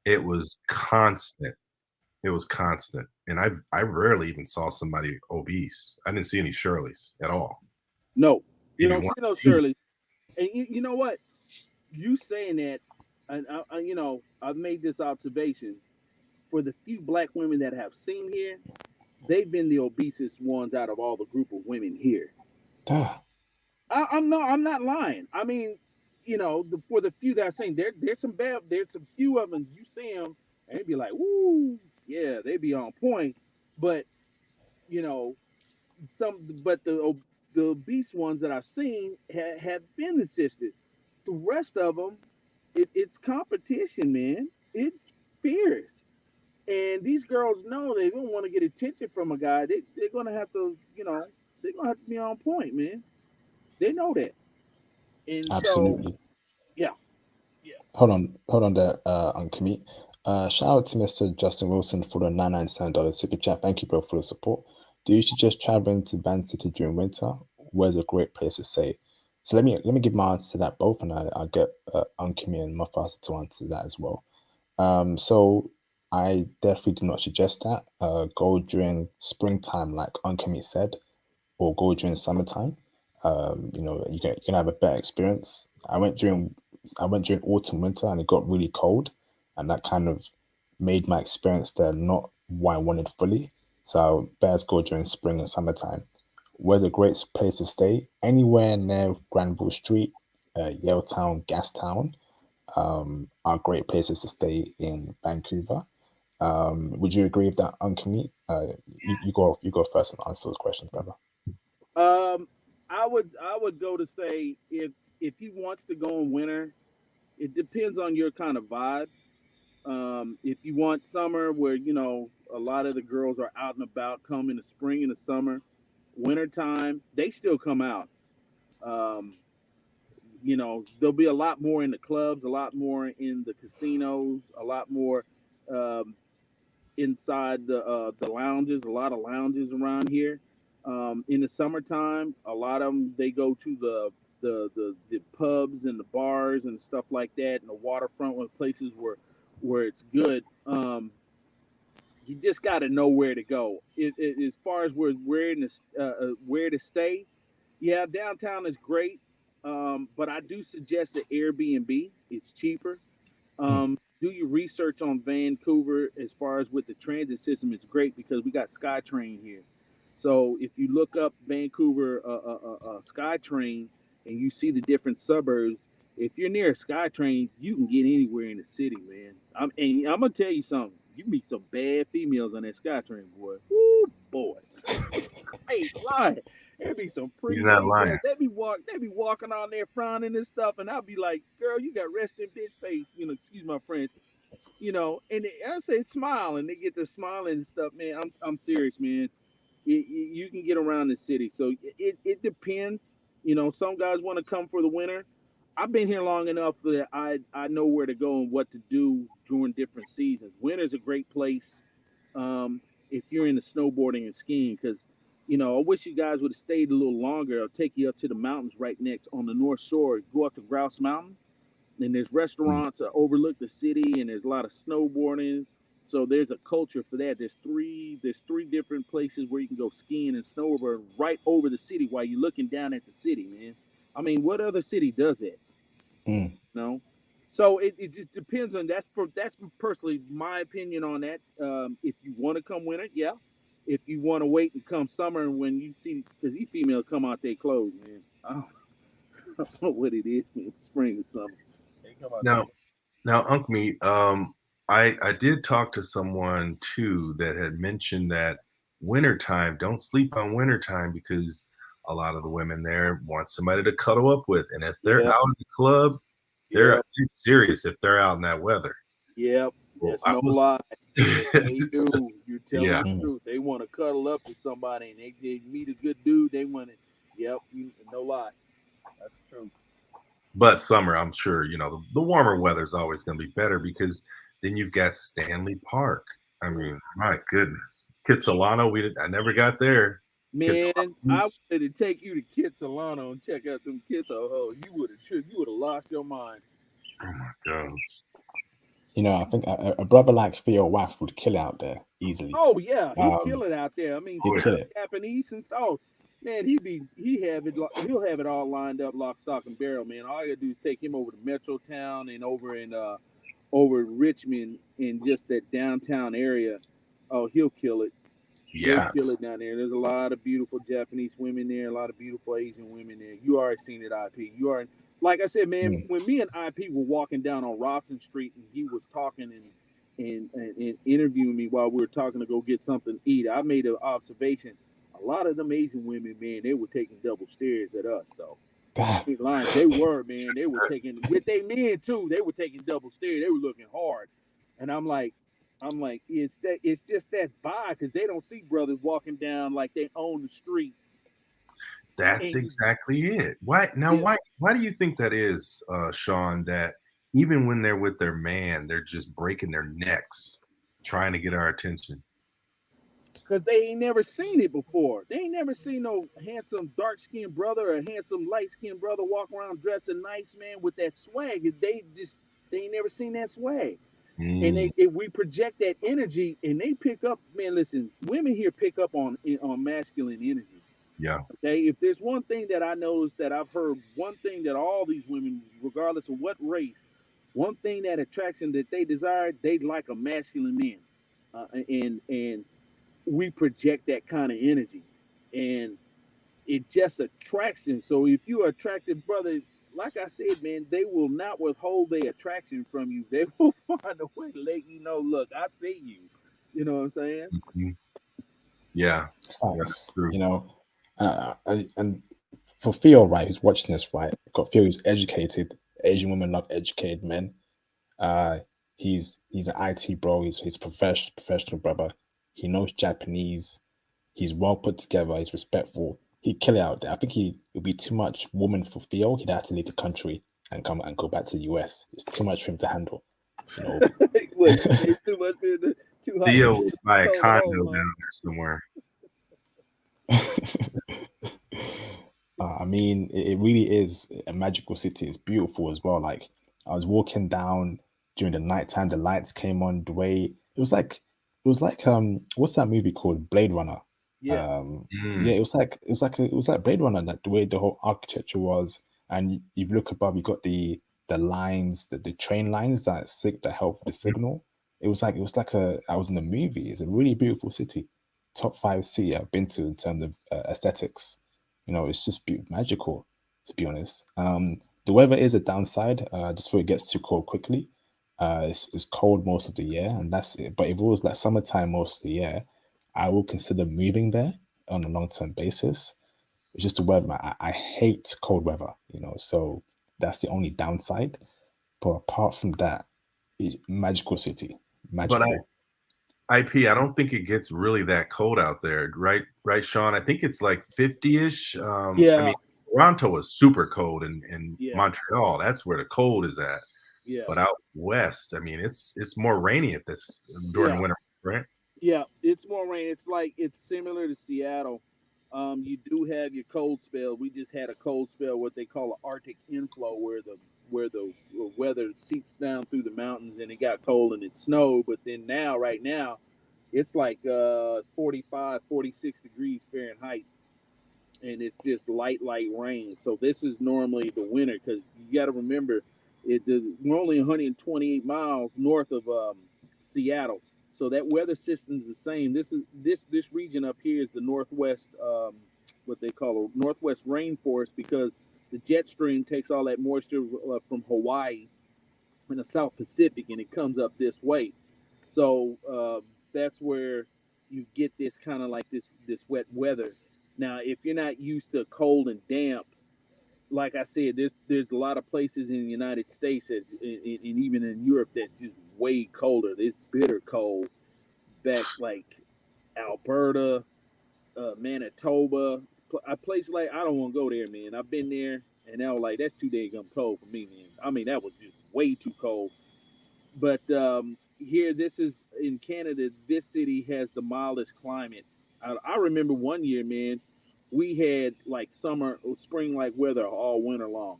it was constant. It was constant. And I rarely even saw somebody obese. I didn't see any Shirleys at all. No, you Maybe don't one. see no Shirley. And you know what? You saying that, and I've made this observation. For the few black women that have seen here, they've been the obesest ones out of all the group of women here. Duh. I'm not lying. I mean, for the few that I've seen, there's some few of them. You see them, and they be like, "Woo, yeah," they be on point. But but the obese ones that I've seen have been assisted. The rest of them, it's competition, man. It's fierce. And these girls know they don't want to get attention from a guy. They're gonna have to, they're gonna have to be on point, man. They know that. And Absolutely. so, yeah. Hold on there, Uncle Meat. Shout out to Mr. Justin Wilson for the $99 super chat. Thank you, bro, for the support. Do you suggest traveling to Van City during winter? Where's a great place to stay? So let me give my answer to that both, and I'll get Uncle Meat and Mufasa to answer that as well. So I definitely do not suggest that. Go during springtime, like Uncle Meat said, or go during summertime. You can have a better experience. I went during autumn, winter, and it got really cold, and that kind of made my experience there not what I wanted fully. So better go during spring and summertime. Where's a great place to stay? Anywhere near Granville Street, Yaletown, Gastown, are great places to stay in Vancouver. Would you agree with that, Uncle Meat? You go first and answer those questions, brother. I would go to say, if he wants to go in winter, it depends on your kind of vibe. If you want summer, where a lot of the girls are out and about, come in the spring and the summer. Wintertime, they still come out. There'll be a lot more in the clubs, a lot more in the casinos, a lot more inside the lounges. A lot of lounges around here. In the summertime, a lot of them, they go to the pubs and the bars and stuff like that, and the waterfront places where it's good. You just got to know where to go. As far as where to stay, yeah, downtown is great, but I do suggest the Airbnb. It's cheaper. Do your research on Vancouver as far as with the transit system. It's great because we got SkyTrain here. So if you look up Vancouver SkyTrain and you see the different suburbs, if you're near a SkyTrain, you can get anywhere in the city, man. And I'm gonna tell you something. You meet some bad females on that SkyTrain, boy. Woo, boy. I ain't lying. There be some pretty He's not females. lying. They be walking on there frowning and stuff, and I'll be like, girl, you got resting bitch face, excuse my French. And I say smile, and they get to smiling and stuff, man. I'm serious, man. You can get around the city, so it depends. Some guys want to come for the winter. I've been here long enough that I know where to go and what to do during different seasons. Winter's a great place if you're into snowboarding and skiing, because I wish you guys would have stayed a little longer. I'll take you up to the mountains right next on the North Shore. Go up to Grouse Mountain, and there's restaurants that overlook the city, and there's a lot of snowboarding. So there's a culture for that. There's three different places where you can go skiing and snowboarding right over the city while you're looking down at the city, man. I mean, what other city does that? No. So it just depends on that's personally my opinion on that. If you want to come winter, yeah. If you want to wait and come summer, and when you see, because these females come out their clothes, man. I don't know what it is, man. Spring and summer. They come out Now, Unc Me, I did talk to someone too that had mentioned that wintertime, don't sleep on wintertime, because a lot of the women there want somebody to cuddle up with. And if they're out in the club, they're serious if they're out in that weather. Yep. That's no lie. They do. You're telling the truth. They want to cuddle up with somebody, and they meet a good dude. They want to, no lie. That's true. But summer, I'm sure, the warmer weather is always going to be better, because then you've got Stanley Park. I mean, my goodness. Kitsilano, I never got there. Man, I wanted to take you to Kitsilano and check out some Kitsilano. You would have lost your mind. Oh my gosh. I think a brother like Theo Waff would kill it out there easily. Oh yeah, he'd kill it out there. I mean, he'd kill it. Japanese and stuff. Oh, man, he'll have it all lined up, lock, stock, and barrel. Man, all you gotta do is take him over to Metrotown and over in Richmond in just that downtown area. Oh, he'll kill it. Yeah, he'll kill it down there. There's a lot of beautiful Japanese women there, a lot of beautiful Asian women there. You already seen it, IP. You are. Like I said, man, when me and IP were walking down on Robson Street, and he was talking and interviewing me while we were talking to go get something to eat, I made an observation. A lot of them Asian women, man, they were taking double stares at us, though. They were, man. They were taking, with their men too, they were taking double stares. They were looking hard. And I'm like, it's just that vibe, because they don't see brothers walking down like they own the street. That's exactly it. Why do you think that is, Sean, that even when they're with their man, they're just breaking their necks trying to get our attention? Because they ain't never seen it before. They ain't never seen no handsome dark-skinned brother or handsome light-skinned brother walk around dressing nice, man, with that swag. They ain't never seen that swag. And we project that energy, and they pick up, man, listen, women here pick up on masculine energy. Yeah. Okay. If there's one thing that I noticed, that I've heard, one thing that all these women, regardless of what race, one thing, that attraction that they desire, they like a masculine man, and we project that kind of energy, and it just attracts them. So if you're attractive, brother, like I said, man, they will not withhold their attraction from you. They will find a way to let you know, look, I see you. You know what I'm saying? Mm-hmm. Yeah. That's true. And for Theo, right, who's watching this, right, got Theo who's educated. Asian women love educated men. He's an IT bro. He's a professional brother. He knows Japanese. He's well put together. He's respectful. He'd kill it out there. I think it would be too much woman for Theo. He'd have to leave the country and come and go back to the US. It's too much for him to handle. It's too much for him. Too hot. Theo would buy a condo down there somewhere. I mean, it really is a magical city. It's beautiful as well. Like I was walking down during the nighttime, the lights came on. The way it was like what's that movie called? Blade Runner. Yeah, Yeah, it was like Blade Runner. Like the way the whole architecture was, and you look above, you got the lines, the train lines that help with the signal. It was like I was in a movie. It's a really beautiful city. Top 5 city I've been to in terms of aesthetics. It's just magical, to be honest. The weather is a downside, just before it gets too cold quickly. It's cold most of the year, and that's it. But if it was like summertime most of the year, I will consider moving there on a long-term basis. It's just the weather. I hate cold weather, so that's the only downside. But apart from that, magical city, But magical. IP, I don't think it gets really that cold out there, right? Right, Sean? I think it's like 50-ish. I yeah, mean, Toronto is super cold, and yeah, Montreal, that's where the cold is at. yeah, But out west, I mean, it's more rainy at this during yeah. the winter, right? Yeah, it's more rain. It's similar to Seattle. You do have your cold spell. We just had a cold spell, what they call an Arctic inflow, where the weather seeps down through the mountains and it got cold and it snowed. But then now, right now, it's like 45, 46 degrees Fahrenheit, and it's just light rain. So this is normally the winter because you got to remember, we're only 128 miles north of Seattle, so that weather system is the same. This region up here is the northwest, what they call a northwest rainforest, because the jet stream takes all that moisture from Hawaii in the South Pacific and it comes up this way. So that's where you get this kind of like this wet weather. Now, if you're not used to cold and damp, like I said, there's a lot of places in the United States and even in Europe that's just way colder. It's bitter cold. Back like Alberta, Manitoba, a place like I don't want to go there, man. I've been there and I was like, that's too dang cold for me, man. I mean, that was just way too cold. But here, this is in Canada. This city has the mildest climate. I remember one year, man, we had like summer or spring like weather all winter long.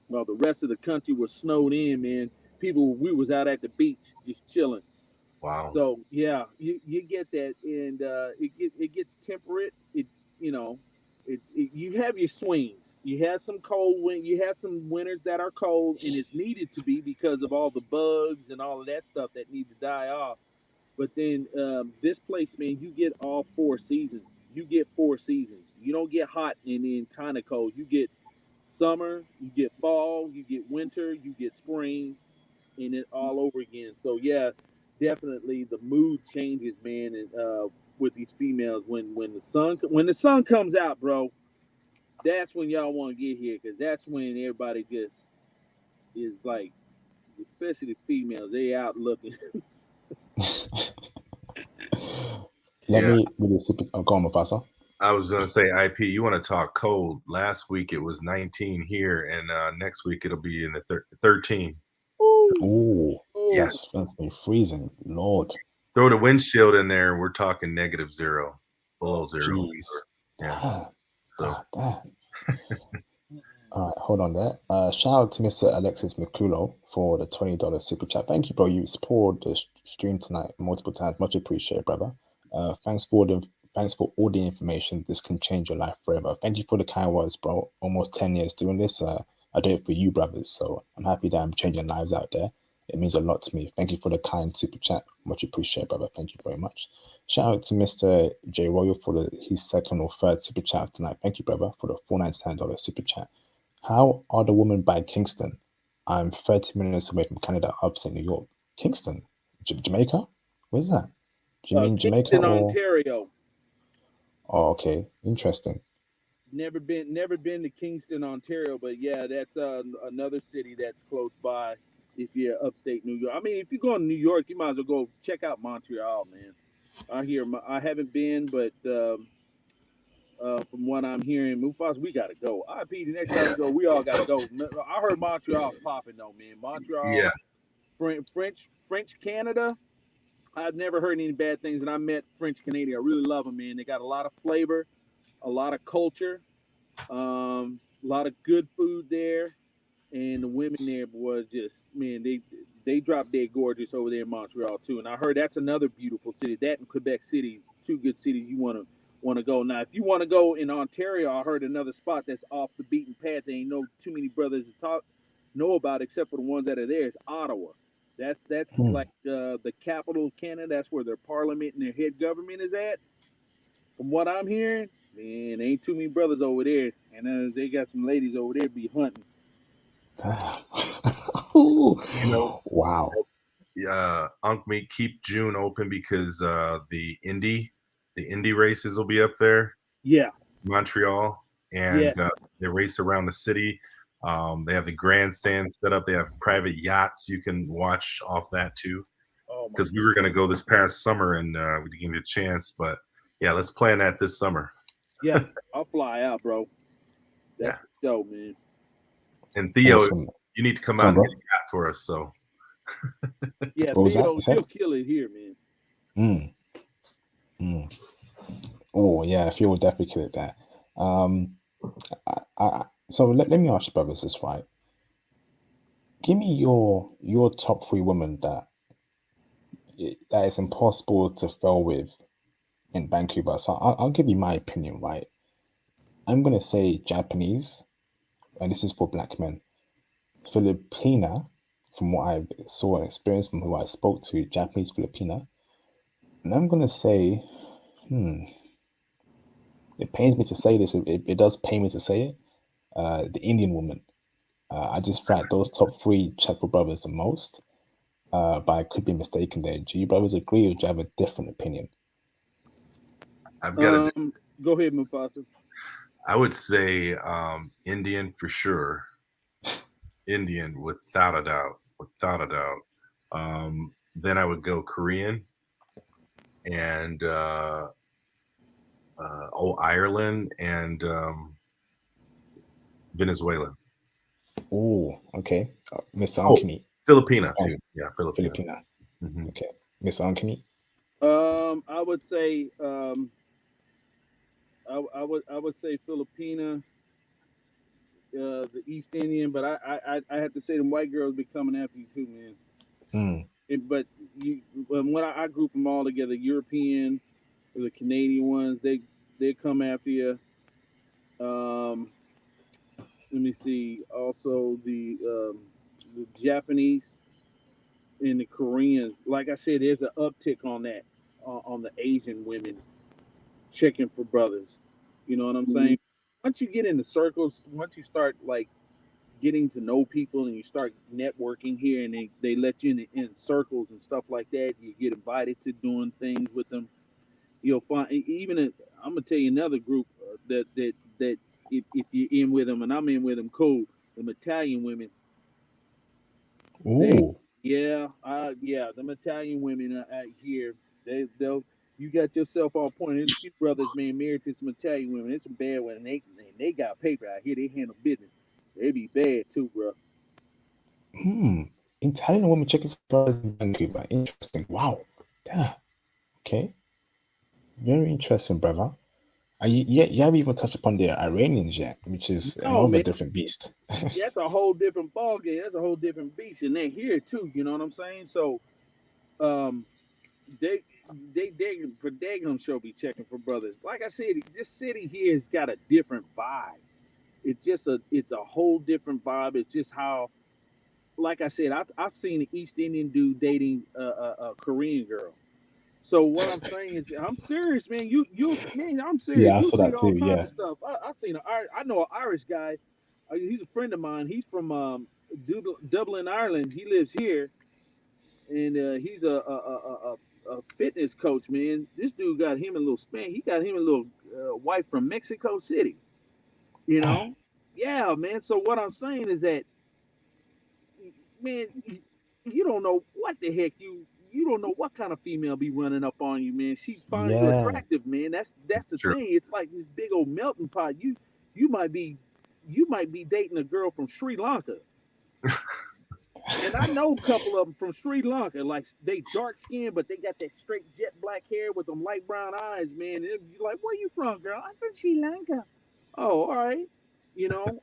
While the rest of the country was snowed in, man. We was out at the beach just chilling. Wow. So yeah, you get that, and it gets temperate. You know, you have your swings. You had some you had some winters that are cold, and it's needed to be because of all the bugs and all of that stuff that need to die off. But then this place, man, you get all 4 seasons. You get 4 seasons. You don't get hot and then kind of cold. You get summer, you get fall, you get winter, you get spring, and it all over again. So yeah, definitely the mood changes, man. And with these females, when the sun comes out, bro, that's when y'all want to get here because that's when everybody just is like, especially the females, they out looking. Let Yeah, me really go on, Mufasa. I was gonna say, IP, you want to talk cold? Last week it was 19 here, and next week it'll be in the 13. Ooh, Oh, ooh. Yeah, that's been freezing. Lord, throw the windshield in there, and we're talking -0, below zero for jeez. sure. Yeah. Damn. So God damn. All right, hold on there. Shout out to Mr. Alexis McCullough for the $20 super chat. Thank you, bro. You supported the stream tonight multiple times. Much appreciated, brother. Thanks for all the information. This can change your life forever. Thank you for the kind words, bro. Almost 10 years doing this. I do it for you, brothers. So I'm happy that I'm changing lives out there. It means a lot to me. Thank you for the kind super chat. Much appreciated, brother. Thank you very much. Shout out to Mr. J Royal for his second or third super chat tonight. Thank you, brother, for the $499 super chat. How are the women by Kingston? I'm 30 minutes away from Canada, upstate New York. Kingston? Jamaica? Where's that? Do you mean Jamaica Kingston, or? Ontario. Oh, okay. Interesting. Never been to Kingston, Ontario, but yeah, that's another city that's close by. If you're upstate New York, I mean, if you go to New York, you might as well go check out Montreal, man. I haven't been, but from what I'm hearing, Mufas, we gotta go. IP, the next time we go, we all gotta go. I heard Montreal's popping though, man. yeah, Montreal, French Canada. I've never heard any bad things, and I met French Canadian. I really love them, man. They got a lot of flavor, a lot of culture, A lot of good food there, and the women there, boy, just man, they drop dead gorgeous over there in Montreal too. And I heard that's another beautiful city. That and Quebec City, two good cities you want to go. Now, if you want to go in Ontario, I heard another spot that's off the beaten path. There ain't no too many brothers to know about except for the ones that are there. It's Ottawa. That's like the capital of Canada. That's where their parliament and their head government is at. From what I'm hearing, man, ain't too many brothers over there, and they got some ladies over there be hunting. Wow. Unc may keep June open because the Indy races will be up there. Yeah. Montreal, and they race around the city. They have the grandstand set up. They have private yachts you can watch off that too. Because we were going to go this past summer and we didn't get a chance, but yeah, let's plan that this summer. Yeah, I'll fly out, bro. That's dope, man. And Theo, you need to come out and get a yacht for us. So yeah, Theo, he'll kill it here, man. Oh yeah, Theo will definitely kill it there. So let me ask you, brothers, this right. Give me your top 3 women that is impossible to fail with in Vancouver. So I'll give you my opinion, right? I'm gonna say Japanese, and this is for black men. Filipina, from what I saw and experienced from who I spoke to, Japanese Filipina. And I'm gonna say, it pains me to say this. It does pain me to say it. The Indian woman. I just feel like those top 3 check for brothers the most. But I could be mistaken there. Do you brothers agree, or do you have a different opinion? I've got go ahead, Mufasa. I would say Indian for sure. Indian without a doubt. Then I would go Korean and Ireland and Venezuela. Oh, okay. Mr. Ankini. Filipina too. Yeah, Filipina. Mm-hmm. Okay. Mr. Ankini. I would say I would say Filipina, the East Indian, but I have to say them white girls be coming after you too, man. But when I group them all together, European or the Canadian ones, they come after you. Let me see. Also the Japanese and the Koreans. Like I said, there's an uptick on that on the Asian women checking for brothers. You know what I'm saying? Once you get in the circles, once you start like getting to know people and you start networking here, and they let you in circles and stuff like that, you get invited to doing things with them. You'll find even I'm gonna tell you another group that if you're in with them and I'm in with them, cool. Them Italian women. Ooh. Them Italian women out here. They'll. You got yourself all pointed. There's a few brothers, man, married to some Italian women. It's some bad ones. They got paper out here. They handle business. They be bad too, bro. Italian woman checking for brothers in Vancouver. Interesting. Wow. Yeah. Okay. Very interesting, brother. You haven't even touched upon the Iranians yet, which is another different beast. That's a whole different ballgame. That's a whole different beast, and they're here too. You know what I'm saying? So, they for daggum show be checking for brothers. Like I said, this city here has got a different vibe. It's a whole different vibe. It's just how, like I said, I've seen an East Indian dude dating a Korean girl. So what I'm saying is, I'm serious, man. I'm serious. Yeah, I saw that too. Yeah, of stuff. I've seen I know an Irish guy. He's a friend of mine. He's from Dublin, Ireland. He lives here, and he's a fitness coach, man. This dude got him a little span. He got him a little wife from Mexico City. You know, yeah, man. So what I'm saying is that, man, you don't know what the heck you don't know what kind of female be running up on you, man. She finds you attractive, man. That's the thing. It's like this big old melting pot. You might be dating a girl from Sri Lanka. And I know a couple of them from Sri Lanka. Like, they dark skinned, but they got that straight jet black hair with them light brown eyes, man. And you're like, where you from, girl? I'm from Sri Lanka. Oh, all right. You know,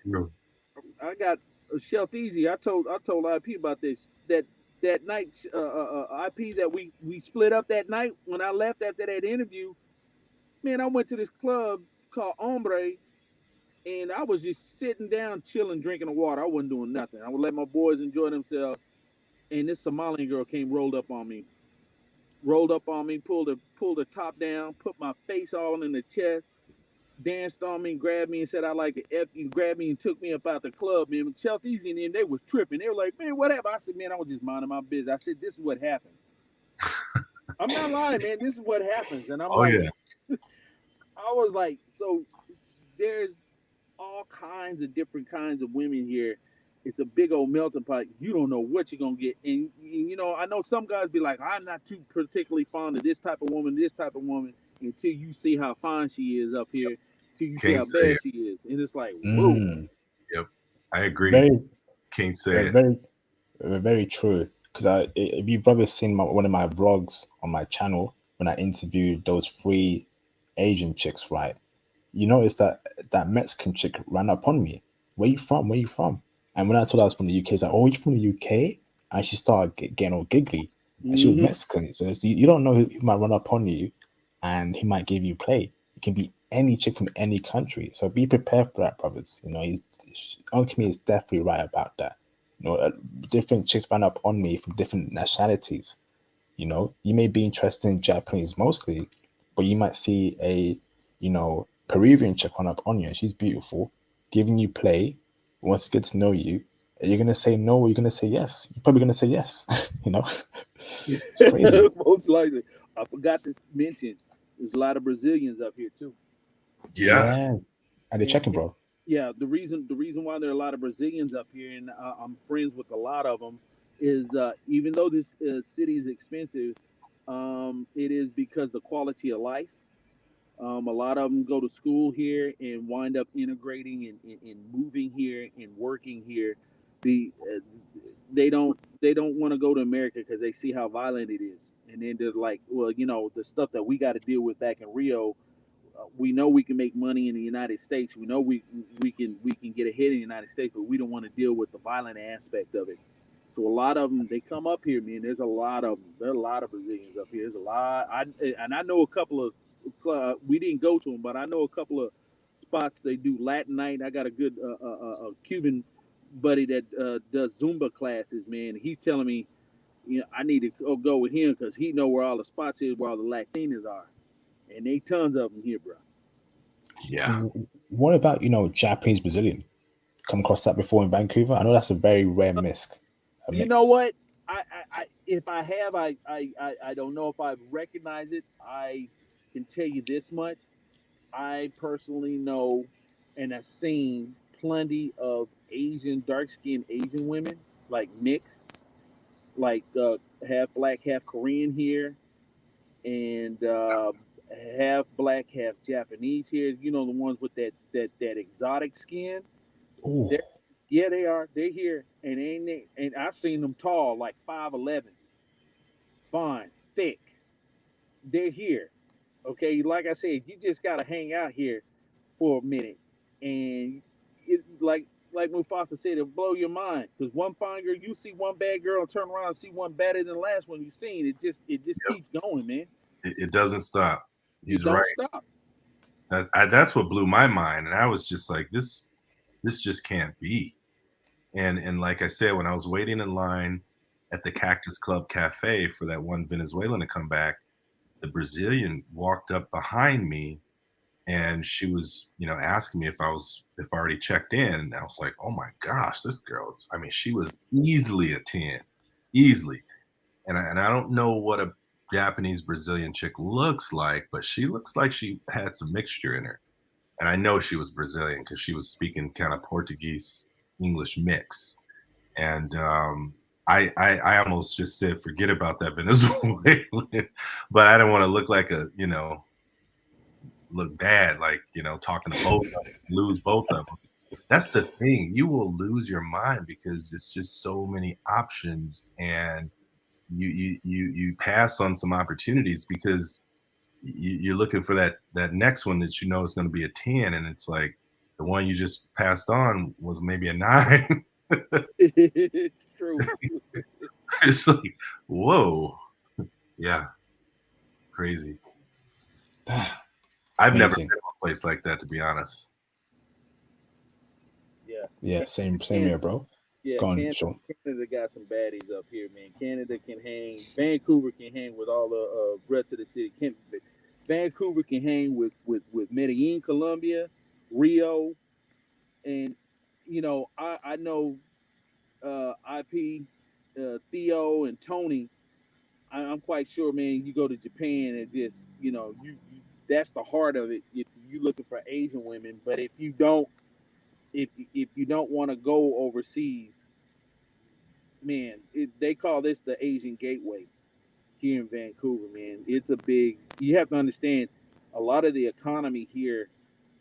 Real- I got Shelf Easy. I told IP about this. That night, IP that we split up that night when I left after that interview. Man, I went to this club called Hombre, and I was just sitting down, chilling, drinking the water. I wasn't doing nothing. I would let my boys enjoy themselves. And this Somalian girl came, rolled up on me, pulled the top down, put my face all in the chest, danced on me, grabbed me and said I like to F you, grabbed me and took me up out the club, man. Chelsea Easy and them, they was tripping. They were like, man, what happened? I said, man, I was just minding my business. I said, this is what happened. I'm not lying, man. This is what happens. And I'm Oh like, yeah. I was like, so there's all kinds of different kinds of women here. It's a big old melting pot. You don't know what you're gonna get. And you know, I know some guys be like, I'm not too particularly fond of this type of woman, until you see how fine she is up here, till you see Can't how say bad it. she is. And it's like, whoa. Mm, Yep. I agree. very, Can't say it. very, very true. Because if you've probably seen one of my vlogs on my channel when I interviewed those three Asian chicks, right? You notice that Mexican chick ran up on me. Where you from? Where you from? And when I told her I was from the UK, it's like, oh, you from the UK? And she started getting all giggly. And she was Mm-hmm. Mexican. So you don't know who might run up on you and he might give you play. It can be any chick from any country. So be prepared for that, brothers. You know, Uncle Me is definitely right about that. You know, different chicks ran up on me from different nationalities. You know, you may be interested in Japanese mostly, but you might see a, Peruvian chick run up on you. She's beautiful, giving you play, wants to get to know you. Are you gonna say no or you're gonna say yes? You're probably gonna say yes. You know, it's crazy. Most likely. I forgot to mention there's a lot of Brazilians up here too. Yeah. Yeah. And they're And, checking, bro. yeah, the reason why there are a lot of Brazilians up here, and I'm friends with a lot of them, is even though this city is expensive, it is because the quality of life. A lot of them go to school here and wind up integrating and moving here and working here. They don't want to go to America because they see how violent it is, and then they're like, well, the stuff that we got to deal with back in Rio, we know we can make money in the United States. We know we can get ahead in the United States, but we don't want to deal with the violent aspect of it. So a lot of them, they come up here, man. There's a lot of them. There are a lot of Brazilians up here. There's a lot. I know a couple of. We didn't go to them, but I know a couple of spots they do Latin night. I got a good Cuban buddy that does Zumba classes, man. He's telling me, I need to go with him because he know where all the spots is, where all the Latinas are, and they tons of them here, bro. Yeah. What about, Japanese Brazilian? Come across that before in Vancouver? I know that's a very rare mix. A You know mix. what? If I have, I don't know if I recognize it. I can tell you this much. I personally know and have seen plenty of dark skinned Asian women, like mixed, like half black, half Korean here, and half black, half Japanese here. You know, the ones with that exotic skin. They're, Oh, yeah, they are. They're here, and I've seen them tall, like 5'11", fine, thick. They're here. Okay, like I said, you just gotta hang out here for a minute, and like Mufasa said, it'll blow your mind. Because one fine girl, you see one bad girl, and turn around and see one better than the last one you seen. It just Yep. keeps going, man. It doesn't stop. It He's right. don't stop. That's what blew my mind, and I was just like, this just can't be. And like I said, when I was waiting in line at the Cactus Club Cafe for that one Venezuelan to come back, the Brazilian walked up behind me and she was, asking me if I already checked in. And I was like, oh my gosh, this girl's, I mean, she was easily a 10, easily. And I don't know what a Japanese Brazilian chick looks like, but she looks like she had some mixture in her. And I know she was Brazilian because she was speaking kind of Portuguese English mix. And I almost just said, forget about that Venezuelan, but I didn't want to look like look bad, like, talking to both of them, lose both of them. That's the thing. You will lose your mind because it's just so many options, and you pass on some opportunities because you're looking for that next one that you know is going to be a 10, and it's like the one you just passed on was maybe a 9. True. It's like, whoa, yeah, crazy. I've never been Amazing. to a place like that, to be honest. Yeah. Yeah, same And here, bro. yeah, Go on, Sean. Canada got some baddies up here, man. Canada can hang. Vancouver can hang with all the rest of the city. Vancouver can hang with Medellin, Colombia, Rio, and I know IP, Theo, and Tony. I'm quite sure, man. You go to Japan and just you that's the heart of it. If you're looking for Asian women, but if you don't want to go overseas, man, they call this the Asian Gateway here in Vancouver, man. It's a big. You have to understand, a lot of the economy here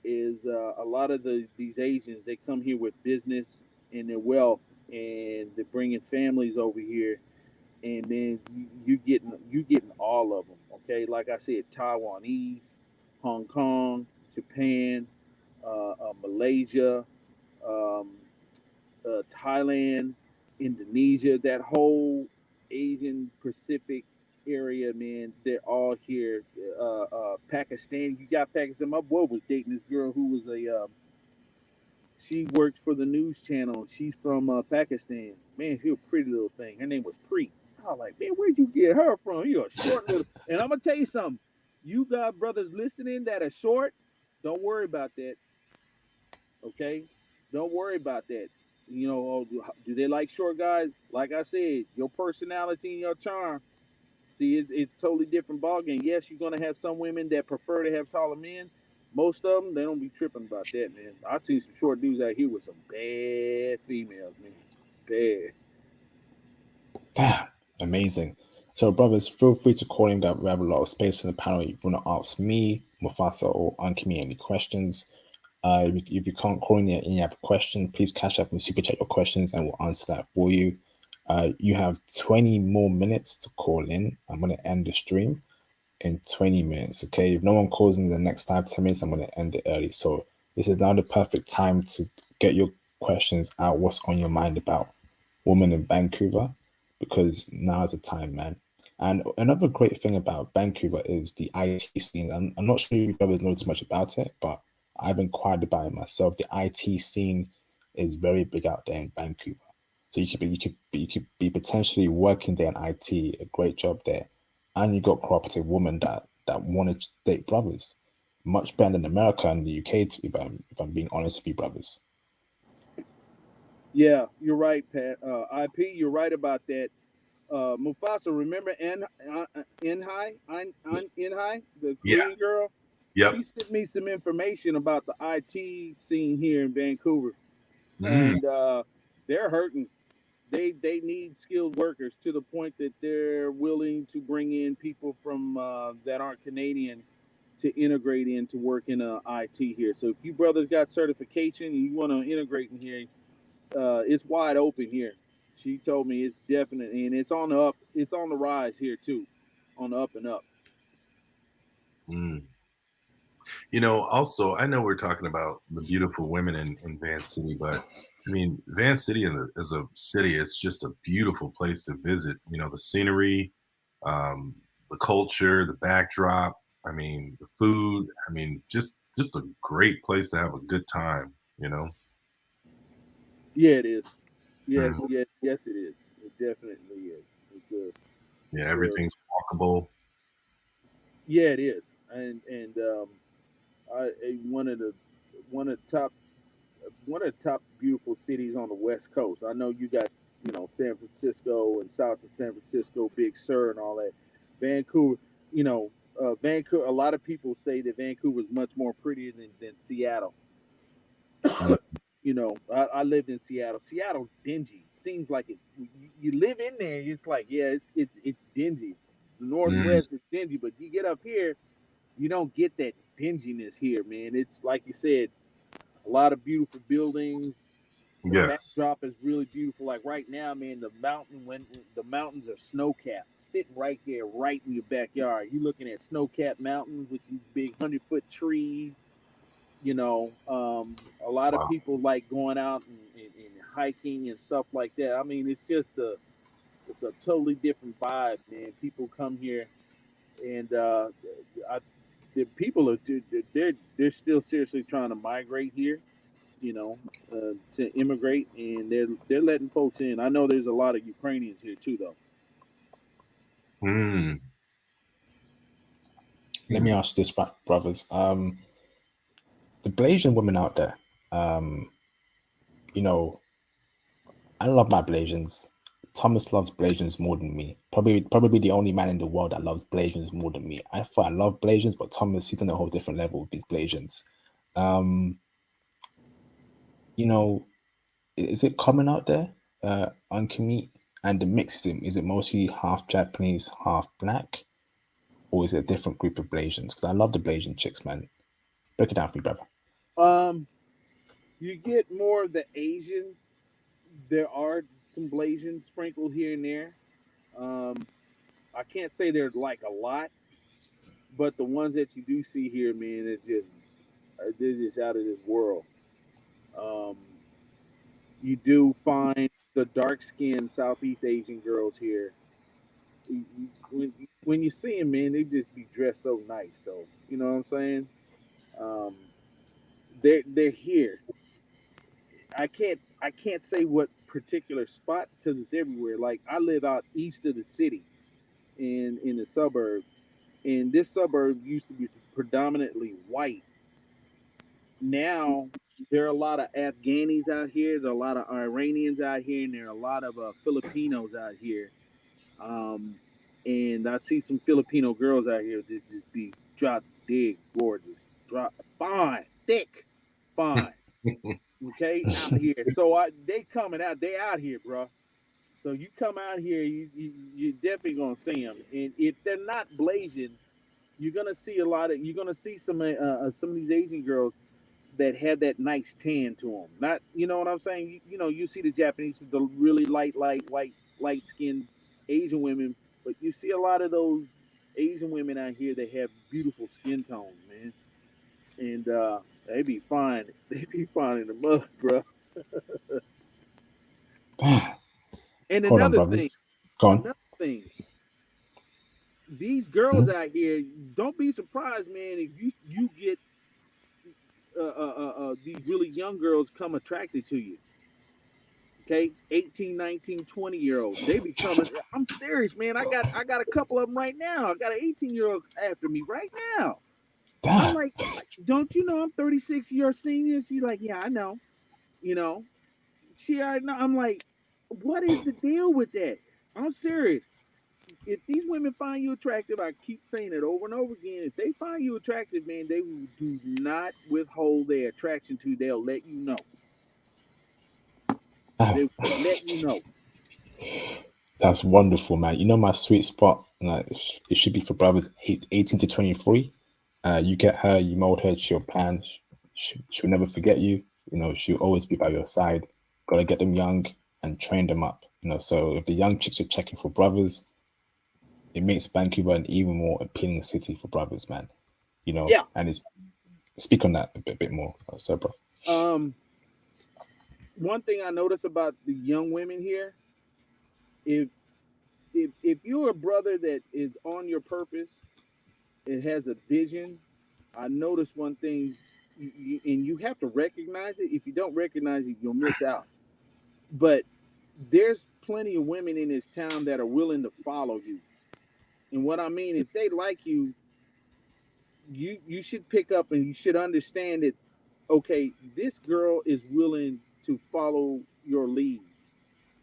is a lot of these Asians. They come here with business and their wealth, and they're bringing families over here, and then you getting all of them. Okay, like I said, Taiwanese, Hong Kong, Japan, Malaysia. Um, Thailand, Indonesia, that whole Asian Pacific area, man, they're all here. Pakistan, you got Pakistan. My boy was dating this girl who was she worked for the news channel. She's from Pakistan. Man, she was a pretty little thing. Her name was Preet. I was like, man, where'd you get her from? You're a short little. And I'm gonna tell you something. You got brothers listening that are short. Don't worry about that. Okay, don't worry about that. Do they like short guys? Like I said, your personality and your charm. See, it's totally different ballgame. Yes, you're gonna have some women that prefer to have taller men. Most of them, they don't be tripping about that, man. I've seen some short dudes out here with some bad females, man. Bad. Damn, amazing. So, brothers, feel free to call in. We have a lot of space in the panel. If you want to ask me, Mufasa, or Uncle me any questions, if you can't call in yet and you have a question, please cash up and super chat your questions and we'll answer that for you. You have 20 more minutes to call in. I'm going to end the stream in 20 minutes. Okay, if no one calls in the next 5-10 minutes, I'm going to end it early. So this is now the perfect time to get your questions out. What's on your mind about women in Vancouver? Because now's the time, man. And another great thing about Vancouver is the IT scene. I'm not sure if you brothers know too much about it, but I've inquired about it myself. The IT scene is very big out there in Vancouver. So you could be potentially working there in IT, a great job there, and you got cooperative women that want to date brothers, much better than America and the UK. If I'm being honest with you, brothers. Yeah, you're right, Pat. IP, you're right about that. Mufasa, remember Enhai, the Yeah. Korean girl? Yep. She sent me some information about the IT scene here in Vancouver, Mm. and they're hurting. They need skilled workers to the point that they're willing to bring in people from that aren't Canadian to integrate into work in IT here. So if you brothers got certification and you want to integrate in here, it's wide open here. She told me it's definitely, and it's on the up. It's on the rise here too, on the up and up. Mm. Also, I know we're talking about the beautiful women in Vance City, but I mean, Vance City as a city, it's just a beautiful place to visit. The scenery, the culture, the backdrop. I mean, the food. I mean, just a great place to have a good time. Yeah, it is. Yeah, Mhm. yeah, yes, it is. It definitely is. Yeah, It's a everything's walkable. yeah, it is. And one of the top beautiful cities on the West Coast. I know you got San Francisco and south of San Francisco, Big Sur, and all that. Vancouver, Vancouver. A lot of people say that Vancouver is much more prettier than Seattle. Mm. I lived in Seattle. Seattle's dingy. Seems like it. You live in there, it's like it's dingy. The Mm. Northwest is dingy, but you get up here, you don't get that dinginess here, man. It's like you said, a lot of beautiful buildings. The Yes. backdrop is really beautiful. Like right now, man, the mountains are snow capped, sitting right there, right in your backyard. You're looking at snow capped mountains with these big 100-foot trees. A lot of Wow. people like going out and hiking and stuff like that. I mean, it's a totally different vibe, man. People come here, and I, the people are they're still seriously trying to migrate here, to immigrate, and they're letting folks in. I know there's a lot of Ukrainians here too, though. Mm. Let me ask this, brothers. The Blasian women out there, you know, I love my Blasians. Thomas loves Blasians more than me. Probably the only man in the world that loves Blasians more than me. I thought I love Blasians, but Thomas, he's on a whole different level with his Blasians. You know, is it common out there, on commute? And the mix, is it mostly half Japanese, half black? Or is it a different group of Blasians? Because I love the Blasian chicks, man. Break it down for me, brother. You get more of the Asian. There are some Blasians sprinkled here and there. I can't say there's like a lot, but the ones that you do see here, man, they're just out of this world. Um, you do find the dark-skinned Southeast Asian girls here. When you see them, man, they just be dressed so nice, though. You know what I'm saying? Um, they're here. I can't say what particular spot because it's everywhere. Like I live out east of the city, in the suburb, and this suburb used to be predominantly white. Now there are a lot of Afghanis out here. There are a lot of Iranians out here, and there are a lot of Filipinos out here. Um, and I see some Filipino girls out here that just be drop dead gorgeous, drop fine, thick, fine. Okay, out here. So they coming out. They out here, bro. So you come out here, you definitely gonna see them. And if they're not blazing, you're gonna see some of these Asian girls that have that nice tan to them. Not, you know what I'm saying? You see the Japanese, the really light, white, light skinned Asian women, but you see a lot of those Asian women out here that have beautiful skin tones, man. And they be fine. They be fine in the mud, bro. And Hold on, another thing, brothers. Go on. another thing, these girls out here, don't be surprised, man, if you get these really young girls come attracted to you. Okay, 18, 19, 20-year-olds. They be coming. I'm serious, man. I got a couple of them right now. I got an 18-year-old after me right now. I'm Damn. like, don't you know I'm 36 year senior? She's like, yeah, I know. You know, she already know. I'm like, what is the deal with that? I'm serious. If these women find you attractive, I keep saying it over and over again. If they find you attractive, man, they do not withhold their attraction to you. They'll let you know. They will let you know. That's wonderful, man. You know my sweet spot. Like, it should be for brothers 18 to 23. You get her, you mold her, she'll plan. She'll never forget you. She'll always be by your side. Got to get them young and train them up. So if the young chicks are checking for brothers, it makes Vancouver an even more appealing city for brothers, man. Yeah. And speak on that a bit more, so bro. One thing I notice about the young women here, if you're a brother that is on your purpose, it has a vision. I notice one thing, and you have to recognize it. If you don't recognize it, you'll miss out. But there's plenty of women in this town that are willing to follow you. And what I mean, if they like you, you should pick up and you should understand that, okay, this girl is willing to follow your lead.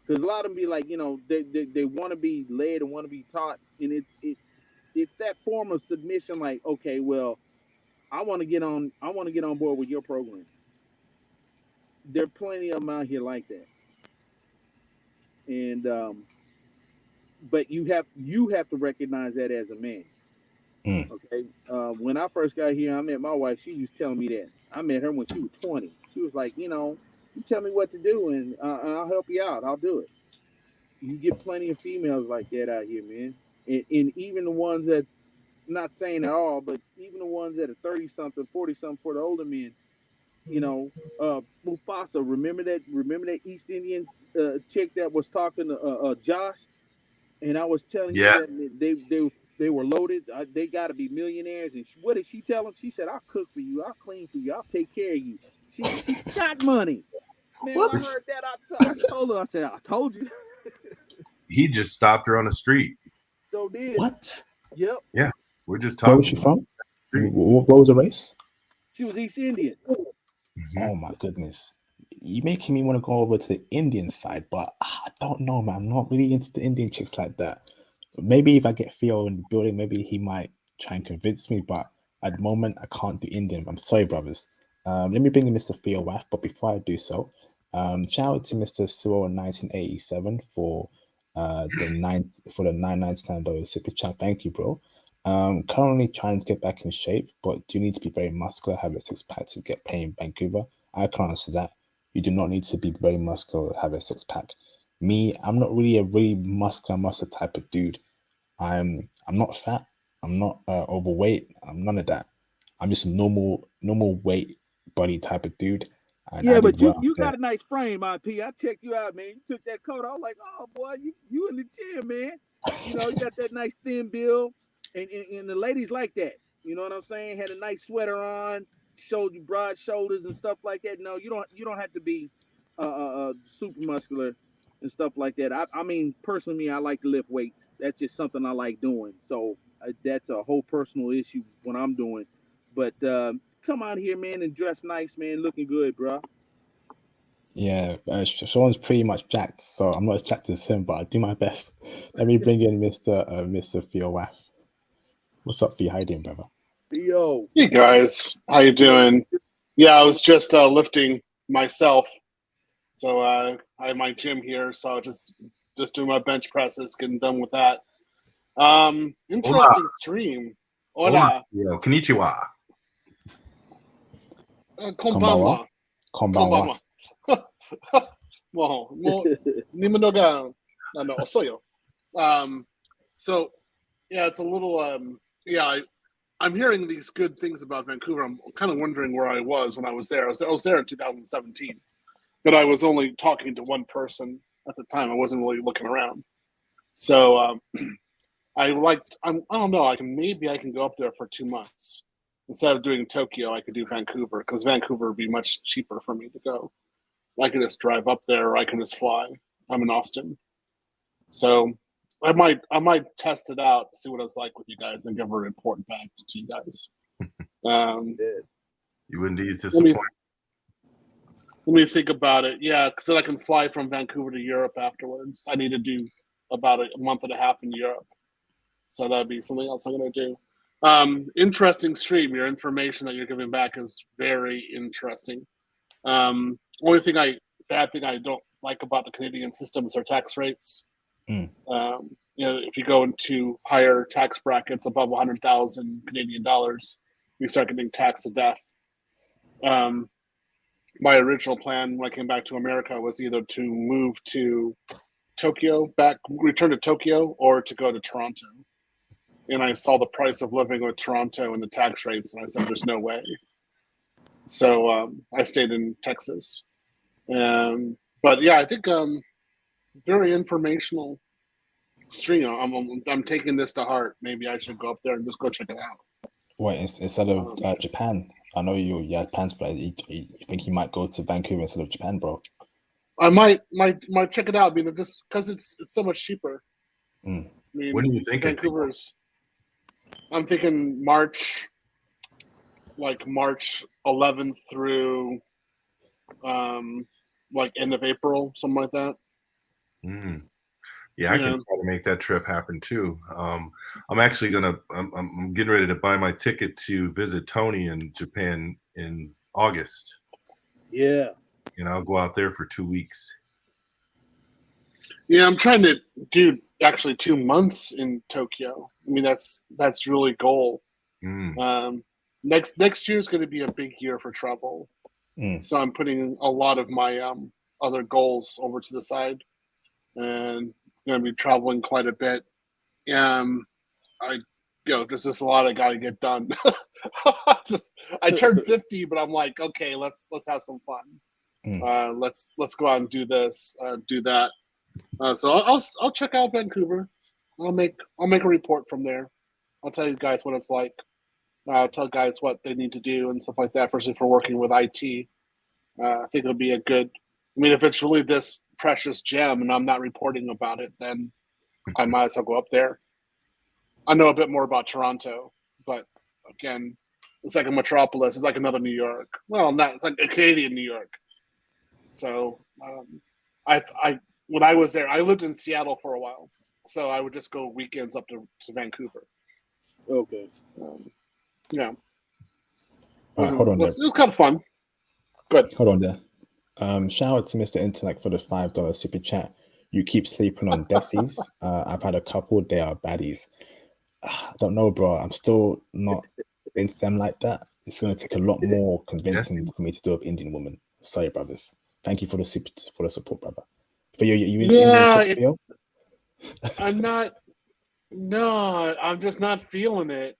Because a lot of them be like, they want to be led and want to be taught, and it's that form of submission. Like, okay, well, I want to get on board with your program. There are plenty of them out here like that, and but you have to recognize that as a man. Okay, when I first got here, I met my wife. She was telling me that I met her when she was 20. She was like, You tell me what to do, and I'll help you out. I'll do it. You get plenty of females like that out here, man. And even the ones that, not saying at all, but even the ones that are 30 something, 40 something for the older men, Mufasa, remember that East Indian chick that was talking to Josh, and I was telling you Yes. that they were loaded. They got to be millionaires. And what did she tell him? She said, "I'll cook for you. I'll clean for you. I'll take care of you." She got money. Man, when I heard that, I told her, I said, "I told you." He just stopped her on the street. So did. What? Yep. Yeah, we're just Where talking. was she from? What was the race? She was East Indian. Mhm. Oh my goodness. You're making me want to go over to the Indian side, but I don't know, man. I'm not really into the Indian chicks like that. Maybe if I get Theo in the building, maybe he might try and convince me, but at the moment, I can't do Indian. I'm sorry, brothers. Let me bring in Mr. Theo Waff, but before I do so, shout out to Mr. Cyril in 1987 for the $9.99 super chat. Thank you, bro. Currently trying to get back in shape, but do need to be very muscular, have a six pack to get paid in Vancouver. I can answer that. You do not need to be very muscular, have a six pack. Me, I'm not really a really muscular type of dude. I'm not fat. I'm not overweight. I'm none of that. I'm just a normal weight body type of dude. And I Yeah, did but well you there. got a nice frame, IP. I checked you out, man. You took that coat. I was like, oh boy, you in the gym, man. You got that nice thin build, and the ladies like that. You know what I'm saying? Had a nice sweater on, showed you broad shoulders and stuff like that. No, you don't have to be super muscular and stuff like that. I mean, personally, I like to lift weights. That's just something I like doing. So that's a whole personal issue when I'm doing. But come out here, man, and dress nice, man, looking good, bro. Yeah, Sean's pretty much jacked, so I'm not as jacked as him, but I do my best. Let me bring in Mr. Theo Waff. What's up, Theo? How you doing, brother? Yo. Hey guys, how you doing? Yeah, I was just lifting myself, so I have my gym here, so just doing my bench presses, getting done with that. Interesting stream. Hola, Yo, konnichiwa. konbanwa, Konbanwa. Well, nimo ga osoyo. So yeah, it's a little I'm hearing these good things about Vancouver. I'm kind of wondering where I was when I was there. I was there in 2017, but I was only talking to one person at the time. I wasn't really looking around. So I don't know. Maybe I can go up there for 2 months instead of doing Tokyo. I could do Vancouver because Vancouver would be much cheaper for me to go. I can just drive up there, or I can just fly. I'm in Austin, so I might test it out, see what it's like with you guys, and give a report back to you guys. You wouldn't be Let disappointed. me think about it. Yeah, because then I can fly from Vancouver to Europe afterwards. I need to do about a month and a half in Europe, so that'd be something else I'm going to do. Interesting stream. Your information that you're giving back is very interesting. Only bad thing I don't like about the Canadian system is our tax rates. If you go into higher tax brackets above 100,000 Canadian dollars, you start getting taxed to death. My original plan when I came back to America was either to move to return to Tokyo, or to go to Toronto. And I saw the price of living with Toronto and the tax rates, and I said, "There's no way." So I stayed in Texas. But yeah, I think very informational stream. I'm taking this to heart. Maybe I should go up there and just go check it out. Wait, instead of Japan, I know you had plans for that. You think you might go to Vancouver instead of Japan, bro? I might check it out. I mean, just because it's so much cheaper. I mean, When do you think Vancouver's? I'm thinking March 11th through end of April, something like that. Yeah, I can try to make that trip happen too. I'm actually I'm getting ready to buy my ticket to visit Tony in Japan in August. Yeah. And I'll go out there for 2 weeks. Yeah, I'm trying to do actually 2 months in Tokyo. I mean, that's really goal. Next year is going to be a big year for travel. So I'm putting a lot of my other goals over to the side, and going to be traveling quite a bit. There's just a lot I got to get done. I turned 50, but I'm like, okay, let's have some fun. Let's go out and do this, do that. So I'll check out Vancouver. I'll make a report from there. I'll tell you guys what it's like. I'll tell guys what they need to do and stuff like that, especially for working with IT. I think it'll be a good. I mean, if it's really this precious gem and I'm not reporting about it, then I might as well go up there. I know a bit more about Toronto, but again, it's like a metropolis. It's like another New York. Well, not. It's like a Canadian New York. So, when I was there, I lived in Seattle for a while, so I would just go weekends up to Vancouver. Okay. Yeah. Hold on It was kind of fun. Good. Hold on there. Shout out to Mr. Intellect for the $5 super chat. You keep sleeping on Desi's. I've had a couple. They are baddies. I don't know, bro. I'm still not into them like that. It's going to take a lot more convincing for me to do an Indian woman. Sorry, brothers. Thank you for the support, brother. For you into Indian chicks, Phil? I'm not. No, I'm just not feeling it.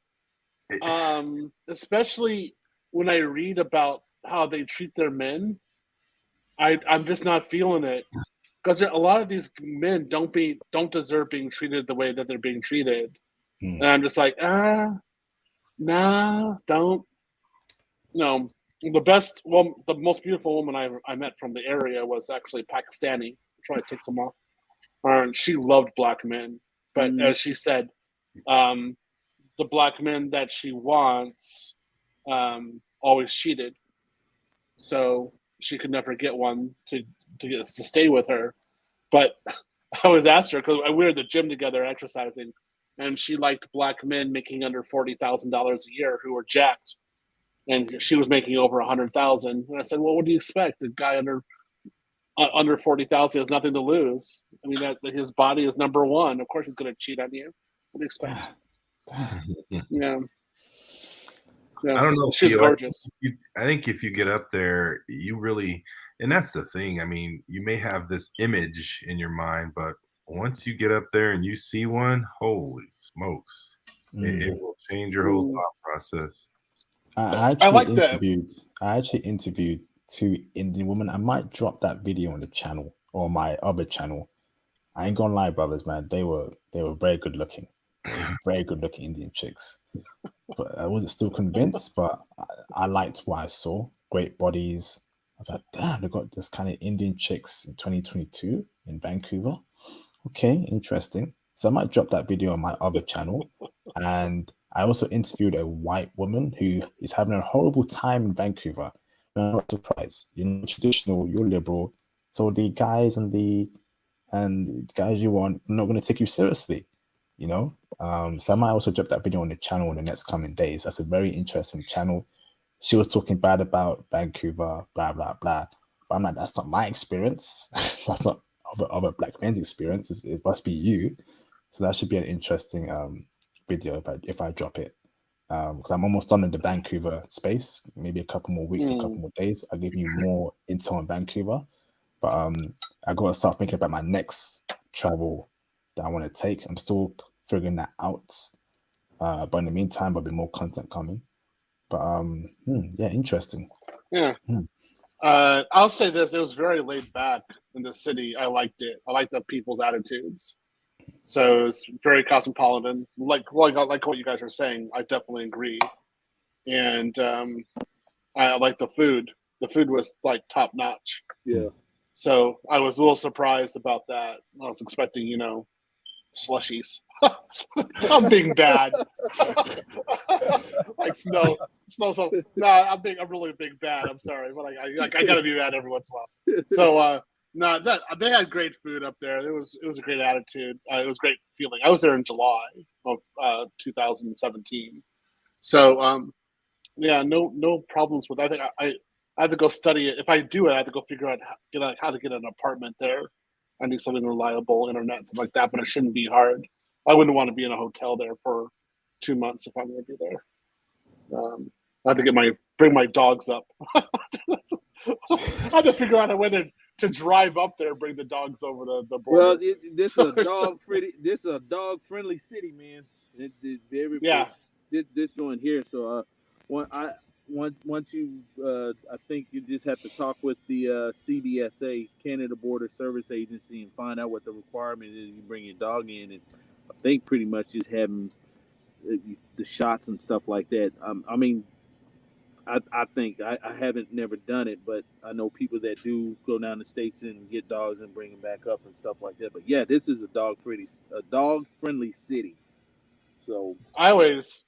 Especially when I read about how they treat their men. I'm just not feeling it, because a lot of these men don't deserve being treated the way that they're being treated. And I'm just like, nah, don't. No, the most beautiful woman I met from the area was actually Pakistani. Try to take some off. She loved black men, but as she said, the black men that she wants always cheated, so she could never get one to stay with her. But I always asked her, because we were at the gym together exercising, and she liked black men making under $40,000 a year who were jacked, and she was making over $100,000. And I said, well, what do you expect? A guy under $40,000 has nothing to lose. I mean, that his body is number one. Of course, he's going to cheat on you. What do you expect? Yeah. I don't know. She's gorgeous. I think if you get up there, you really, and that's the thing. I mean, you may have this image in your mind, but once you get up there and you see one, holy smokes, it will change your whole thought process. I actually interviewed 2 Indian women. I might drop that video on the channel or my other channel. I ain't gonna lie, brothers, man. They were very good looking. Very good looking Indian chicks. But I wasn't still convinced, but I liked what I saw. Great bodies. I was like, damn, they got this kind of Indian chicks in 2022 in Vancouver. Okay, interesting. So I might drop that video on my other channel. And I also interviewed a white woman who is having a horrible time in Vancouver. I'm not surprised. You're not traditional, you're liberal. So the guys and the guys you want are not going to take you seriously, you know? So I might also drop that video on the channel in the next coming days. That's a very interesting channel. She was talking bad about Vancouver, blah, blah, blah. But I'm like, that's not my experience. That's not other black men's experience. It must be you. So that should be an interesting video if I drop it. Because I'm almost done in the Vancouver space. Maybe a couple more weeks, a couple more days. I'll give you more intel on Vancouver. But I got to start thinking about my next travel that I want to take. I'm still figuring that out. But in the meantime, there'll be more content coming. But yeah, interesting. Yeah. I'll say this: it was very laid back in the city. I liked it. I liked the people's attitudes. So it's very cosmopolitan. Like what you guys are saying, I definitely agree. And I like the food. The food was like top notch. Yeah. So I was a little surprised about that. I was expecting, slushies. I'm being bad. Like snow. So I'm really big bad. I'm sorry, but I gotta be bad every once in a while. So they had great food up there. It was a great attitude. It was a great feeling. I was there in July of 2017. So yeah, no problems with. I think I have to go study it. If I do it, I have to go figure out how to get an apartment there. I need something reliable, internet, something like that. But it shouldn't be hard. I wouldn't want to be in a hotel there for 2 months if I'm going to be there. I have to get my bring my dogs up. I had to figure out a way to drive up there, bring the dogs over the border. Well, this is a dog friendly city, man. Yeah. This joint here. So once you I think you just have to talk with the CBSA, Canada Border Service Agency, and find out what the requirement is. You bring your dog in, and I think pretty much just having the shots and stuff like that. I mean, I think I haven't never done it, but I know people that do go down the states and get dogs and bring them back up and stuff like that. But yeah, this is a dog friendly city. So I always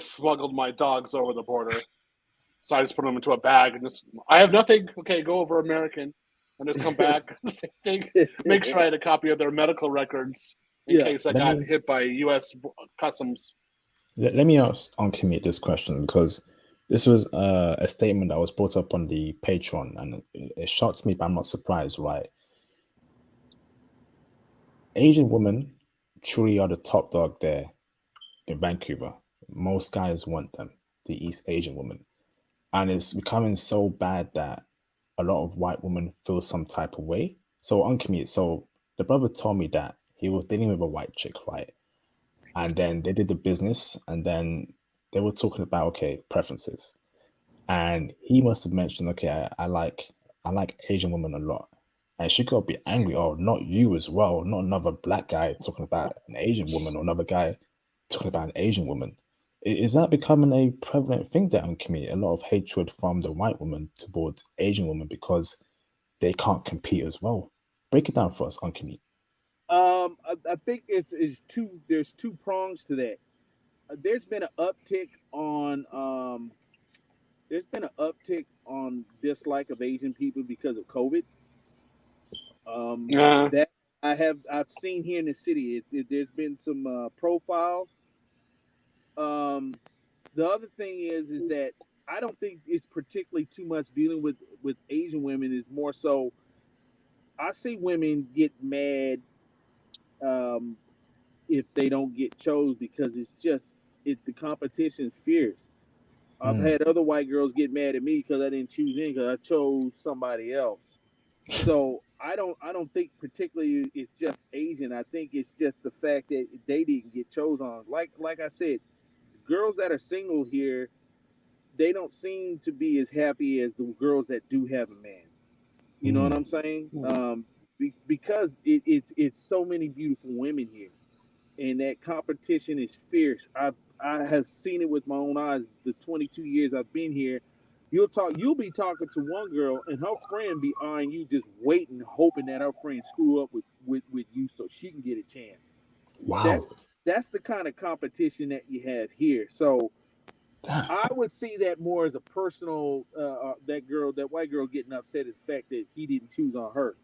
smuggled my dogs over the border. So I just put them into a bag and I have nothing. Okay, go over American and just come back. Same thing. Make sure I had a copy of their medical records in case I got hit by U.S. Customs. Let me ask Ankimi this question, because this was a statement that was brought up on the Patreon, and it shocks me, but I'm not surprised, right? Asian women truly are the top dog there in Vancouver. Most guys want them, the East Asian women. And it's becoming so bad that a lot of white women feel some type of way. So Ankimi, so the brother told me that he was dealing with a white chick, right? And then they did the business, and then they were talking about, okay, preferences. And he must have mentioned, okay, I like Asian women a lot. And she got a bit angry, oh, not you as well, not another black guy talking about an Asian woman, or another guy talking about an Asian woman. Is that becoming a prevalent thing there in community? A lot of hatred from the white woman towards Asian women because they can't compete as well. Break it down for us, Ankimi. I think there's two prongs to that. There's been an uptick on dislike of Asian people because of COVID. That I've seen here in the city. There's been some profiles. The other thing is that I don't think it's particularly too much dealing with Asian women. It's more so I see women get mad if they don't get chose, because the competition is fierce. I've had other white girls get mad at me because I didn't choose in, because I chose somebody else. So I don't think particularly it's just Asian. I think it's just the fact that they didn't get chose on. Like I said, girls that are single here, they don't seem to be as happy as the girls that do have a man. You know what I'm saying? Because it's so many beautiful women here, and that competition is fierce. I have seen it with my own eyes. The 22 years I've been here, you'll be talking to one girl, and her friend be eyeing you, just waiting, hoping that her friend screw up with you so she can get a chance. Wow. That's the kind of competition that you have here. So I would see that more as a personal, that white girl getting upset at the fact that he didn't choose on her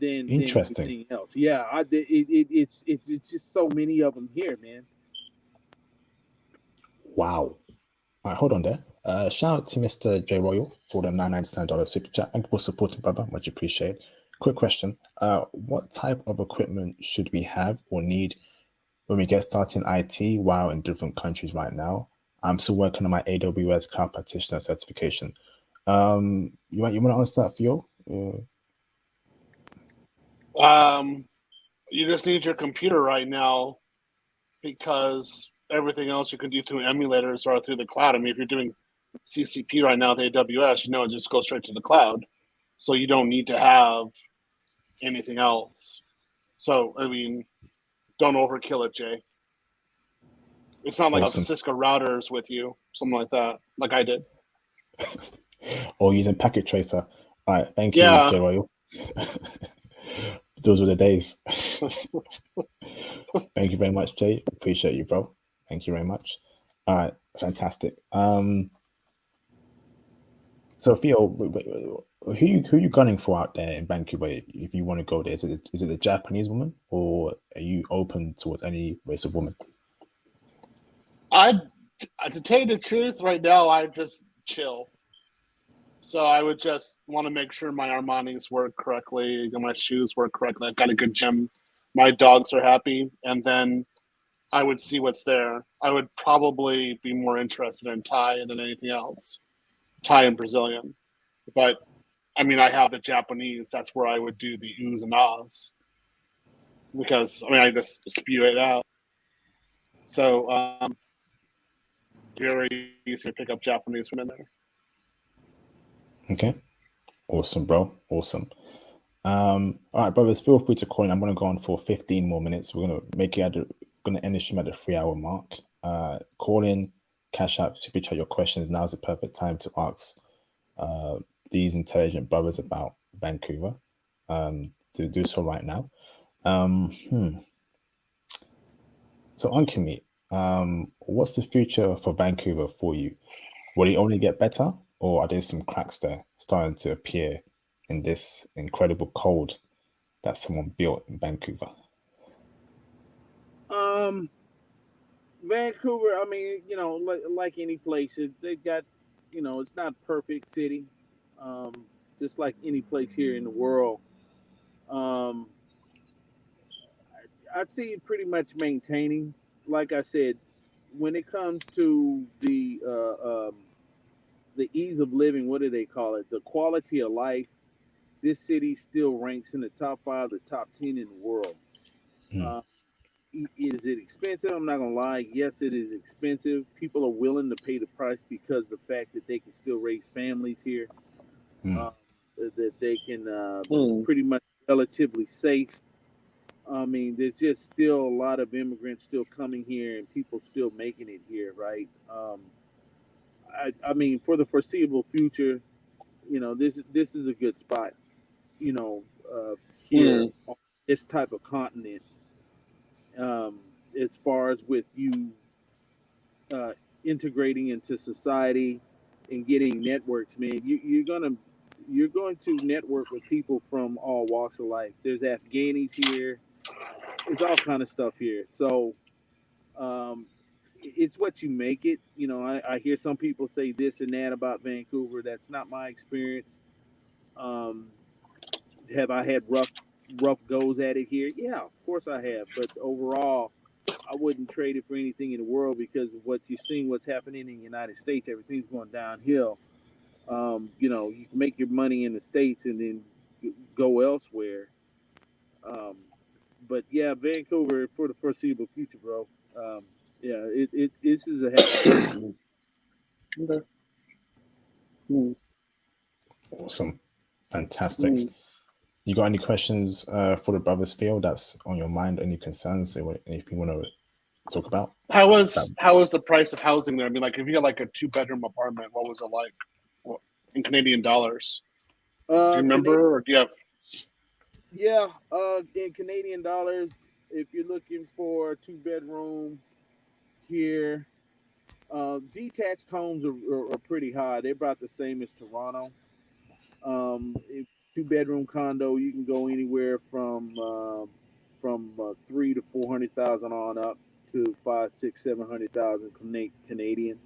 than anything else. Yeah, it's just so many of them here, man. Wow. All right, hold on there. Shout out to Mr. J Royal for the $9.99 super chat. Thank you for supporting, brother. Much appreciated. Quick question. What type of equipment should we have or need when we get started in IT while in different countries right now? I'm still working on my AWS Cloud Practitioner certification. You want to answer that, Theo? You just need your computer right now, because everything else you can do through emulators or through the cloud. I mean, if you're doing CCP right now, the AWS, it just goes straight to the cloud. So you don't need to have anything else. So, I mean, don't overkill it, Jay. It's not like Awesome. a Cisco routers with you, something like that, like I did. Or using Packet Tracer. All right, thank you, Yeah. J Royal. Those were the days. Thank you very much, Jay. Appreciate you, bro. Thank you very much. All right, fantastic. So Theo, who you gunning for out there in Vancouver if you want to go there? Is it a Japanese woman, or are you open towards any race of woman? To tell you the truth, right now I just chill. So I would just want to make sure my Armanis work correctly, my shoes work correctly. I've got a good gym. My dogs are happy, and then I would see what's there. I would probably be more interested in Thai than anything else, Thai and Brazilian. But I mean, I have the Japanese. That's where I would do the oohs and ahs because I mean, I just spew it out. So very easy to pick up Japanese women there. Okay. Awesome, bro. Awesome. All right, brothers, feel free to call in. I'm going to go on for 15 more minutes. We're going to make it going to end the stream at the 3-hour mark. Call in, cash out, super chat your questions. Now's the perfect time to ask these intelligent brothers about Vancouver. To do so right now. So, Ankimi, what's the future for Vancouver for you? Will it only get better, or are there some cracks there starting to appear in this incredible code that someone built in Vancouver? Vancouver, I mean, you know, like any place, they got, you know, it's not perfect city, just like any place here in the world. I'd see it pretty much maintaining. Like I said, when it comes to the ease of living, what do they call it? The quality of life. This city still ranks in the top 5, the top 10 in the world. Is it expensive? I'm not gonna lie. Yes, it is expensive. People are willing to pay the price because of the fact that they can still raise families here. That they can pretty much relatively safe. I mean, there's just still a lot of immigrants still coming here and people still making it here, right? I mean, for the foreseeable future, you know, this is a good spot, you know, here on this type of continent. As far as with you integrating into society and getting networks, man, you're going to network with people from all walks of life. There's Afghanis here. There's all kind of stuff here. So it's what you make it. You know, I hear some people say this and that about Vancouver. That's not my experience. Have I had rough goes at it here? Yeah, of course I have. But overall, I wouldn't trade it for anything in the world because of what you're seeing, what's happening in the United States. Everything's going downhill. You know, you can make your money in the States and then go elsewhere. But yeah, Vancouver for the foreseeable future, bro. Yeah, this is a happy. Awesome. Fantastic. You got any questions for the brothers field that's on your mind? Any concerns? Anything you want to talk about? How was the price of housing there? I mean, like if you got like a 2-bedroom apartment, what was it like in Canadian dollars? Do you remember, or do you have? Yeah, in Canadian dollars, if you're looking for a 2-bedroom here, detached homes are pretty high. They're about the same as Toronto. If 2-bedroom condo, you can go anywhere from 300,000 to 400,000 on up to 500,000, 600,000, 700,000 Canadian.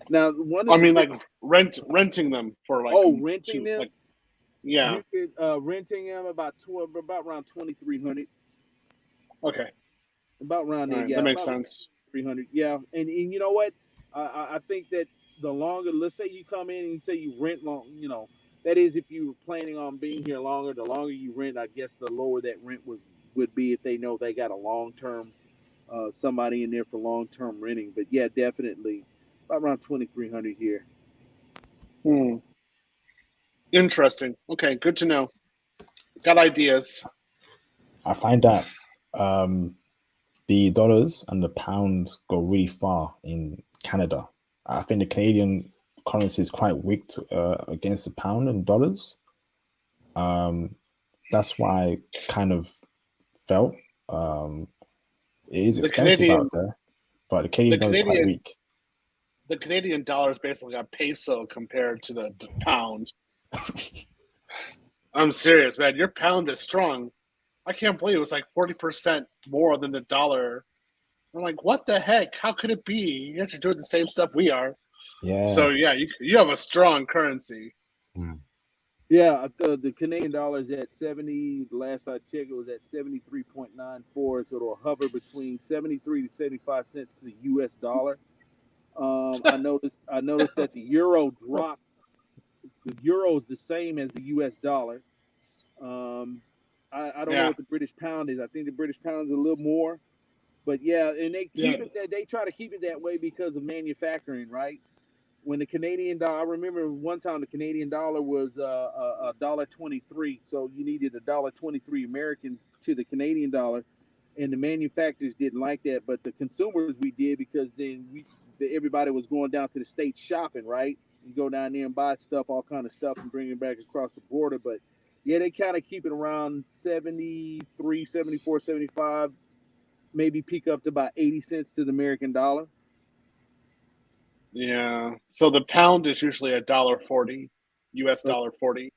Now, like renting them for like renting them. Like, yeah, you could renting them about around 2,300. Okay, about around there. Right, Yeah, that makes sense. 300. Yeah, and you know what? I think that the longer, let's say you come in and you say you rent long, you know. That is, if you were planning on being here longer, the longer you rent, I guess the lower that rent would be if they know they got a long-term, somebody in there for long-term renting. But yeah, definitely about around 2,300 here. Interesting. Okay, good to know. Got ideas. I find that the dollars and the pounds go really far in Canada. I think the Canadian currency is quite weak against the pound and dollars. That's why I kind of felt it is expensive out there, but the Canadian dollar is quite weak. The Canadian dollar is basically a peso compared to the pound. I'm serious, man. Your pound is strong. I can't believe it was like 40% more than the dollar. I'm like, what the heck? How could it be? You guys are doing the same stuff we are. Yeah. So yeah, you have a strong currency. Yeah, the Canadian dollar is at 70. The last I checked, it was at 73.94. So it'll hover between 73 to 75 cents to the U.S. dollar. I noticed that the euro dropped. The euro is the same as the U.S. dollar. Um, I don't know Yeah, what the British pound is. I think the British pound is a little more. But yeah, and they yeah, keep it that they try to keep it that way because of manufacturing, right? When the Canadian dollar, I remember one time the Canadian dollar was a $1.23, so you needed a $1.23 American to the Canadian dollar, and the manufacturers didn't like that, but the consumers we did because then everybody was going down to the states shopping, right? You go down there and buy stuff, all kind of stuff, and bring it back across the border. But yeah, they kind of keep it around 73, 74, 75, maybe peak up to about 80 cents to the American dollar. yeah. So the pound is usually $1.40, U.S. Okay. $1.40.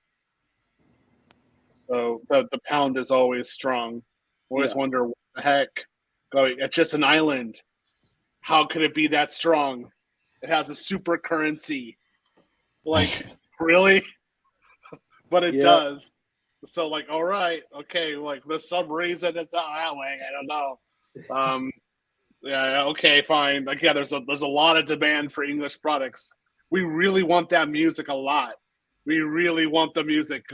So the pound is always strong. Always Yeah. wonder what the heck. Going, it's just an island. How could it be that strong? It has a super currency. Like, really? But it Yeah. does. So, like, all right, okay, like, there's some reason it's not that way. I don't know. Yeah, okay, fine. Like, yeah, there's a lot of demand for English products. We really want that music a lot. We really want the music,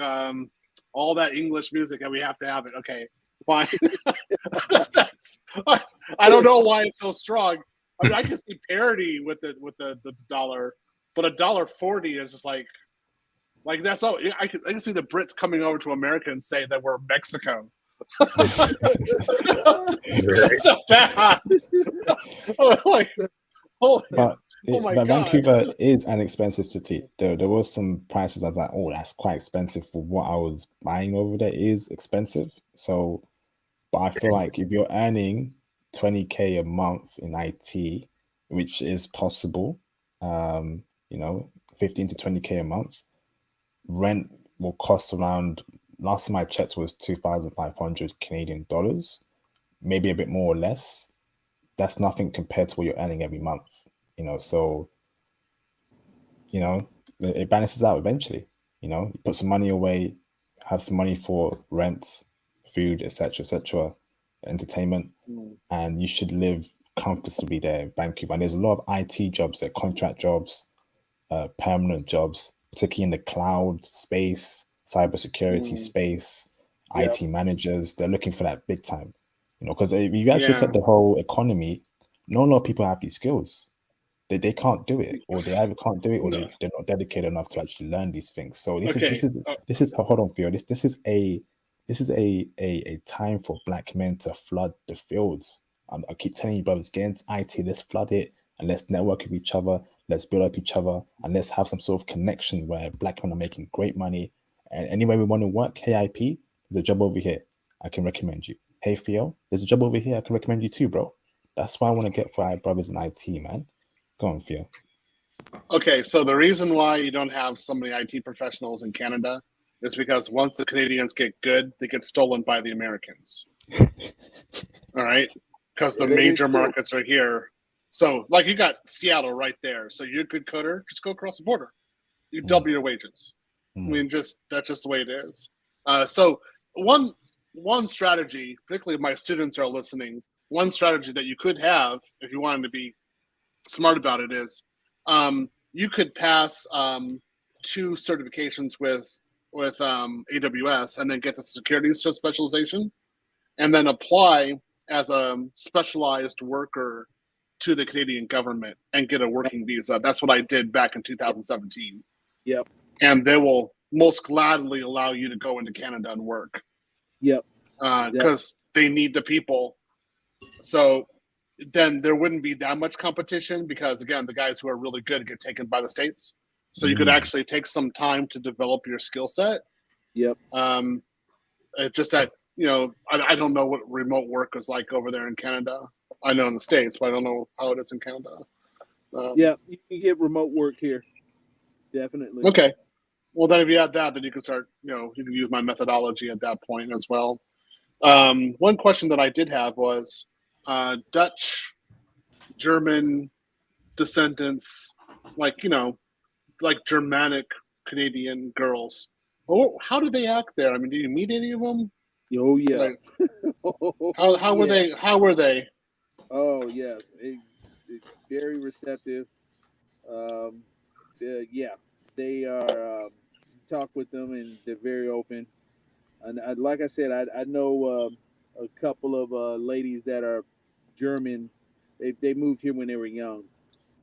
all that English music, and we have to have it. Okay, fine. That's, I don't know why it's so strong. I mean, I can see parity with the dollar, but $1.40 is just like that's all. I can see the Brits coming over to America and say that we're Mexico. That's so bad. Like, holy, But oh my but god. Vancouver is an expensive city. There was some prices I was like, oh, that's quite expensive for what I was buying over there. It is expensive. So, but I feel like if you're earning 20K a month in IT, which is possible, you know, 15 to 20K a month, rent will cost around, last time I checked was 2,500 Canadian dollars, maybe a bit more or less. That's nothing compared to what you're earning every month, you know. So, you know, it balances out eventually. You know, you put some money away, have some money for rent, food, etc., entertainment, Mm. and you should live comfortably there in Vancouver. And there's a lot of IT jobs, there, contract jobs, permanent jobs, particularly in the cloud space, cybersecurity Mm. space, Yeah. IT managers. They're looking for that big time. You know, because if you actually look Yeah. at the whole economy, not a lot of people have these skills. They can't do it, or they either can't do it, or No. they're not dedicated enough to actually learn these things. So this is Okay. this is this is hold on, Theo. This is a time for black men to flood the fields. I keep telling you, brothers, get into IT. Let's flood it and let's network with each other. Let's build up each other and let's have some sort of connection where black men are making great money. And anyway we want to work, hey IP, there's a job over here. I can recommend you. Hey Theo, there's a job over here. I can recommend you too, bro. That's why I want to get for our brothers in IT, man. Go on, Theo. Okay. So the reason why you don't have so many IT professionals in Canada is because once the Canadians get good, they get stolen by the Americans. All right, because the Yeah, that is major true. markets are here. So, like, you got Seattle right there. So you're a good coder, just go across the border. You double your wages. I mean, that's just the way it is. So one strategy, particularly if my students are listening, one strategy that you could have if you wanted to be smart about it is you could pass 2 certifications with AWS and then get the security specialization and then apply as a specialized worker to the Canadian government and get a working visa. That's what I did back in 2017. Yep. And they will most gladly allow you to go into Canada and work Yep. because they need the people. So then there wouldn't be that much competition because, again, the guys who are really good get taken by the States. So you could actually take some time to develop your skill set. Yep. It's just that, I don't know what remote work is like over there in Canada. I know in the States, but I don't know how it is in Canada. Yeah, you can get remote work here. Definitely. Okay. Well, then if you add that, then you can start, you can use my methodology at that point as well. One question that I did have was Dutch, German descendants, like Germanic Canadian girls. Oh, how did they act there? I mean, did you meet any of them? Oh yeah. Like, how were they? How were they? Oh yeah, it's very receptive. Yeah, they are. Talk with them, and they're very open. And like I said, I know a couple of ladies that are German. They moved here when they were young,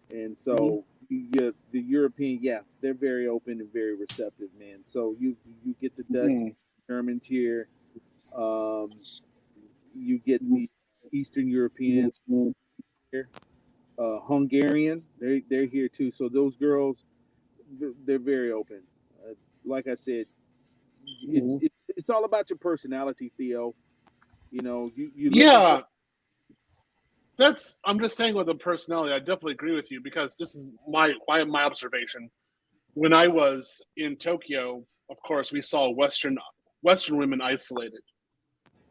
and so the European, yeah, they're very open and very receptive, man. So you get the Dutch, Germans here, you get the Eastern Europeans here, Hungarian, they're here too. So those girls, they're very open. Like I said, it's all about your personality, Theo. You know, you look Yeah, I'm just saying with the personality. I definitely agree with you because this is my observation. When I was in Tokyo, of course, we saw Western women isolated,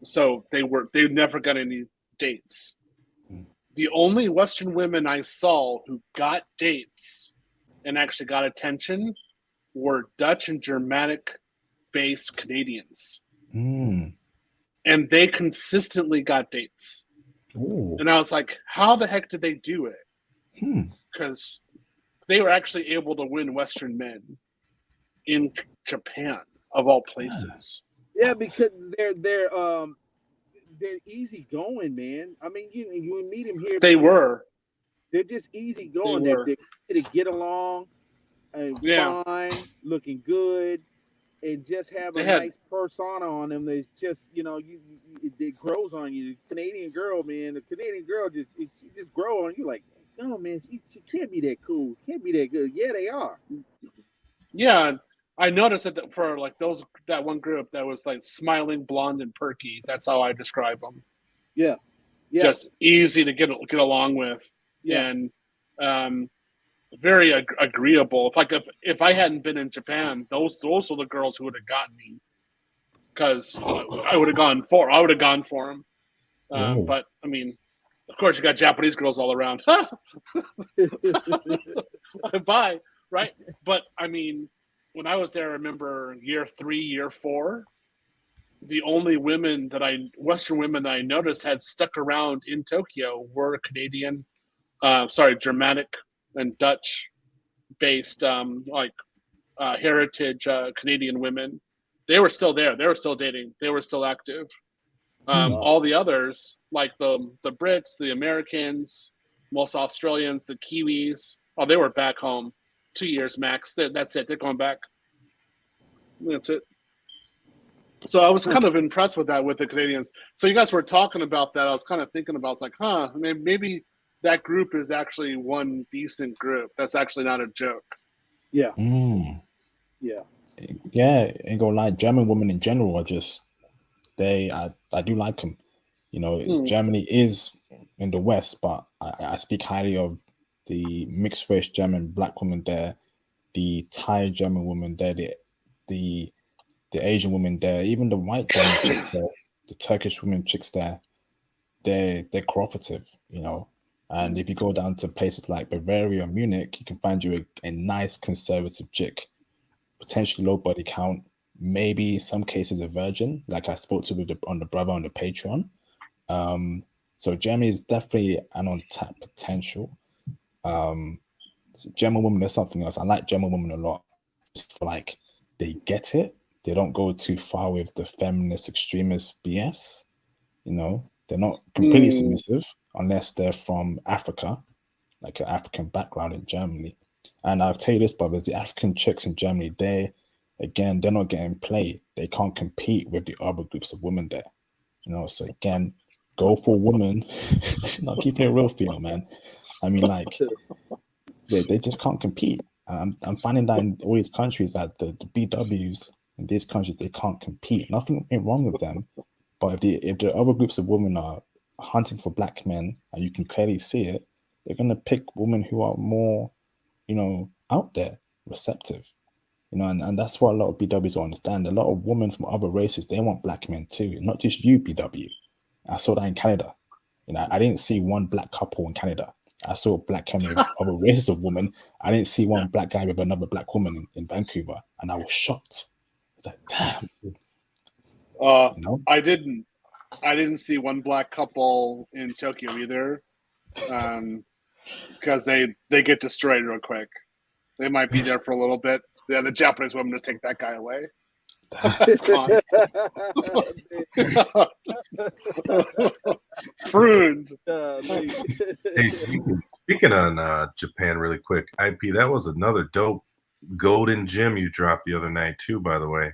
so they never got any dates. The only Western women I saw who got dates and actually got attention were Dutch and Germanic-based Canadians, and they consistently got dates. Ooh. And I was like, how the heck did they do it? Because they were actually able to win Western men in Japan, of all places. Yeah, because they're easy going, man. I mean, you meet them here. They were. They're just easy going. They were. They get along, fine, looking good, and just have nice persona on them. They just, it grows on you. The Canadian girl, man, she just grow on you like, no, man, she can't be that cool. Can't be that good. Yeah, they are. Yeah, I noticed that for like that one group that was like smiling, blonde, and perky. That's how I describe them. Yeah. Just easy to get along with, and very agreeable. If I hadn't been in Japan, those are the girls who would have gotten me, because I would have gone for them. But I mean, of course, you got Japanese girls all around. Bye, right? But I mean, when I was there, I remember year 3, year 4, the only Western women that I noticed had stuck around in Tokyo were Canadian, Germanic and Dutch based, heritage Canadian women. They were still there. They were still dating. They were still active. All the others, like the Brits, the Americans, most Australians, the Kiwis, they were back home 2 years max. That's it. They're going back. That's it. So I was kind of impressed with that with the Canadians. So you guys were talking about that. I was kind of thinking about, it's like, maybe that group is actually one decent group. That's actually not a joke. Yeah. Yeah. Ain't gonna lie. German women in general are just, I do like them. Germany is in the West, but I speak highly of the mixed race German black women there, the Thai German women there, the Asian women there, even the white German chicks there, the Turkish women chicks there, they're cooperative, And if you go down to places like Bavaria or Munich, you can find you a nice conservative chick, potentially low body count, maybe in some cases a virgin, like I spoke to on the brother on the Patreon. So Germany is definitely an untapped potential. So German women, there's something else. I like German women a lot. Just like they get it. They don't go too far with the feminist extremist BS. They're not completely submissive unless they're from Africa, like an African background in Germany. And I'll tell you this, brothers, the African chicks in Germany, they're not getting played. They can't compete with the other groups of women there. So again, go for women. Not keeping it real for you, man. I mean, like, they just can't compete. I'm finding that in all these countries that the BWs in these countries, they can't compete. Nothing wrong with them. But if the other groups of women are hunting for black men, and you can clearly see it, they're going to pick women who are more, out there, receptive. And that's what a lot of BWs don't understand. A lot of women from other races, they want black men too, not just you, BW. I saw that in Canada. I didn't see one black couple in Canada. I saw black women with other races of women. I didn't see one black guy with another black woman in Vancouver, and I was shocked. Damn, Uh, you know? I didn't see one black couple in Tokyo either, because they get destroyed real quick. They might be there for a little bit. Yeah, the Japanese women just take that guy away. It's gone. Pruned. Hey, speaking on Japan really quick, IP, that was another dope golden gem you dropped the other night too, by the way.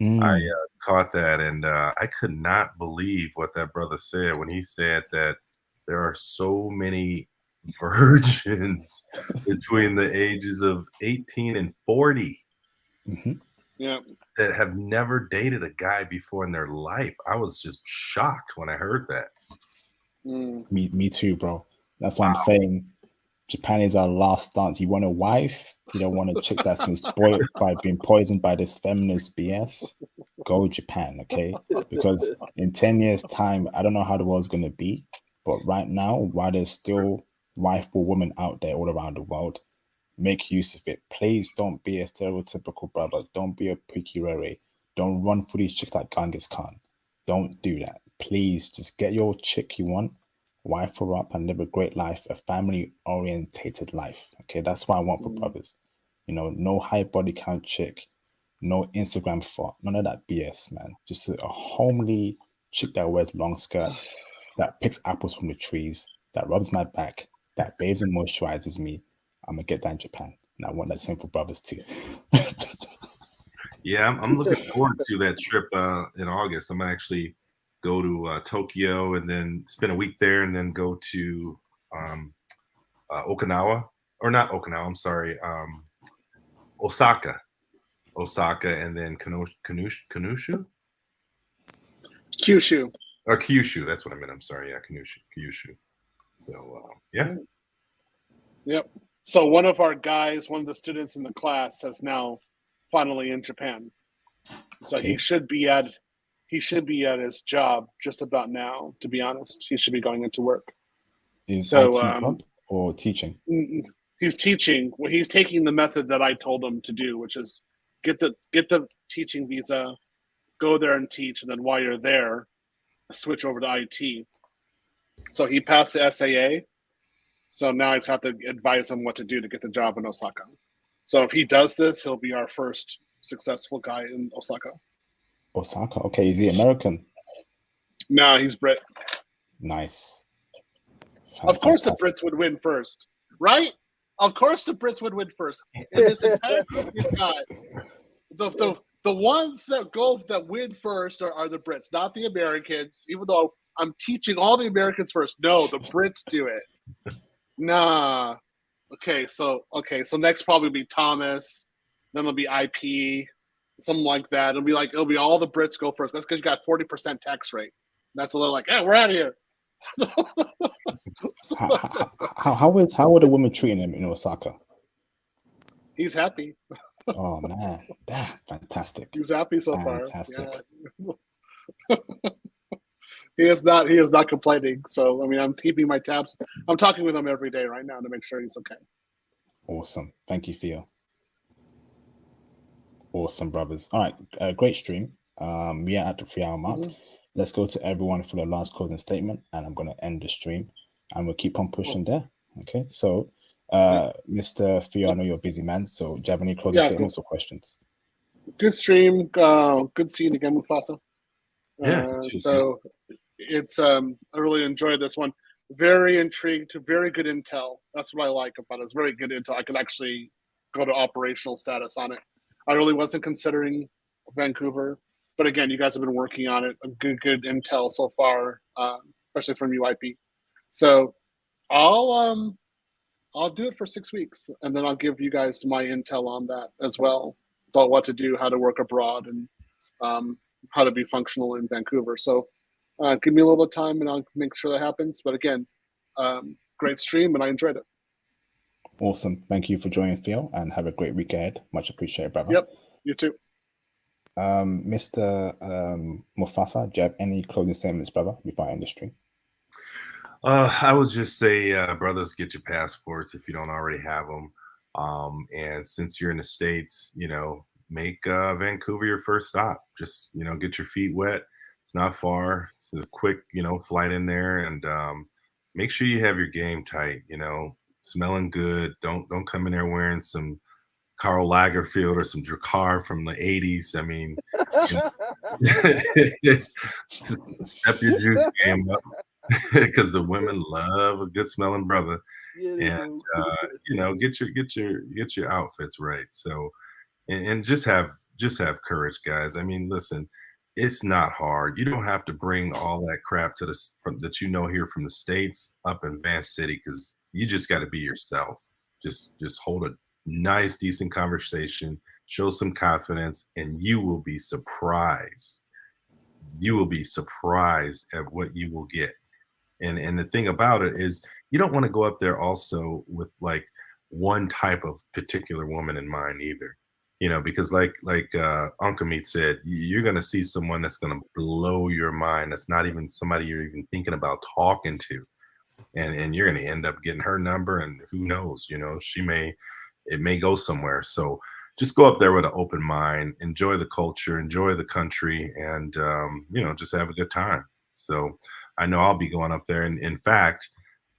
I caught that, and I could not believe what that brother said when he said that there are so many virgins between the ages of 18 and 40 Yeah. that have never dated a guy before in their life. I was just shocked when I heard that. Me too, bro. That's what I'm saying. Japan is our last dance. You want a wife? You don't want a chick that's been spoiled by being poisoned by this feminist BS? Go Japan, okay? Because in 10 years' time, I don't know how the world's going to be. But right now, while there's still wifeful women out there all around the world, make use of it. Please don't be a stereotypical brother. Don't be a pukirere. Don't run for these chicks like Genghis Khan. Don't do that. Please just get your chick you want, wife her up, and live a great life, a family-orientated life. Okay, that's what I want for brothers. You know, no high body count chick, no Instagram fuck, none of that BS, man. Just a homely chick that wears long skirts, that picks apples from the trees, that rubs my back, that bathes and moisturizes me. I'm gonna get that in Japan, and I want that same for brothers too. Yeah, I'm looking forward to that trip in August. I'm gonna actually go to Tokyo and then spend a week there, and then go to Okinawa, or not Okinawa. I'm sorry, Osaka, and then Kyushu, or Kyushu. That's what I meant. I'm sorry. Yeah, Kyushu. So yeah. Yep. So one of our guys, one of the students in the class, is now finally in Japan. So Okay. he should be at his job just about now. To be honest, he should be going into work. Is So, IT job or teaching? He's teaching. Well, he's taking the method that I told him to do, which is get the teaching visa, go there and teach, and then while you're there, switch over to IT. So he passed the SAA. So now I just have to advise him what to do to get the job in Osaka. So if he does this, he'll be our first successful guy in Osaka. Osaka. Okay, is he American? No, he's Brit. Nice. Of course the Fantastic. Brits would win first, right? Of course the Brits would win first. In this entire group we've got, the ones that win first are the Brits, not the Americans, even though I'm teaching all the Americans first. No, the Brits do it. Nah. Okay, so next probably be Thomas, then it'll be IP, something like that. It'll be all the Brits go first. That's because you got 40% tax rate. That's a little like, hey, we're out of here. How are the women treating him in Osaka? He's happy. Oh man, fantastic. He's happy so Fantastic. far. Yeah. He is not complaining. So I mean, I'm keeping my tabs. I'm talking with him every day right now to make sure he's okay. Awesome. Thank you, Theo. Awesome, brothers. All right, great stream. We are at the 3 hour mark. Let's go to everyone for the last closing statement, and I'm going to end the stream, and we'll keep on pushing there. Okay, so Mr. Theo, I know you're a busy man, so do you have any closing statements or questions? Good stream. Good seeing again, Mufasa. Yeah. So it's I really enjoyed this one. Very intrigued. Very good intel. That's what I like about it. It's very good intel. I could actually go to operational status on it. I really wasn't considering Vancouver, but again, you guys have been working on it. A good intel so far, especially from UIP. So I'll do it for 6 weeks, and then I'll give you guys my intel on that as well, about what to do, how to work abroad, and how to be functional in Vancouver. So give me a little bit of time, and I'll make sure that happens. But again, great stream, and I enjoyed it. Awesome. Thank you for joining, Theo, and have a great week ahead. Much appreciated, brother. Yep, you too. Mr. Mufasa, do you have any closing statements, brother, before I end the stream? I would just say, brothers, get your passports if you don't already have them. And since you're in the States, make Vancouver your first stop. Just, get your feet wet. It's not far. It's a quick, flight in there, and make sure you have your game tight. Smelling good. Don't come in there wearing some Karl Lagerfeld or some Drakkar from the '80s. I mean, just step your juice game up, because the women love a good smelling brother. Yeah, And get your outfits right. So, and just have courage, guys. I mean, listen, it's not hard. You don't have to bring all that crap that here from the States up in Vance City, because you just got to be yourself. Just hold a nice, decent conversation, show some confidence, and you will be surprised. You will be surprised at what you will get. And the thing about it is, you don't want to go up there also with like one type of particular woman in mind either. Because like Uncle Meat said, you're gonna see someone that's gonna blow your mind. That's not even somebody you're even thinking about talking to. And you're gonna end up getting her number, and who knows, it may go somewhere. So just go up there with an open mind, enjoy the culture, enjoy the country, and just have a good time. So I know I'll be going up there. And in fact,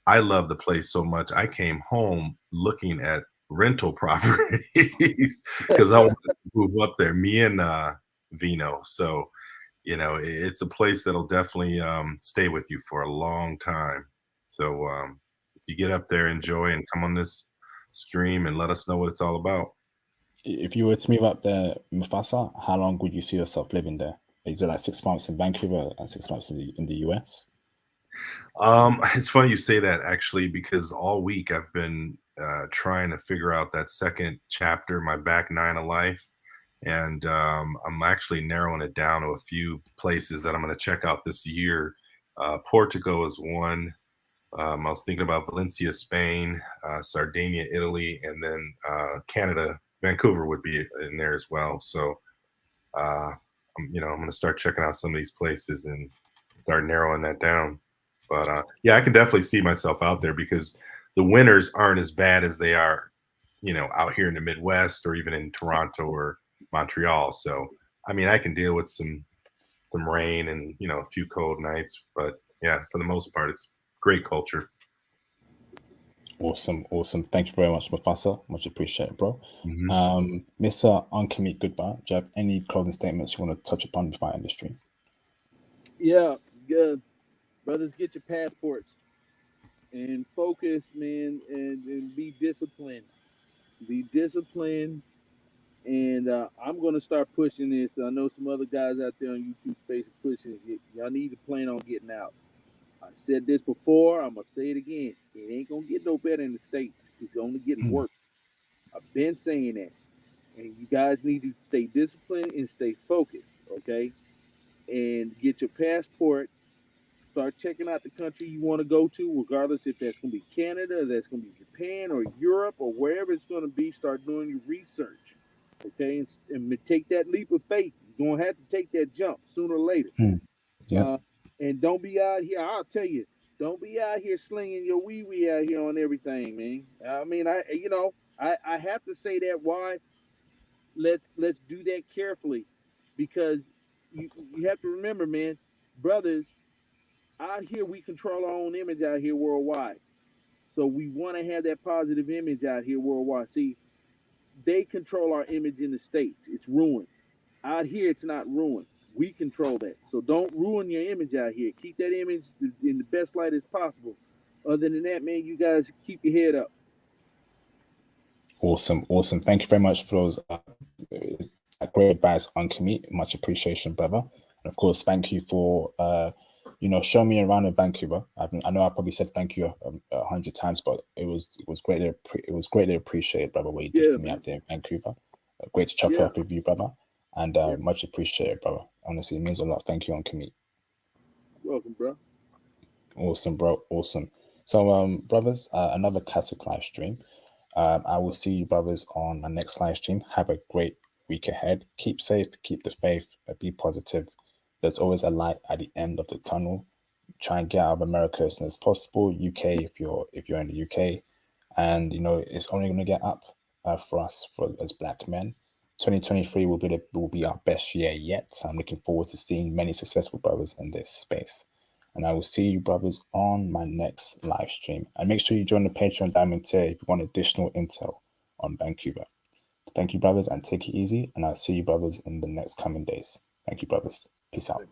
I love the place so much, I came home looking at rental properties because I wanted to move up there, me and Vino. So, it's a place that'll definitely stay with you for a long time. So if you get up there, enjoy, and come on this stream and let us know what it's all about. If you were to move up there, Mufasa, how long would you see yourself living there? Is it like 6 months in Vancouver and 6 months in the US? It's funny you say that, actually, because all week I've been trying to figure out that second chapter, my back nine of life. And I'm actually narrowing it down to a few places that I'm going to check out this year. Portugal is one. I was thinking about Valencia, Spain, Sardinia, Italy, and then Canada. Vancouver would be in there as well. So, I'm going to start checking out some of these places and start narrowing that down. But yeah, I can definitely see myself out there, because the winters aren't as bad as they are, out here in the Midwest or even in Toronto or Montreal. So, I mean, I can deal with some rain and, a few cold nights. But yeah, for the most part, it's great culture. Awesome. Thank you very much, Mufasa. Much appreciated, bro. Mm-hmm. Mr. Uncommit Goodbye, do you have any closing statements you want to touch upon before I end the stream? Yeah, good. Brothers, get your passports and focus, man, and be disciplined. Be disciplined. And I'm going to start pushing this. I know some other guys out there on YouTube Space are pushing it. Y'all need to plan on getting out. I said this before. I'm going to say it again. It ain't going to get no better in the States. It's only getting worse. I've been saying that. And you guys need to stay disciplined and stay focused, okay? And get your passport. Start checking out the country you want to go to, regardless if that's going to be Canada, that's going to be Japan or Europe or wherever it's going to be. Start doing your research, okay? And take that leap of faith. You're going to have to take that jump sooner or later. Yeah. And don't be out here, I'll tell you, don't be out here slinging your wee-wee out here on everything, man. I mean, I have to say that. Why? Let's do that carefully, because you have to remember, man, brothers, out here we control our own image out here worldwide. So we want to have that positive image out here worldwide. See, they control our image in the States. It's ruined. Out here, it's not ruined. We control that. So don't ruin your image out here. Keep that image in the best light as possible. Other than that, man, you guys keep your head up. Awesome. Thank you very much for those great advice on commute. Much appreciation, brother. And of course, thank you for showing me around in Vancouver. I know I probably said thank you 100 times, but it was greatly appreciated, brother, what you did for me out there in Vancouver. Great to chop up with you, brother, and much appreciated, brother. Honestly, it means a lot. Thank you on commute. Welcome, bro. Awesome, bro. Awesome. So, brothers, another classic live stream. I will see you, brothers, on my next live stream. Have a great week ahead. Keep safe, keep the faith, be positive. There's always a light at the end of the tunnel. Try and get out of America as soon as possible. UK, if you're in the UK, and it's only going to get up for us as Black men. 2023 will be our best year yet. I'm looking forward to seeing many successful brothers in this space. And I will see you brothers on my next live stream. And make sure you join the Patreon Diamond tier if you want additional intel on Vancouver. Thank you, brothers, and take it easy. And I'll see you brothers in the next coming days. Thank you, brothers. Peace out.